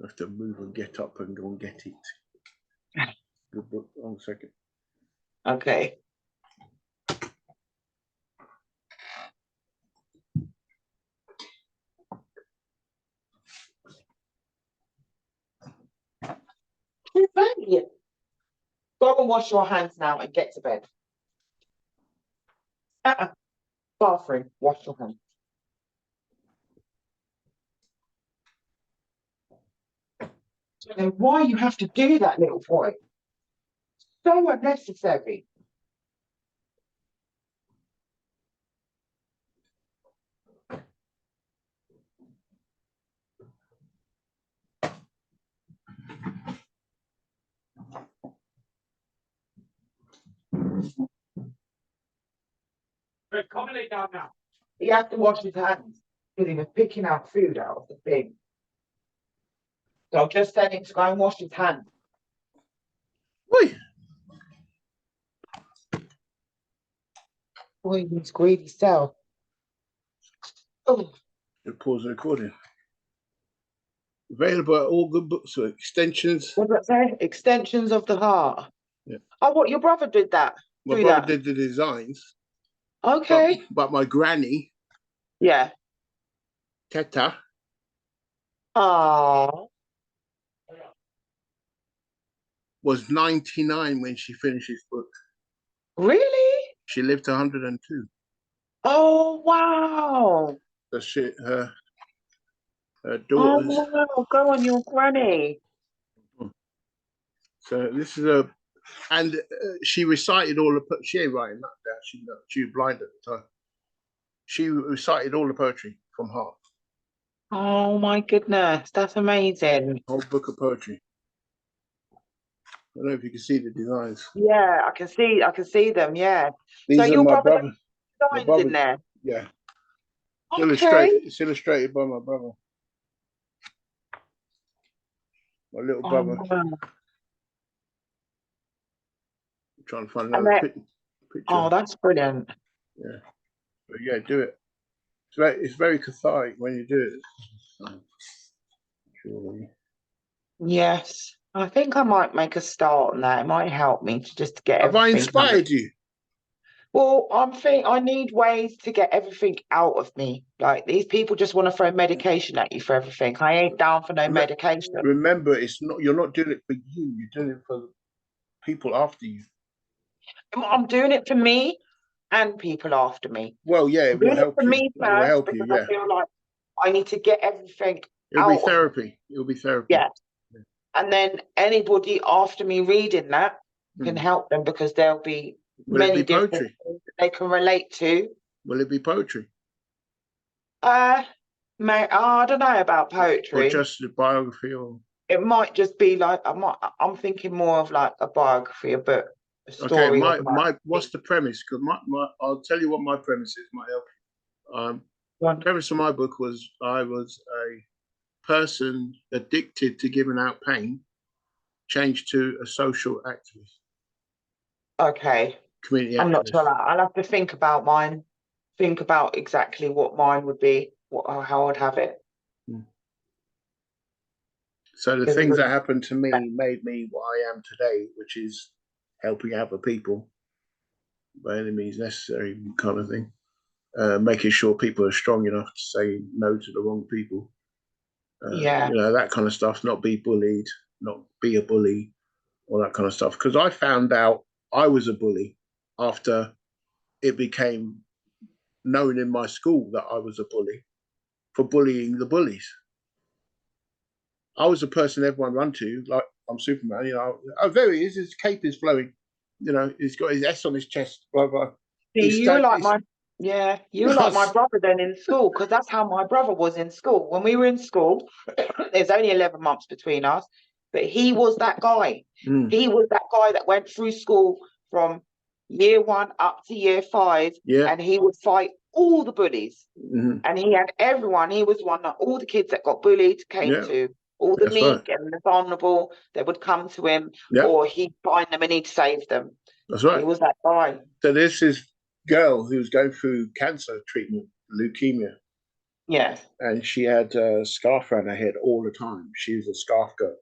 have to move and get up and go and get it. Good book. 1 second. Okay. Go and wash your hands now and get to bed. Bathroom, wash your hands. I don't know why you have to do that, little boy. So unnecessary. Come and lay down now. He has to wash his hands because he was picking out food out of the bin. So I'll just tell him to go and wash his hands. Oi. Boy, he's greedy self. Oh. Pause the recording. Available at all good books or extensions. What did that say? Extensions of the Heart. Yeah. Oh, what, your brother did that? My brother did the designs. Okay. But my granny, Yeah. Teta, Oh. was 99 when she finished his book. Really? She lived to 102. Oh, wow. So shit, her Oh, daughters. wow. Go on, your granny. So this is a, and she recited all the, she ain't writing that down, she was blind at the time. She recited all the poetry from heart. Oh, my goodness. That's amazing. Whole book of poetry. I don't know if you can see the designs. Yeah, I can see them, yeah. These so are your my brother brother. designs in there. Yeah. Okay. It's illustrated by my brother. My little brother. Oh, wow. I'm trying to find And another that, picture. oh, that's brilliant. Yeah. But yeah, do it. It's very cathartic when you do it. Surely. Yes. I think I might make a start on that. It might help me to just get Have I everything out. inspired you? Well, I need ways to get everything out of me. Like, these people just want to throw medication at you for everything. I ain't down for no medication. Remember, you're not doing it for you, you're doing it for people after you. I'm doing it for me and people after me. Well, yeah, I'm it will doing it help for you. me It will first help you, because yeah. I feel like I need to get everything It'll be out of me. therapy. It'll be therapy. Yeah. And then anybody after me reading that can help them, because there'll be many different things that they can relate to. Will it be poetry? Mate, I don't know about poetry. Or just a biography, or it might just be like I'm thinking more of like a biography, a book, a story. Okay, what's the premise? Because I'll tell you what my premise is, might help you. The premise of my book was I was a person addicted to giving out pain, changed to a social activist. Okay. Community I'm activist. not sure. I'll have to think about mine. Think about exactly what mine would be, how I'd have it. So the things that happened to me made me what I am today, which is helping other people by any means necessary, kind of thing. Making sure people are strong enough to say no to the wrong people. Yeah. You know, that kind of stuff, not be bullied, not be a bully, all that kind of stuff. Because I found out I was a bully after it became known in my school that I was a bully for bullying the bullies. I was the person everyone run to, like I'm Superman, you know. Oh, there he is, his cape is flowing. You know, he's got his S on his chest, blah, blah. See, you were like my brother then in school, because that's how my brother was in school. When we were in school, there's only 11 months between us, but he was that guy. He was that guy that went through school from year 1 up to year 5, and he would fight all the bullies. And he had everyone. He was one that all the kids that got bullied came to. All the meek and the vulnerable, they would come to him, or he'd find them and he'd save them. That's right. He was that guy. So there's this girl who was going through cancer treatment, leukemia. Yeah. And she had a scarf around her head all the time. She was a scarf girl.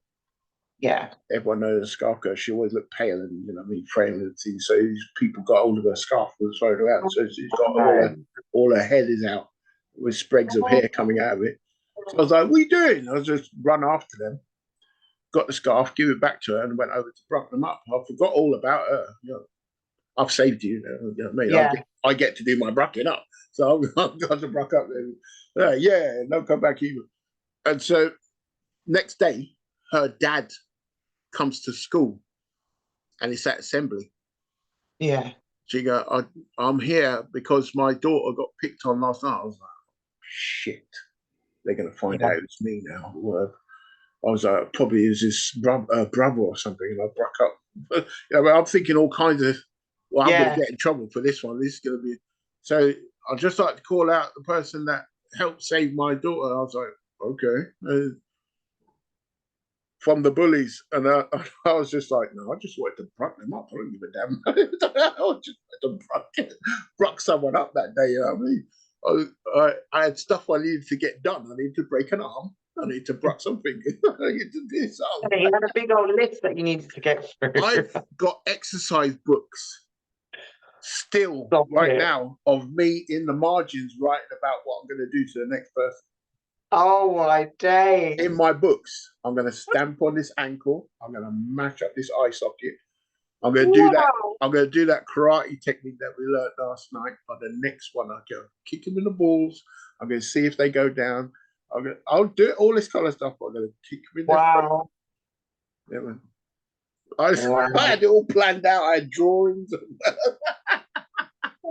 Yeah. Everyone knows a scarf girl. She always looked pale and, you know, I mean, frail and things. So people got hold of her scarf and thrown her out. So she's got all her head is out with sprigs of hair coming out of it. So I was like, what are you doing? I was just run after them, got the scarf, give it back to her, and went over to bruck them up. I forgot all about her. You know, I've saved you. You know what I mean? Yeah. I get to do my brucking up. So I've got to bruck up. Yeah, don't come back either. And so next day, her dad comes to school and it's at assembly. Yeah. She goes, I'm here because my daughter got picked on last night. I was like, shit. They're going to find out it's me now. I was like, probably is this brother or something. And I broke up. You know, I'm thinking all kinds of, well, I'm going to get in trouble for this one. This is going to be. So I'd just like to call out the person that helped save my daughter. I was like, okay. from the bullies, and I was just like, no, I just wanted to bruck them up. I don't give a damn. I just wanted to bruck someone up that day. You know what I mean? I had stuff I needed to get done. I needed to break an arm. I needed to bruck some fingers. I needed to do something. You had a big old list that you needed to get through. I've got exercise books still Stop right it. now of me in the margins writing about what I'm going to do to the next person. Oh my day. In my books, I'm going to stamp on this ankle. I'm going to mash up this eye socket. I'm going to do that. I'm going to do that karate technique that we learned last night. On the next one, I'll go kick them in the balls. I'm going to see if they go down. I'll do all this kind of stuff. I'm going to kick them in the front. Yeah, man. I had it all planned out. I had drawings.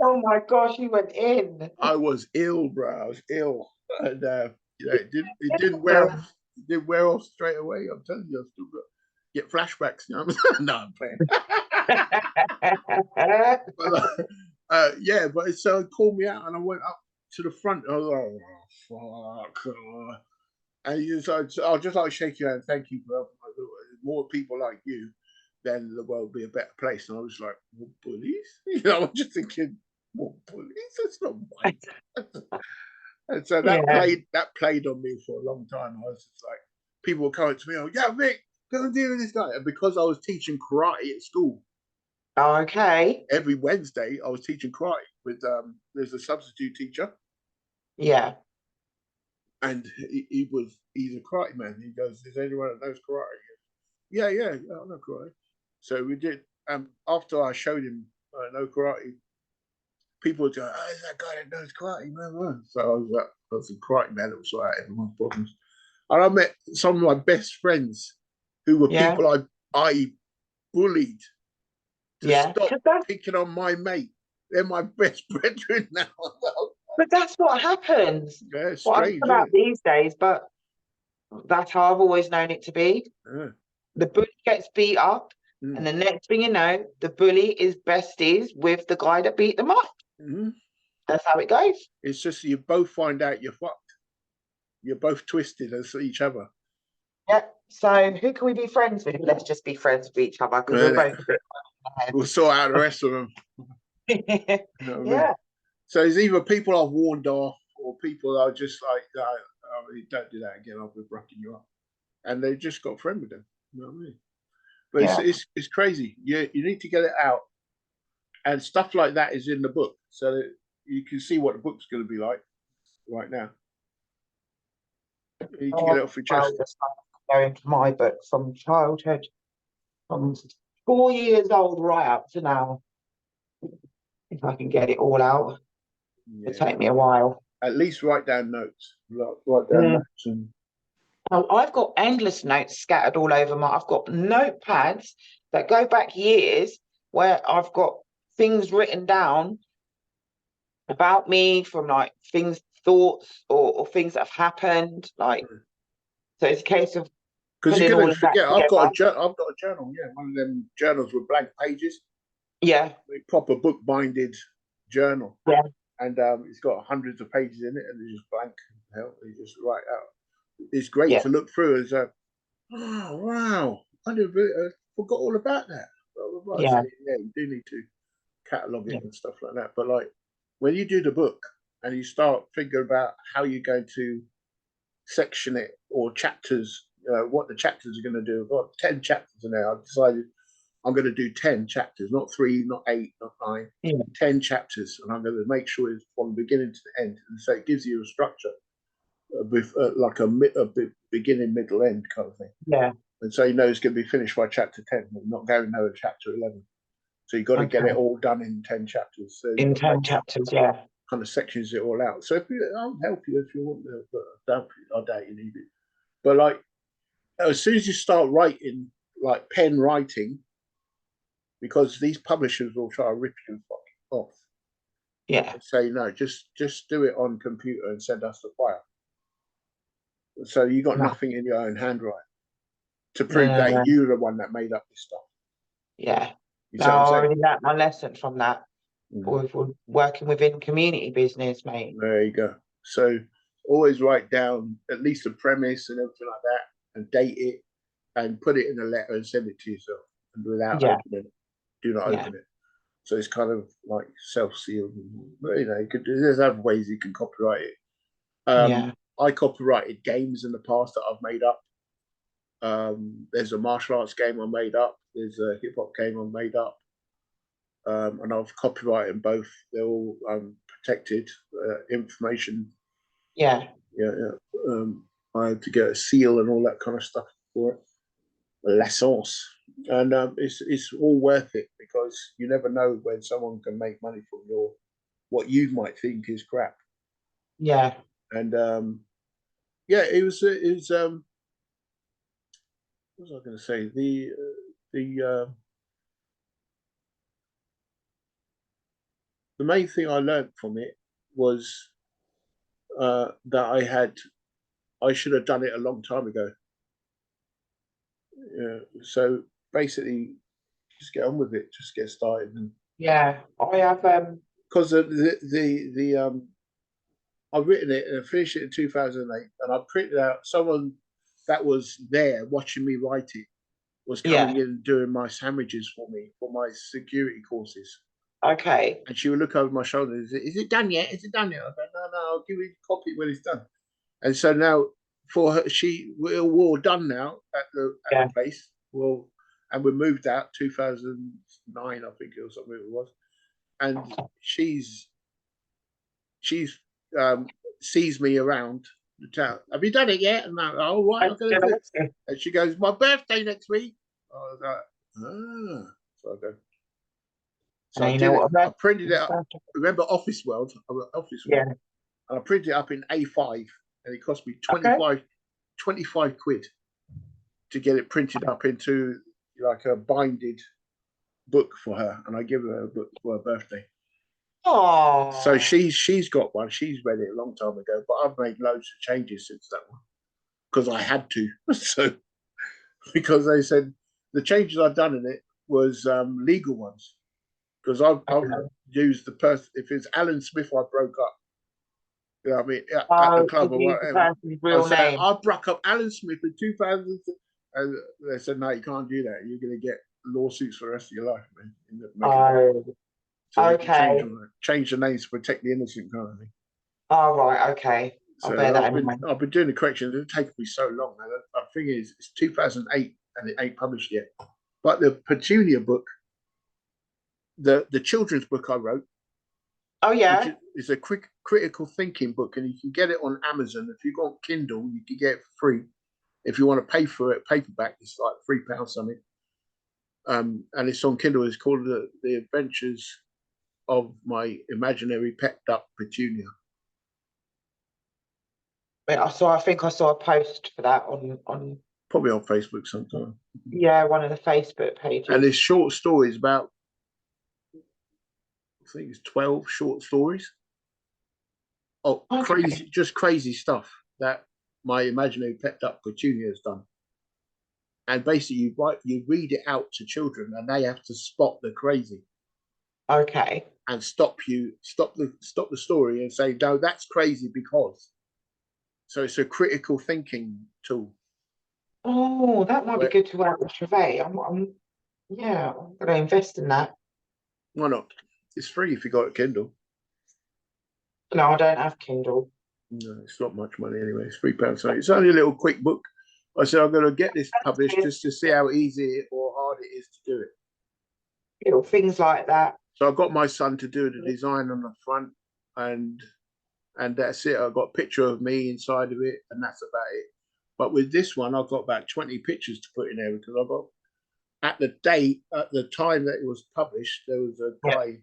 Oh my gosh, you went in. I was ill, bro. I was ill, and you know, it didn't wear off. It didn't wear off straight away. I'm telling you, I still get flashbacks. You know? No, I'm playing. But, yeah, but so it called me out, and I went up to the front. I was like, oh, fuck. And so I'll just like shake your hand. Thank you for helping. More people like you, then the world will be a better place. And I was like, more bullies? You know, I'm just thinking, more bullies? That's not right. And so that played on me for a long time. I was just like, people were coming to me, oh, yeah, Vic, go and deal with this guy. And because I was teaching karate at school, okay, every Wednesday I was teaching karate with there's a substitute teacher. Yeah. And he's a karate man. He goes, is anyone that knows karate? Yeah, I know karate. So we did. After I showed him no karate, people would go, oh, is that guy that knows karate, man? So I was a karate man that would sort out everyone's problems. And I met some of my best friends who were people I bullied to stop picking on my mate. They're my best brethren now. But that's what happens. Yeah, it's strange, about these days, but that's how I've always known it to be. Yeah. The bully gets beat up, and the next thing you know, the bully is besties with the guy that beat them up. That's how it goes. It's just you both find out you're fucked. You're both twisted as each other. Yeah. So who can we be friends with? Let's just be friends with each other because we're both a bit. We'll sort out the rest of them. You know what I mean? So it's either people I've warned off or people are just like, don't do that again, I'll be brucking you up. And they just got a friend with them. You know what I mean? But it's crazy. You need to get it out. And stuff like that is in the book. So that you can see what the book's going to be like right now. You need to get it off your chest. Go into my book from childhood, from 4 years old right up to now. If I can get it all out. It'll take me a while. At least write down notes. Write down notes. And... Oh, I've got endless notes scattered all over I've got notepads that go back years where I've got things written down about me from like thoughts or things that have happened. Like, so it's a case of because you're going to forget. I've got a journal. Yeah, one of them journals with blank pages. Yeah, a proper book-binded journal. Yeah, and it's got hundreds of pages in it, and it's just blank. You just write out. It's great to look through as oh wow, I forgot all about that. Yeah. So, you do need to catalogue it and stuff like that. But like when you do the book and you start thinking about how you're going to section it or chapters, what the chapters are going to do. I've got 10 chapters in there. I've decided I'm going to do 10 chapters, not 3, not 8, not 9, 10 chapters. And I'm going to make sure it's from the beginning to the end. And so it gives you a structure with like a beginning, middle, end kind of thing. Yeah. And so you know it's going to be finished by chapter 10, and not going nowhere chapter 11. So you've got to get it all done in 10 chapters. So in 10 chapters, kind of sections it all out. So I'll help you if you want to, but I doubt you need it. But like, as soon as you start writing, like pen writing, because these publishers will try to rip you off. Yeah. Say no, just do it on computer and send us the file. So you got nothing in your own handwriting to prove that you're the one that made up this stuff. Yeah. No, I already learned my lesson from that. With working within community business, mate. There you go. So always write down at least a premise and everything like that, and date it, and put it in a letter and send it to yourself, and without opening it. Do not open it. So it's kind of like self-sealed. You know, there's other ways you can copyright it. I copyrighted games in the past that I've made up. There's a martial arts game I made up. There's a hip hop game I made up. And I've copyrighted both. They're all protected information. I had to get a seal and all that kind of stuff for it. L'essence. And it's all worth it, because you never know when someone can make money from what you might think is crap. And it was what was I going to say? The main thing I learned from it was that I should have done it a long time ago. So basically, just get on with it. Just get started. And I have because I've written it and I finished it in 2008, and I printed out. Someone that was there watching me write it was coming in and doing my sandwiches for me for my security courses. Okay. And she would look over my shoulder. Is it done yet? Is it done yet? I go, no, I'll give you a copy when it's done. And so now, for her, we're all done now at the place. Well, and we moved out 2009, I think it was something it was. And she's sees me around the town. Have you done it yet? And I'm like, oh, right, I'm gonna do it. And she goes, my birthday next week. I was like, so I go. So I printed it up. Remember Office World? And I printed it up in A5, and it cost me 25 quid to get it printed up into like a binded book for her, and I give her a book for her birthday. Oh. So she's got one. She's read it a long time ago, but I've made loads of changes since that one because I had to. So because they said the changes I've done in it was legal ones. Because I've used the person, if it's Alan Smith, I broke up. You know what I mean? At the club or whatever. I broke up Alan Smith in 2000. And they said, no, you can't do that. You're going to get lawsuits for the rest of your life, man. So change the names to protect the innocent kind of thing. Oh, right, okay. So I've been doing the corrections. It's taken me so long. Man. The thing is, it's 2008 and it ain't published yet. But the Petunia book, the children's book I wrote. Oh yeah, which is a critical thinking book, and you can get it on Amazon. If you go on Kindle, you can get it for free. If you want to pay for it, paperback, it's like £3 something. And it's on Kindle. It's called The Adventures of My Imaginary Pet Duck Petunia. I think I saw a post for that on probably on Facebook sometime. Yeah, one of the Facebook pages. And there's short stories about, I think it's 12 short stories. Oh, crazy stuff that my imaginary pet duck Petunia has done. And basically, you read it out to children, and they have to spot the crazy. Okay. And stop the story and say, no, that's crazy because. So it's a critical thinking tool. Oh, that might be good to work with Trevay. I'm going to invest in that. Why not? It's free if you got a Kindle. No, I don't have Kindle. No, it's not much money anyway. It's £3. So it's only a little quick book. I said I'm going to get this published just to see how easy or hard it is to do it. Little things like that. So I got my son to do the design on the front, and that's it. I got a picture of me inside of it, and that's about it. But with this one, I've got about 20 pictures to put in there because I got at the time that it was published, there was a guy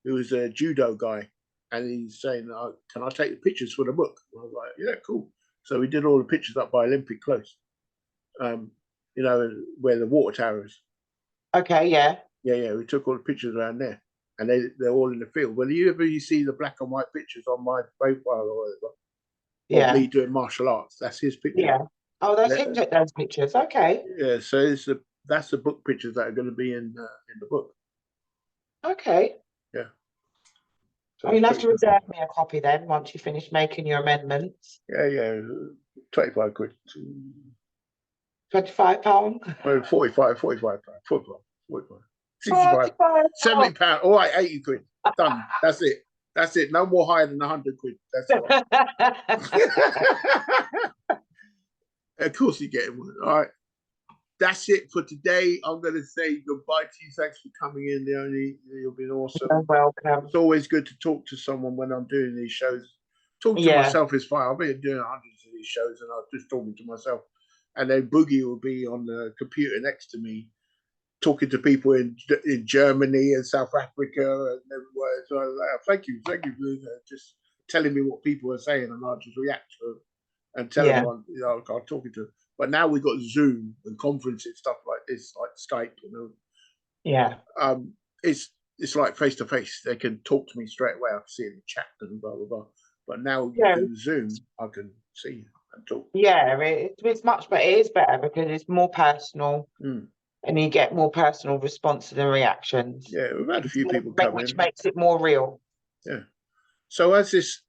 who was a judo guy, and he's saying, "Can I take the pictures for the book?" And I was like, "Yeah, cool." So we did all the pictures up by Olympic Close, where the water tower is. Okay, yeah. Yeah. We took all the pictures around there, and they're all in the field. Whenever you see the black and white pictures on my profile or whatever, of me doing martial arts, that's his picture. Yeah. Oh, that's him took those pictures. Okay. Yeah. So that's the book pictures that are going to be in the book. Okay. Yeah. So you'll have to reserve me a copy then once you finish making your amendments. Yeah. 25 quid. £25. 45, 45 pounds, 45, 65, £70. All right, 80 quid. Done. That's it. That's it. No more higher than 100 quid. That's it. Of course you get one. All right. That's it for today. I'm going to say goodbye to you. Thanks for coming in, Leonie. You've been awesome. You're welcome. It's always good to talk to someone when I'm doing these shows. Talk to myself is fine. I've been doing hundreds of these shows and I'm just talking to myself. And then Boogie will be on the computer next to me, talking to people in Germany and South Africa and everywhere. So I was like, thank you for just telling me what people are saying, and I'll just react to them and tell them I'm talking to them. But now we've got Zoom and conferences, stuff like this, like Skype, it's like face to face. They can talk to me straight away. I can see in the chat and blah blah blah. But now you do Zoom, I can see you and talk. Yeah, it's much better. It is better because it's more personal, and you get more personal response to the reactions. Yeah, we've had a few people come in, which makes it more real. Yeah. So as this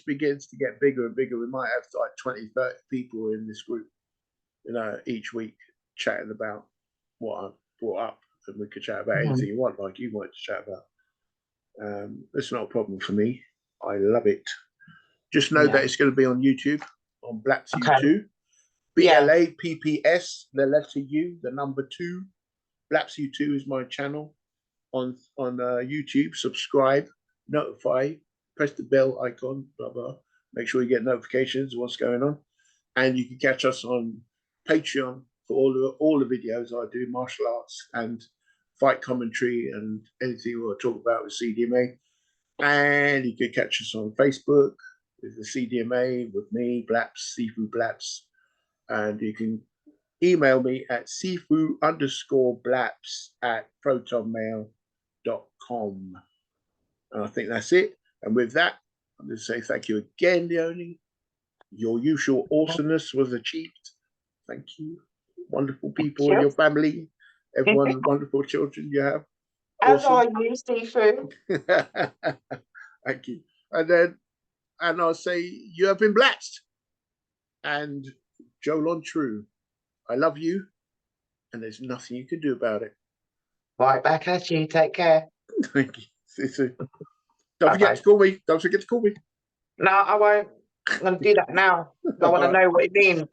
begins to get bigger and bigger, we might have like 20, 30 people in this group, each week chatting about what I brought up, and we could chat about anything you want, like you wanted to chat about. It's not a problem for me. I love it. Just know that it's going to be on YouTube, on Blapps U2. BLAPPS, the letter U, the number 2. Blapps U2 is my channel on YouTube. Subscribe, notify, press the bell icon, blah blah. Make sure you get notifications of what's going on, and you can catch us on Patreon for all the videos I do, martial arts and fight commentary and anything we'll talk about with CDMA. And you can catch us on Facebook with the CDMA, with me, Blapps, Sifu Blapps. And you can email me at sifu_blapps@protonmail.com. And I think that's it. And with that, I'm going to say thank you again, Leonie. Your usual awesomeness was achieved. Thank you. Wonderful people in your family. Everyone, wonderful children you have. As are you, Sifu. Thank you. And I'll say you have been blessed. And Jolon True, I love you, and there's nothing you can do about it. Right back at you. Take care. Thank you. See you soon. Don't forget to call me. Don't forget to call me. No, I won't. I'm going to do that now. I want to know what it means.